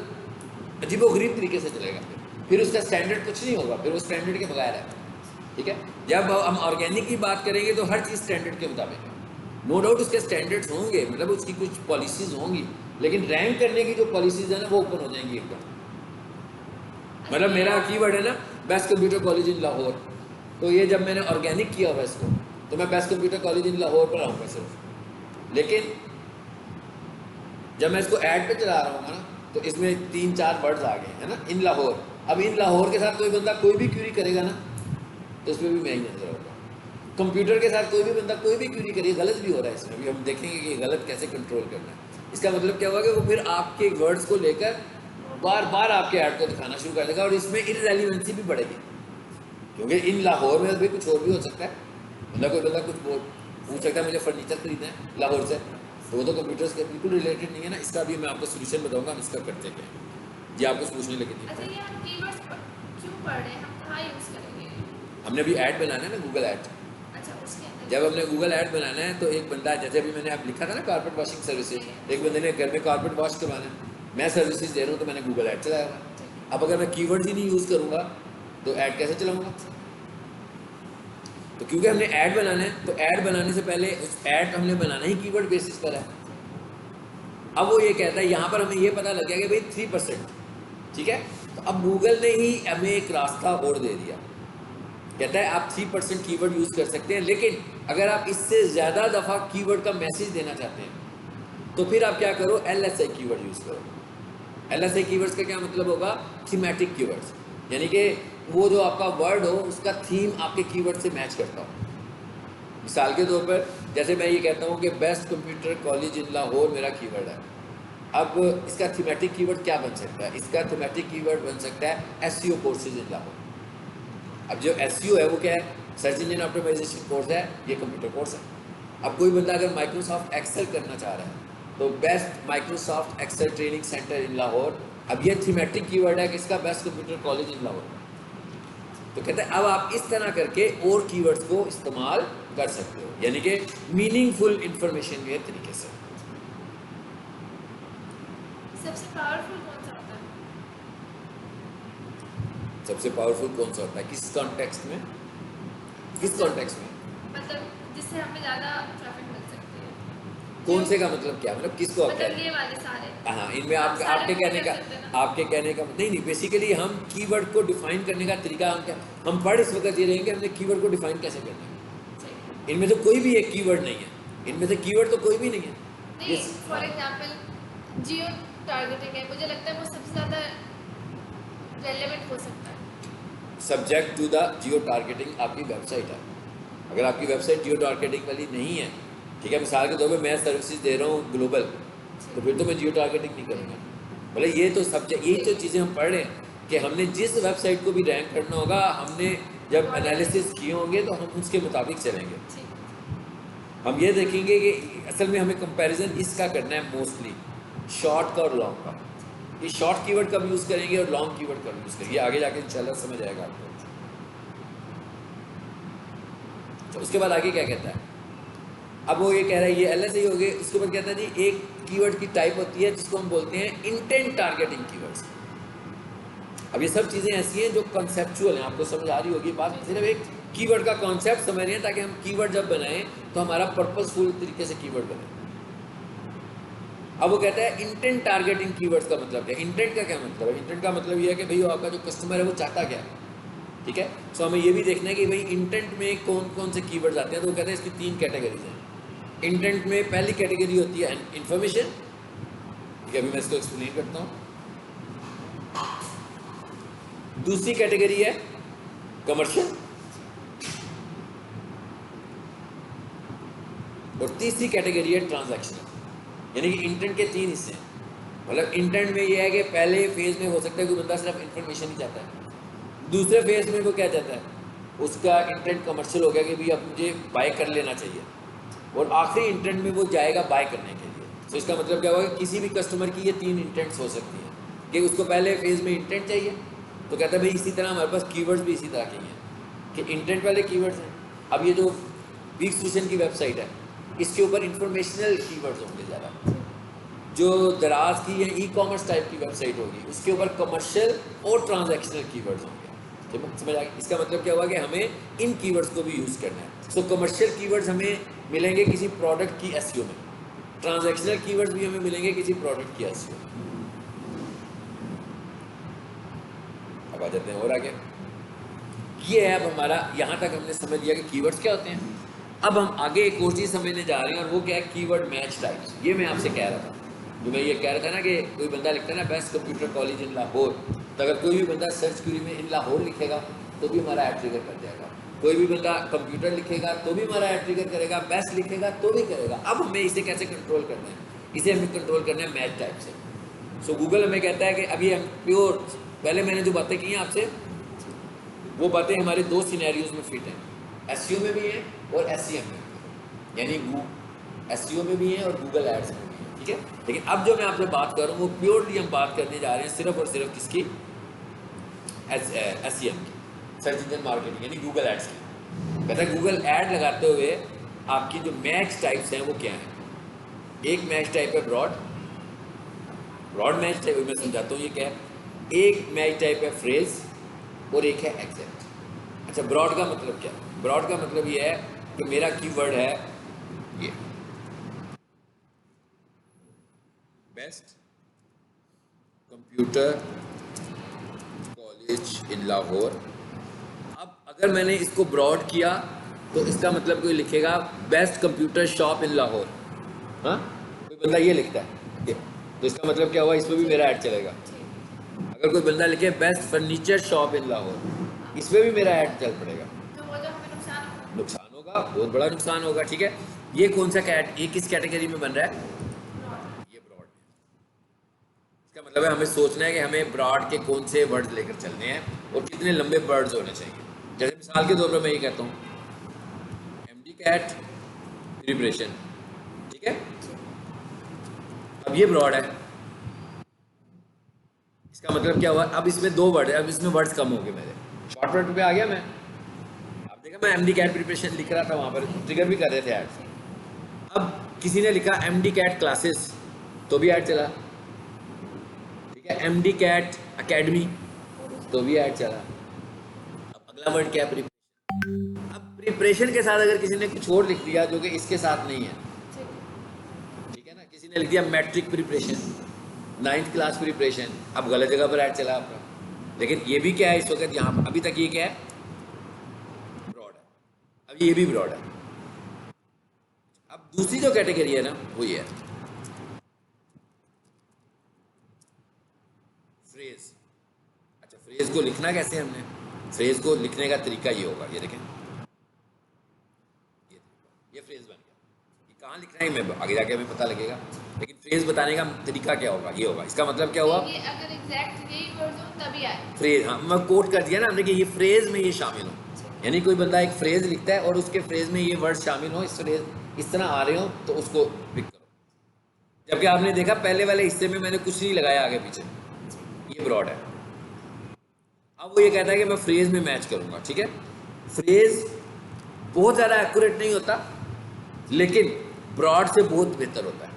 अजीबोगरीब तरीके से चलेगा, फिर उसका स्टैंडर्ड कुछ नहीं होगा, फिर वो स्टैंडर्ड के बगैर है, ठीक है। जब हम ऑर्गेनिक की बात करेंगे तो हर चीज़ स्टैंडर्ड के मुताबिक है। नो डाउट उसके स्टैंडर्ड्स होंगे, मतलब उसकी कुछ पॉलिसीज़ होंगी, लेकिन रैंक करने की जो पॉलिसीज़ है ना वो ओपन हो जाएंगी एकदम। मतलब मेरा कीवर्ड है ना best computer college in Lahore, तो ये जब मैंने ऑर्गेनिक किया हुआ इसको, तो मैं best computer college in Lahore पर आऊँगा सिर्फ। लेकिन जब मैं इसको ऐड पे चला रहा हूँ ना तो इसमें 3-4 वर्ड्स आ गए हैं ना, इन लाहौर। अब इन लाहौर के साथ कोई बंदा कोई भी क्यूरी करेगा ना तो इसमें भी मैं ही नजर आऊँगा। कंप्यूटर के साथ कोई भी बंदा कोई भी क्यूरी करिए, गलत भी हो रहा है इसमें, अभी हम देखेंगे कि गलत कैसे कंट्रोल करना है। इसका मतलब क्या होगा कि वो फिर आपके वर्ड्स को लेकर बार बार आपके ऐड को दिखाना शुरू कर देगा, और इसमें इररेलेवेंसी भी बढ़ेगी, क्योंकि इन लाहौर में भी कुछ और भी हो सकता है। मतलब कोई बंदा कुछ पूछ सकता है मुझे फर्नीचर खरीदना है लाहौर से, तो वो तो कंप्यूटर्स के बिल्कुल रिलेटेड नहीं है ना। इसका भी मैं आपको सोल्यूशन बताऊंगा, हम इसका करते हैं। जी आपको पूछने लगे थे। अच्छा, ये हम कीवर्ड्स क्यों पढ़ रहे हैं, हम कहाँ यूज़ करेंगे? हमने अभी ऐड बनाना है ना, गूगल ऐड। अच्छा, उसके अंदर जब हमने गूगल ऐड बनाना है तो एक बंदा, जैसे अभी मैंने आप लिखा था ना कारपेट वॉशिंग सर्विसेज, एक बंदे ने घर में कारपेट वॉश करवाना है, मैं सर्विसेज दे रहा हूँ तो मैंने गूगल ऐड चलाया हुआ। अब अगर मैं कीवर्ड्स ही नहीं यूज़ करूँगा तो ऐड कैसे चलाऊँगा? तो क्योंकि हमने ऐड बनाना है तो ऐड बनाने से पहले उस ऐड हमने बनाना ही कीवर्ड बेसिस पर है। अब वो ये कहता है, यहाँ पर हमें ये पता लग गया कि भाई 3%, ठीक है। तो अब गूगल ने ही हमें एक रास्ता और दे दिया, कहता है आप 3% कीवर्ड यूज़ कर सकते हैं, लेकिन अगर आप इससे ज़्यादा दफ़ा कीवर्ड का मैसेज देना चाहते हैं तो फिर आप क्या करो, LSI कीवर्ड यूज़ करो। LSI कीवर्ड्स का क्या मतलब होगा? थीमेटिक कीवर्ड्स, यानी कि वो जो आपका वर्ड हो उसका थीम आपके कीवर्ड से मैच करता हो। मिसाल के तौर पर जैसे मैं ये कहता हूँ कि best computer college in Lahore मेरा कीवर्ड है, अब इसका थीमेटिक कीवर्ड क्या बन सकता है? इसका थीमेटिक कीवर्ड बन सकता है SEO कोर्सेज इन लाहौर। अब जो SEO है वो क्या है? सर्च इंजन ऑप्टिमाइजेशन कोर्स है, ये कंप्यूटर कोर्स है। अब कोई बंदा अगर माइक्रोसॉफ्ट एक्सेल करना चाह रहा है तो best Microsoft Excel training centre in Lahore, अब ये थीमेटिक कीवर्ड है कि इसका best computer college in Lahore. तो कहते हैं अब आप इस तरह करके और कीवर्ड्स को इस्तेमाल कर सकते हो, यानी कि मीनिंगफुल इंफॉर्मेशन के तरीके से। सबसे पावरफुल कौन सा होता है? सबसे पावरफुल कौन सा होता है? किस कॉन्टेक्स्ट में? किस कॉन्टेक्स्ट में? मतलब जिससे हमें ज़्यादा ट्रैफिक मिल सकती है। कौन से का मतलब क्या, मतलब किसको आप कह मतलब रहे ये वाले सारे। हैं? हाँ, इनमें आप सारे आपके कहने का कर सकते हैं ना? आपके कहने का नहीं, बेसिकली हम कीवर्ड को डिफाइन करने का तरीका हम क्या, हम पढ़ इस वक्त ये रहेंगे हमने कीवर्ड को डिफाइन कैसे करना है। ठीक। इनमें तो कोई भी एक कीवर्ड नहीं है, इनमें से कीवर्ड तो कोई भी नहीं है। नहीं, फॉर एग्जांपल जियो टारगेटिंग है, मुझे लगता है वो सबसे ज़्यादा रेलेवेंट हो सकता है। Subject to the geo targeting आपकी वेबसाइट है। अगर आपकी वेबसाइट जियो टारगेटिंग वाली नहीं है, ठीक है, मिसाल के तौर पे मैं सर्विसेज दे रहा हूँ ग्लोबल, तो फिर तो मैं जियो टारगेटिंग नहीं करूँगा। बोले ये तो सब्जेक्ट, यही तो चीज़ें हम पढ़ रहे हैं कि हमने जिस वेबसाइट को भी रैंक करना होगा, हमने जब एनालिसिस किए होंगे तो हम उसके मुताबिक चलेंगे। हम ये देखेंगे कि असल में हमें कंपैरिजन इसका करना है मोस्टली, शॉर्ट का और लॉन्ग का। ये शॉर्ट कीवर्ड कब यूज़ करेंगे और लॉन्ग कीवर्ड कब यूज़ करेंगे, आगे जाके इंशाल्लाह समझ आएगा आपको। तो उसके बाद आगे क्या कहता है? अब वो ये कह रहा है ये LSI हो गए। उसके बाद कहता है जी एक कीवर्ड की टाइप होती है जिसको हम बोलते हैं इंटेंट टारगेटिंग कीवर्ड्स। अब ये सब चीज़ें ऐसी हैं जो कंसेप्चुअल हैं, आपको समझ आ रही होगी बात। सिर्फ एक कीवर्ड का कॉन्सेप्ट समझ रहे हैं ताकि हम कीवर्ड जब बनाएं तो हमारा पर्पसफुल तरीके से कीवर्ड बने। अब वो कहता है इंटेंट टारगेटिंग कीवर्ड्स का मतलब क्या है? इंटेंट का क्या मतलब है? इंटेंट का मतलब ये है कि भाई आपका जो कस्टमर है वो चाहता क्या है, ठीक है। सो हमें ये भी देखना है कि भाई इंटेंट में कौन कौन से कीवर्ड्स आते हैं। तो वो कहते हैं इसकी 3 कैटेगरीज हैं। इंटेंट में पहली कैटेगरी होती है इन्फॉर्मेशन, ठीक है, अभी मैं इसको एक्सप्लेन करता हूँ। दूसरी कैटेगरी है कमर्शियल, और तीसरी कैटेगरी है ट्रांजैक्शनल। यानी कि इंटेंट के 3 हिस्से हैं। मतलब इंटेंट में ये है कि पहले फेज में हो सकता है कोई बंदा सिर्फ इन्फॉर्मेशन ही चाहता है, दूसरे फेज में वो क्या चाहता है, उसका इंटेंट कमर्शियल हो गया कि भाई अब मुझे बाय कर लेना चाहिए, और आखिरी इंटेंट में वो जाएगा बाय करने के लिए। तो इसका मतलब क्या होगा कि किसी भी कस्टमर की ये 3 इंटेंट्स हो सकती हैं कि उसको पहले फेज़ में इंटेंट चाहिए, तो कहता है भाई इसी तरह हमारे पास कीवर्ड्स भी इसी तरह के हैं कि इंटेंट वाले कीवर्ड्स हैं। अब ये जो वीक सोल्यूशन की वेबसाइट है इसके ऊपर इंफॉर्मेशनल कीवर्ड्स होंगे ज़्यादा, जो दराज की या ई कॉमर्स टाइप की वेबसाइट होगी उसके ऊपर कमर्शियल और ट्रांजैक्शनल कीवर्ड्स होंगे। समझ आ गया? इसका मतलब क्या हुआ कि हमें इन कीवर्ड्स को भी यूज़ करना है। सो कमर्शियल कीवर्ड्स हमें मिलेंगे किसी प्रोडक्ट की एसईओ में, ट्रांजैक्शनल कीवर्ड्स भी हमें मिलेंगे किसी प्रोडक्ट की एसईओ में। अब आ जाते हैं और आगे। ये है अब हमारा, यहाँ तक हमने समझ लिया कि कीवर्ड्स क्या होते हैं। अब हम आगे एक और चीज़ समझने जा रहे हैं और वो क्या है, कीवर्ड मैच टाइप्स। ये मैं आपसे कह रहा था, जो मैं ये कह रहा था ना कि कोई बंदा लिखता है ना best computer college in Lahore, तो अगर कोई भी बंदा सर्च क्वेरी में इन लाहौर लिखेगा तो भी हमारा ऐड ट्रिगर कर जाएगा। कोई भी बंदा कंप्यूटर लिखेगा तो भी हमारा ऐड ट्रिगर करेगा, बेस्ट लिखेगा तो भी करेगा। अब हमें इसे कैसे कंट्रोल करना है? इसे हमें कंट्रोल करना है मैच टाइप से। सो गूगल हमें कहता है कि अभी हम प्योर, पहले मैंने जो बातें की हैं आपसे वो बातें हमारे 2 सिनेरियोज में फिट हैं, एसईओ में भी हैं और एसईएम में, यानी एसईओ में भी हैं और गूगल एड्स में भी हैं, ठीक है। लेकिन अब जो मैं आपसे बात कर रहा हूँ वो प्योरली हम बात करने जा रहे हैं सिर्फ और सिर्फ किसकी, एसईएम की, सर्च इंजन मार्केटिंग, यानी गूगल एड्स की। कहता है गूगल एड लगाते हुए आपकी जो मैच टाइप्स हैं वो क्या हैं। एक मैच टाइप है ब्रॉड मैच टाइप, मैं समझाता हूँ ये क्या है। एक मैच टाइप है फ्रेज और एक है एग्जैक्ट। अच्छा, ब्रॉड का मतलब क्या है? ब्रॉड का मतलब ये है कि मेरा कीवर्ड है ये best computer college in Lahore. अब अगर मैंने इसको ब्रॉड किया तो इसका मतलब कोई लिखेगा best computer shop in Lahore, हाँ कोई बंदा ये लिखता है तो इसका मतलब क्या हुआ, इसमें भी मेरा ऐड चलेगा। अगर कोई बंदा लिखे best furniture shop in Lahore, इसमें भी मेरा ऐड चल पड़ेगा। तो वो जो हमें नुकसान होगा, बहुत बड़ा नुकसान होगा, ठीक है। ये कौन सा ये किस कैटेगरी में बन रहा है, ये ब्रॉड है। इसका मतलब है हमें सोचना है कि हमें ब्रॉड के कौन से वर्ड्स लेकर चलने हैं और कितने लंबे वर्ड्स होने चाहिए। जैसे मिसाल के तौर पर मैं ये कहता हूँ एमडी कैट प्रिपरेशन, ठीक है। अब ये ब्रॉड है, इसका मतलब क्या हुआ, अब इसमें 2 वर्ड है, अब इसमें वर्ड्स कम हो गए मेरे, शॉर्ट वर्ड पे आ गया मैं। आप देखा मैं एमडी कैट प्रिपरेशन लिख रहा था, वहाँ पर ट्रिगर भी कर रहे थे ऐड। अब किसी ने लिखा एमडी कैट क्लासेस तो भी ऐड चला, ठीक है। एमडी कैट अकेडमी तो भी ऐड चला। अब अगला वर्ड क्या है, प्रिपरेशन। अब प्रिपरेशन के साथ अगर किसी ने कुछ और लिख दिया जो कि इसके साथ नहीं है, ठीक है ना, किसी ने लिख दिया matric preparation, 9th class preparation, अब गलत जगह पर ऐड चला आपका। लेकिन ये भी क्या है इस वक्त यहाँ पर, अभी तक ये क्या है, ब्रॉड है। अब ये भी ब्रॉड है। अब दूसरी जो कैटेगरी है ना वो ये है फ्रेज। अच्छा, फ्रेज को लिखना कैसे हमने, फ्रेज को लिखने का तरीका ये होगा, ये देखें, ये फ्रेज बन गया। ये कहाँ लिखना है मैं आगे जाके हमें पता लगेगा, लेकिन फ्रेज बताने का तरीका क्या होगा, ये होगा। इसका मतलब क्या हुआ, ये अगर एग्जैक्ट यही वर्ड हो तभी आए फ्रेज। हाँ, मैं कोट कर दिया ना हमने कि ये फ्रेज में ये शामिल हो, यानी कोई बंदा एक फ्रेज लिखता है और उसके फ्रेज में ये वर्ड शामिल हो, इस फ्रेज इस तरह आ रहे हो तो उसको पिक करो। जबकि आपने देखा पहले वाले हिस्से में मैंने कुछ नहीं लगाया आगे पीछे, ये ब्रॉड है। अब वो ये कहता है कि मैं फ्रेज में मैच करूंगा, ठीक है। फ्रेज बहुत ज़्यादा एक्यूरेट नहीं होता लेकिन ब्रॉड से बहुत बेहतर होता है।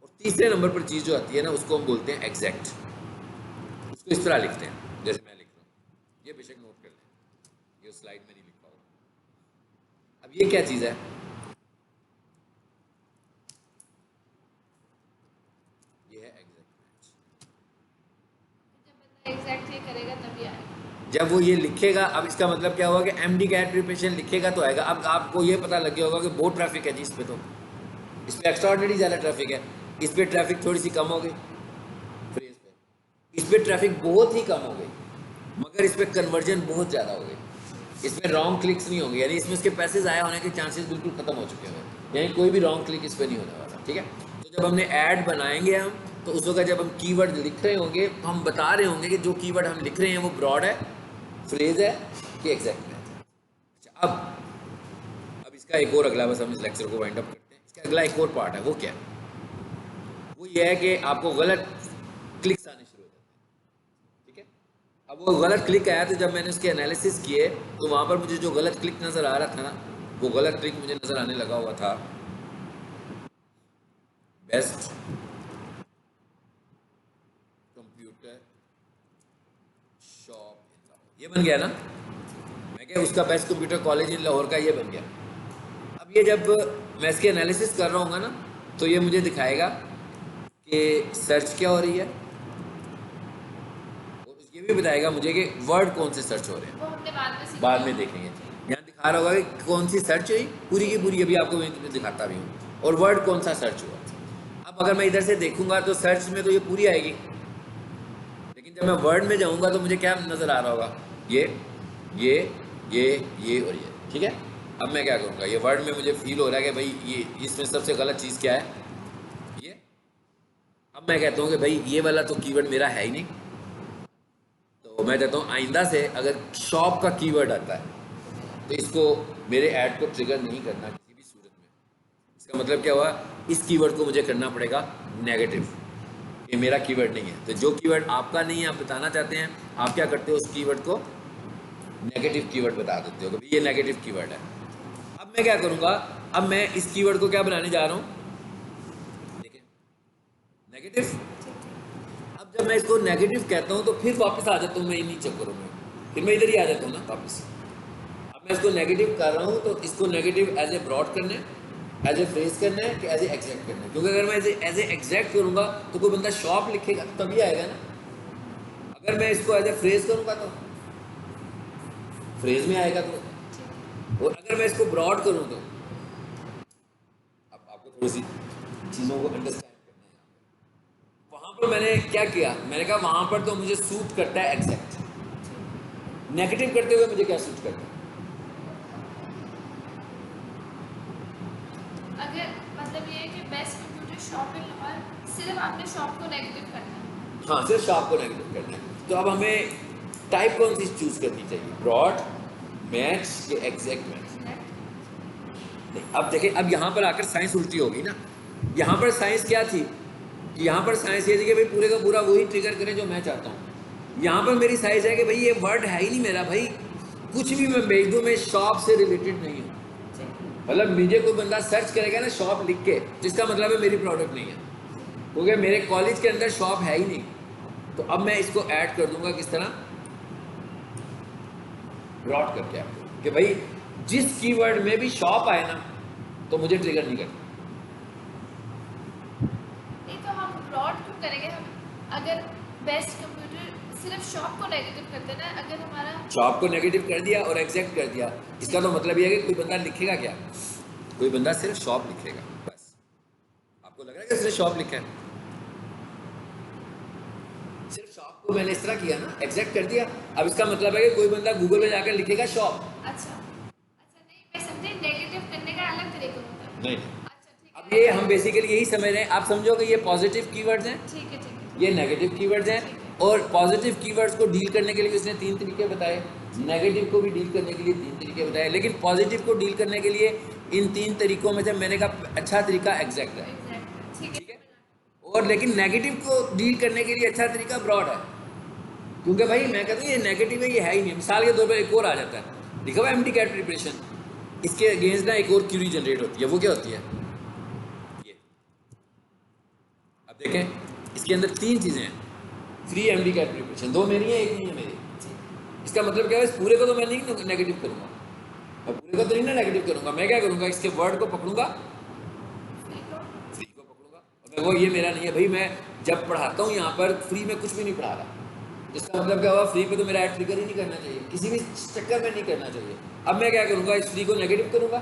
और तीसरे नंबर पर चीज़ जो आती है ना उसको हम बोलते हैं एग्जैक्ट। उसको इस तरह लिखते हैं जैसे मैं लिख रहा हूँ, ये बेशक नोट कर लें, ये स्लाइड में नहीं लिखा होगा। अब ये क्या चीज़ है, ये है एग्जैक्ट मैच। जब बंदा एग्जैक्ट ये करेगा तभी आएगा। जब वो ये लिखेगा, अब इसका मतलब क्या हुआ कि एमडी कैट प्रिपरेशन लिखेगा तो आएगा। अब आपको ये पता लग गया होगा कि बहुत ट्रैफिक है जी इस पे, तो इस पर एक्स्ट्राऑर्डिनरी ज़्यादा ट्रैफिक है, इस पर ट्रैफिक थोड़ी सी कम हो गई फ्रेज पे, इस पर ट्रैफिक बहुत ही कम हो गई मगर इस पर कन्वर्जन बहुत ज़्यादा हो गई, इसमें रॉन्ग क्लिक्स नहीं होंगे, यानी इसमें उसके पैसे ज़ाया होने के चांसेस बिल्कुल ख़त्म हो चुके हैं, यानी कोई भी रॉन्ग क्लिक इस पर नहीं होने वाला, ठीक है। तो जब हमने ऐड बनाएंगे हम, तो उस वक्त जब हम कीवर्ड लिख रहे होंगे तो हम बता रहे होंगे कि जो कीवर्ड हम लिख रहे हैं वो ब्रॉड है, फ्रेज है कि एग्जैक्ट मैच है। अच्छा, अब इसका एक और अगला, बस हम इस लेक्चर को वाइंड अप करते हैं, इसका अगला एक और पार्ट है, वो क्या है? वो ये है कि आपको गलत क्लिक्स आने शुरू हो जाते हैं, ठीक है? अब वो गलत क्लिक आया तो जब मैंने उसके एनालिसिस किए तो वहाँ पर मुझे जो गलत क्लिक नज़र आ रहा था ना, वो गलत क्लिक मुझे नज़र आने लगा हुआ था बेस्ट कंप्यूटर शॉप, ये बन गया ना, मैं क्या उसका best computer college in Lahore का ये बन गया। अब ये जब मैं इसके एनालिसिस कर रहा हूँ ना, तो ये मुझे दिखाएगा कि सर्च क्या हो रही है, और ये भी बताएगा मुझे कि वर्ड कौन से सर्च हो रहे हैं, वो हमने बाद में देखेंगे। यहाँ दिखा रहा होगा कि कौन सी सर्च हुई पूरी की पूरी, अभी आपको मैं दिखाता भी हूँ, और वर्ड कौन सा सर्च हुआ। अब अगर मैं इधर से देखूंगा तो सर्च में तो ये पूरी आएगी, लेकिन जब मैं वर्ड में जाऊंगा तो मुझे क्या नज़र आ रहा होगा, ये ये ये और ये, ठीक है? अब मैं क्या करूँगा, ये वर्ड में मुझे फील हो रहा है कि भाई ये इसमें सबसे गलत चीज़ क्या है, ये। अब मैं कहता हूँ कि भाई ये वाला तो कीवर्ड मेरा है ही नहीं, तो मैं कहता हूँ आइंदा से अगर शॉप का कीवर्ड आता है तो इसको मेरे ऐड को ट्रिगर नहीं करना किसी भी सूरत में। इसका मतलब क्या हुआ, इस कीवर्ड को मुझे करना पड़ेगा नेगेटिव, ये मेरा कीवर्ड नहीं है। तो जो कीवर्ड आपका नहीं है, आप बताना चाहते हैं, आप क्या करते हो, उस कीवर्ड को नेगेटिव कीवर्ड बता देते हो कि ये नेगेटिव कीवर्ड है। अब मैं क्या करूंगा, अब मैं इस कीवर्ड को क्या बनाने जा रहा हूं, देखिए नेगेटिव। अब जब मैं इसको नेगेटिव कहता हूं तो फिर वापस आ जाता हूं मैं इन्हीं चक्करों में, फिर मैं इधर ही आ जाता हूं ना वापस। अब मैं इसको नेगेटिव कर रहा हूं तो इसको नेगेटिव एज ए ब्रॉड करना है, एज ए फ्रेज करना है कि एज ए एग्जैक्ट करना है, क्योंकि अगर मैं एज ए एग्जैक्ट करूंगा तो कोई बंदा शॉप लिखेगा तभी आएगा ना। अगर मैं इसको एज ए फ्रेज करूंगा तो फ्रेज में आएगा तो, और अगर मैं इसको ब्रॉड करूं तो, अब आपको थोड़ी सी चीज़ों को अंडरस्टैंड करना है। वहां पर मैंने क्या किया, मैंने कहा वहां पर तो मुझे सूट करता है एग्जैक्ट, नेगेटिव करते हुए मुझे क्या सूट करता है, अगर मतलब ये है कि best computer shop in Lahore, सिर्फ आपने शॉप को नेगेटिव करना है। हाँ सिर्फ शॉप को नेगेटिव करना है। तो अब हमें टाइप कौन सी चूज करनी चाहिए, ब्रॉड, मैच या एग्जैक्ट मैच? अब देखिए, अब यहाँ पर आकर साइंस उल्टी होगी ना। यहाँ पर साइंस क्या थी कि यहाँ पर साइंस ये थी कि भाई पूरे का पूरा वही ट्रिगर करें जो मैं चाहता हूँ। यहाँ पर मेरी साइंस है कि भाई ये वर्ड है ही नहीं मेरा, भाई कुछ भी मैं भेज दूँ, मैं शॉप से रिलेटेड नहीं हूँ। मतलब मुझे कोई बंदा सर्च करेगा ना शॉप लिख के, जिसका मतलब है मेरी प्रोडक्ट नहीं है, क्योंकि मेरे कॉलेज के अंदर शॉप है ही नहीं। तो अब मैं इसको ऐड कर दूंगा किस तरह, ब्रॉड करके आपको, कि भाई जिस कीवर्ड में भी शॉप आए ना तो मुझे ट्रिगर नहीं करना। नहीं तो हम ब्रॉड क्यों करेंगे, हम अगर बेस्ट कंप्यूटर सिर्फ शॉप को नेगेटिव करते ना, अगर हमारा शॉप को नेगेटिव कर दिया और एग्जैक्ट कर दिया, इसका तो मतलब ये है कि कोई बंदा लिखेगा क्या, कोई बंदा सिर्फ शॉप लिखेगा बस। आपको लग रहा है कि सिर्फ शॉप लिखा है, सिर्फ शॉप को मैंने इस तरह किया ना, एग्जैक्ट कर दिया। अब इसका मतलब है कि कोई बंदा गूगल में जाकर लिखेगा शॉप। अच्छा नहीं, मैं समझे नेगेटिव करने का अलग तरीका होता है। नहीं, अच्छा ठीक है, अब ये हम बेसिकली यही समझ रहे हैं, आप समझो कि ये पॉजिटिव कीवर्ड्स हैं, ठीक है ये नेगेटिव कीवर्ड्स हैं, और पॉजिटिव कीवर्ड्स को डील करने के लिए उसने 3 तरीके बताए, नेगेटिव को भी डील करने के लिए 3 तरीके बताए, लेकिन पॉजिटिव को डील करने के लिए इन 3 तरीकों में से मैंने कहा अच्छा तरीका एग्जैक्ट है, ठीक है। और लेकिन नेगेटिव को डील करने के लिए अच्छा तरीका ब्रॉड है, क्योंकि भाई मैं कहता हूँ ये नेगेटिव है, ये है ही नहीं। मिसाल के तौर पर एक और आ जाता है, लिखा हुआ एम्प्टी कैट प्रिपरेशन, इसके अगेंस्ट ना एक और क्यूरी जनरेट होती है, वो क्या होती है ये। अब देखें इसके अंदर 3 चीज़ें हैं, फ्री एम्प्टी कैट प्रिपरेशन, 2 मेरी हैं, 1 नहीं है मेरी। इसका मतलब क्या है, इस पूरे को तो मैं नहीं नेगेटिव करूँगा, मैं पूरे को तो नहीं ना नेगेटिव करूँगा, मैं क्या करूँगा, इसके वर्ड को पकड़ूंगा, फ्री को पकड़ूंगा, और मैं वो ये मेरा नहीं है भाई, मैं जब पढ़ाता हूँ यहाँ पर फ्री में कुछ भी नहीं पढ़ा रहा। इसका मतलब क्या हुआ, फ्री पे तो मेरा ऐड ट्रिगर ही नहीं करना चाहिए, किसी भी चक्कर में नहीं करना चाहिए। अब मैं क्या करूँगा, इस फ्री को नेगेटिव करूँगा,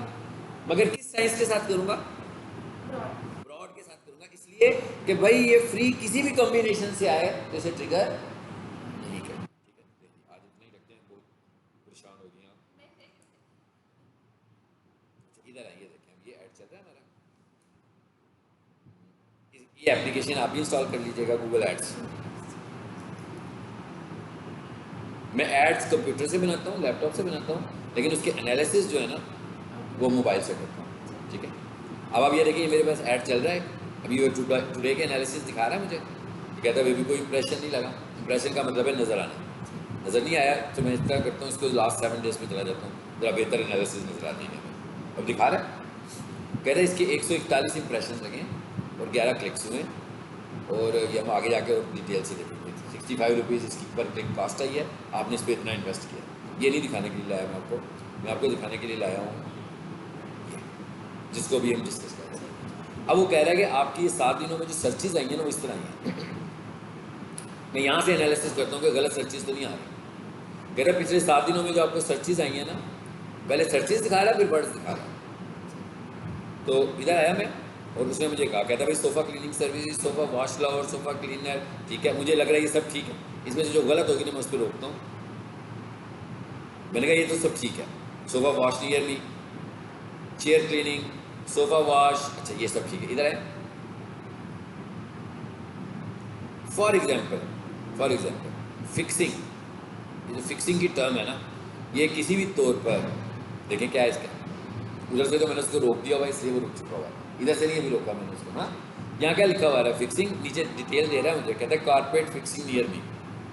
मगर किस साइंस के साथ करूँगा, ब्रॉड के साथ करूँगा, इसलिए कि भाई ये फ्री किसी भी कॉम्बिनेशन से आए तो इसे ट्रिगर नहीं करना। ठीक है, आज इतना ही रखते हैं, बहुत परेशान हो गए आप। इधर आइए, देखें ये ऐड चल रहा है हमारा, ये एप्लीकेशन आप भी इंस्टॉल कर लीजिएगा, गूगल एड्स। मैं एड्स कंप्यूटर से बनाता हूँ, लैपटॉप से बनाता हूँ, लेकिन उसके एनालिसिस जो है ना वो मोबाइल से करता हूँ, ठीक है। अब आप ये देखिए मेरे पास ऐड चल रहा है, अभी ये टुडे के एनालिसिस दिखा रहा है मुझे, ये कहता है अभी भी कोई इंप्रेशन नहीं लगा। इंप्रेशन का मतलब है नज़र आना, नज़र नहीं आया तो मैं इस तरह करता हूँ, इसको लास्ट 7 डेज में चला जाता हूँ, ज़रा बेहतर एनालिसिस नज़र आती है। अब दिखा रहा है, कह रहे हैं इसके 141 इंप्रेशन लगे और 11 क्लिक्स हुए, और ये हम आगे जाके डिटेल से देखेंगे। 65 रुपीज़ इसकी पर क्लिक कॉस्ट आई है, आपने इस पर इतना इन्वेस्ट किया। ये नहीं दिखाने के लिए लाया मैं आपको दिखाने के लिए लाया हूँ जिसको भी हम डिस्कस कर रहे हैं। अब वो कह रहा है कि आपकी ये 7 दिनों में जो सर्चेज आई हैं ना वो इस तरह आई हैं। मैं यहाँ से एनालिसिस करता हूँ कि गलत सर्चेज तो नहीं आ रही। कह रहा पिछले 7 दिनों में जो आपको सर्चेज आई हैं ना, पहले सर्चेज दिखा रहा है फिर वर्ड्स दिखा रहा है। तो इधर आया मैं और उसने मुझे कहा, कहता भाई sofa cleaning service, sofa wash लाओ, सोफ़ा क्लीनर, ठीक है। मुझे लग रहा है ये सब ठीक है, इसमें से जो गलत होगी ना मैं उस पर रोकता हूँ। मैंने कहा ये तो सब ठीक है, sofa wash near me, chair cleaning, sofa wash, अच्छा ये सब ठीक है। इधर है फॉर एग्जाम्पल फिक्सिंग, ये जो फिक्सिंग की टर्म है ना, ये किसी भी तौर पर देखें क्या है इसका। उधर से तो मैंने उसको रोक दिया हुआ है इसलिए वो रुक चुका हुआ है, इधर से नहीं अभी रोका मैंने उसको। हाँ, यहाँ क्या लिखा हुआ है फिक्सिंग, नीचे डिटेल दे रहा है मुझे, कहता है कारपेट फिक्सिंग नियर मी,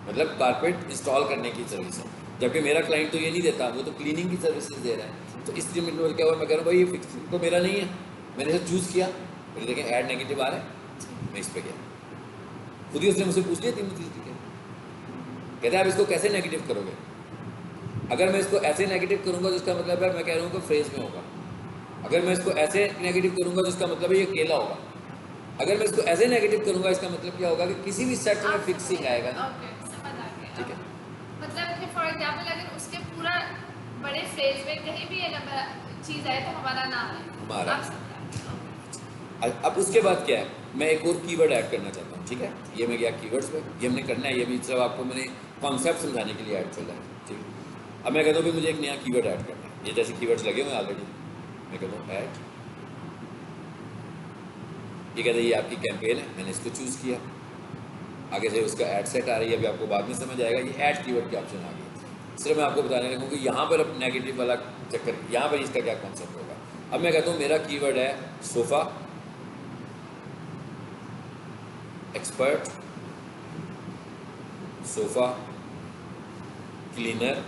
मतलब कारपेट इंस्टॉल करने की सर्विस है। जबकि मेरा क्लाइंट तो ये नहीं देता, वो तो क्लीनिंग की सर्विसेज दे रहा है। तो इसलिए मेरे क्या हुआ, मैं कह रहा हूँ भाई ये फिक्सिंग तो मेरा नहीं है, मैंने इसे चूज़ किया, फिर देखें ऐड नेगेटिव आ रहा है, मैं इस पर गया, खुद ही उसने मुझसे पूछ लिया 3 चीज़, ठीक है। कहते हैं आप इसको कैसे नेगेटिव करोगे। अगर मैं इसको ऐसे नेगेटिव करूँगा तो इसका मतलब है मैं कह रहा हूँ कि फ्रेज में होगा। अगर मैं इसको ऐसे नेगेटिव करूँगा तो इसका मतलब है ये केला होगा। अगर मैं इसको ऐसे नेगेटिव करूँगा इसका मतलब क्या होगा कि किसी भी सेट में फिक्सिंग आएगा ना, ओके समझ आ गया। ठीक है। मतलब कि फॉर एग्जांपल अगर उसके पूरा बड़े फ्रेज में कहीं भी ये नंबर चीज़ आए तो हमारा नाम है हमारा। आप समझा। अब उसके बाद क्या है, मैं एक और कीवर्ड ऐड करना चाहता हूँ, ठीक है। ये मैं गया कीवर्ड्स पे, ये हमने करना है, ये भी सिर्फ आपको मैंने कॉन्सेप्ट समझाने के लिए ऐड चल रहा है, ठीक है। अब मैं कहता हूँ कि मुझे एक नया कीवर्ड ऐड करना है, ये जैसे कीवर्ड्स लगे हुए हैं ऑलरेडी, मैं कहता हूँ ऐड, ये कहते हैं ये आपकी कैंपेन है, मैंने इसको चूज़ किया, आगे से उसका ऐड सेट आ रही है, अभी आपको बाद में समझ आएगा। ये ऐड कीवर्ड के ऑप्शन आ गए, सिर्फ मैं आपको बताने लगूँ कि यहाँ पर अब नेगेटिव वाला चक्कर, यहाँ पर इसका क्या कॉन्सेप्ट होगा। अब मैं कहता हूँ मेरा कीवर्ड है सोफ़ा एक्सपर्ट, सोफ़ा क्लीनर।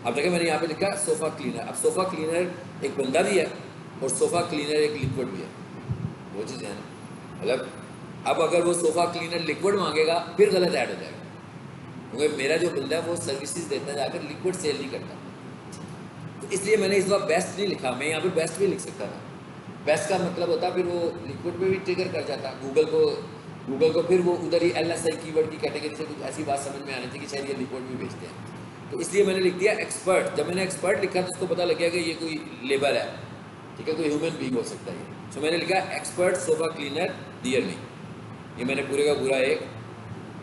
अब देखिए मैंने यहाँ पे लिखा सोफ़ा क्लीनर। अब सोफ़ा क्लीनर एक बंदा भी है और सोफ़ा क्लीनर एक लिक्विड भी है, वो चीज़ है ना। मतलब अब अगर वो सोफ़ा क्लीनर लिक्विड मांगेगा फिर गलत ऐड हो जाएगा, क्योंकि मेरा जो बंदा है वो सर्विसेज देता है, जाकर लिक्विड सेल नहीं करता। तो इसलिए मैंने इस बार बेस्ट नहीं लिखा, मैं यहाँ पे बेस्ट भी लिख सकता था। बेस्ट का मतलब होता फिर वो लिक्विड पे भी ट्रिगर कर जाता, गूगल को फिर वो उधर ही LSI कीवर्ड की कैटेगरी से कुछ ऐसी बात समझ में आनी थी कि शायद ये लिक्विड भी बेचते हैं। तो इसलिए मैंने लिख दिया एक्सपर्ट। जब मैंने एक्सपर्ट लिखा तो उसको पता लग गया कि ये कोई लेबर है, ठीक है, कोई ह्यूमन बीइंग हो सकता है। सो मैंने लिखा expert sofa cleaner near me, ये मैंने पूरे का पूरा एक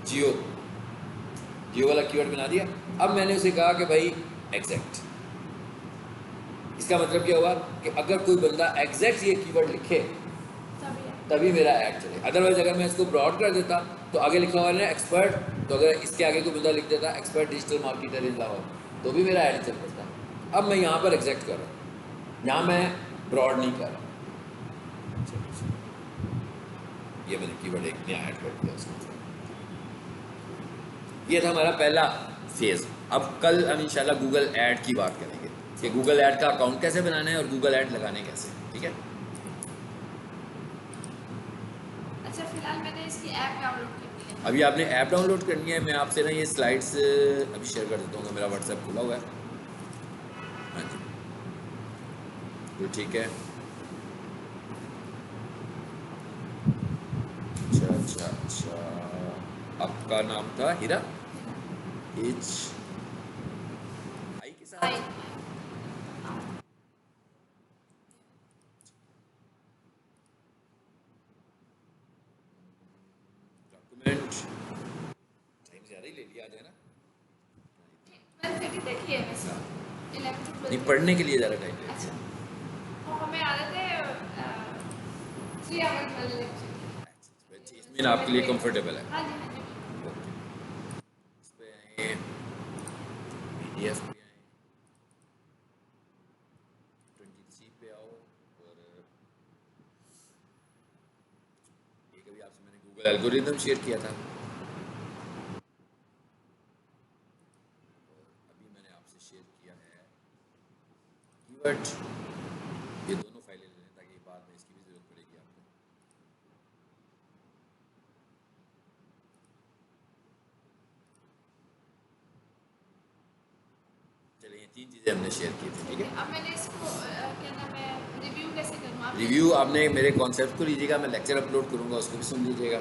जियो वाला कीवर्ड बना दिया। अब मैंने उसे कहा कि भाई एग्जैक्ट, इसका मतलब क्या हुआ कि अगर कोई बंदा एग्जैक्ट ये कीवर्ड लिखे तभी मेरा ऐड चले। अदरवाइज अगर मैं इसको ब्रॉड कर देता तो आगे लिखा हुआ है ना एक्सपर्ट, तो अगर इसके आगे कोई बंदा लिख देता expert digital marketer in Lahore, तो भी मेरा ऐड चल पड़ता। अब मैं यहाँ पर एग्जैक्ट कर रहा हूँ, यहाँ मैं ब्रॉड नहीं कर रहा। ये मैंने कीवर्ड एक नया ऐड कर दिया उसमें। ये था हमारा पहला फेज। अब कल हम इंशाल्लाह गूगल ऐड की बात करेंगे कि गूगल ऐड का अकाउंट कैसे बनाना है और गूगल ऐड लगाने कैसे, ठीक है। अच्छा फिलहाल मैंने इसकी ऐप डाउनलोड कर ली है। अभी आपने ऐप डाउनलोड करनी है। मैं आपसे ना ये स्लाइड्स अभी शेयर कर देता हूँ, मेरा व्हाट्सएप खुला हुआ है। हाँ जी, तो ठीक है। अच्छा, आपका नाम था हीरा, एच आई के साथ। डॉक्यूमेंट टाइम ज़्यादा ही ले लिया आज है ना। 12:30 देखी है वैसे, 11 to 12। नहीं, पढ़ने के लिए ज़्यादा टाइम ले। अच्छा, और हमें आदत है 3 आवर वाले लेक्चर। इसमें आपके लिए कंफर्टेबल है। हाँ जी हाँ जी। ओके, इस पे आए, PDF पे आए, सी पे आओ और ये कभी आपसे मैंने गूगल एल्गोरिदम शेयर किया था और अभी मैंने आपसे शेयर किया है कीवर्ड। ये दोनों फाइलें ले लें ताकि बाद में इसकी भी ज़रूरत पड़ेगी आपको। चलिए ये 3 चीज़ें हमने शेयर की थी, ठीक है। अब मैंने इसको क्या नाम है रिव्यू कैसे करूँ? आप रिव्यू आपने मेरे कॉन्सेप्ट को लीजिएगा, मैं लेक्चर अपलोड करूँगा, उसको भी सुन लीजिएगा।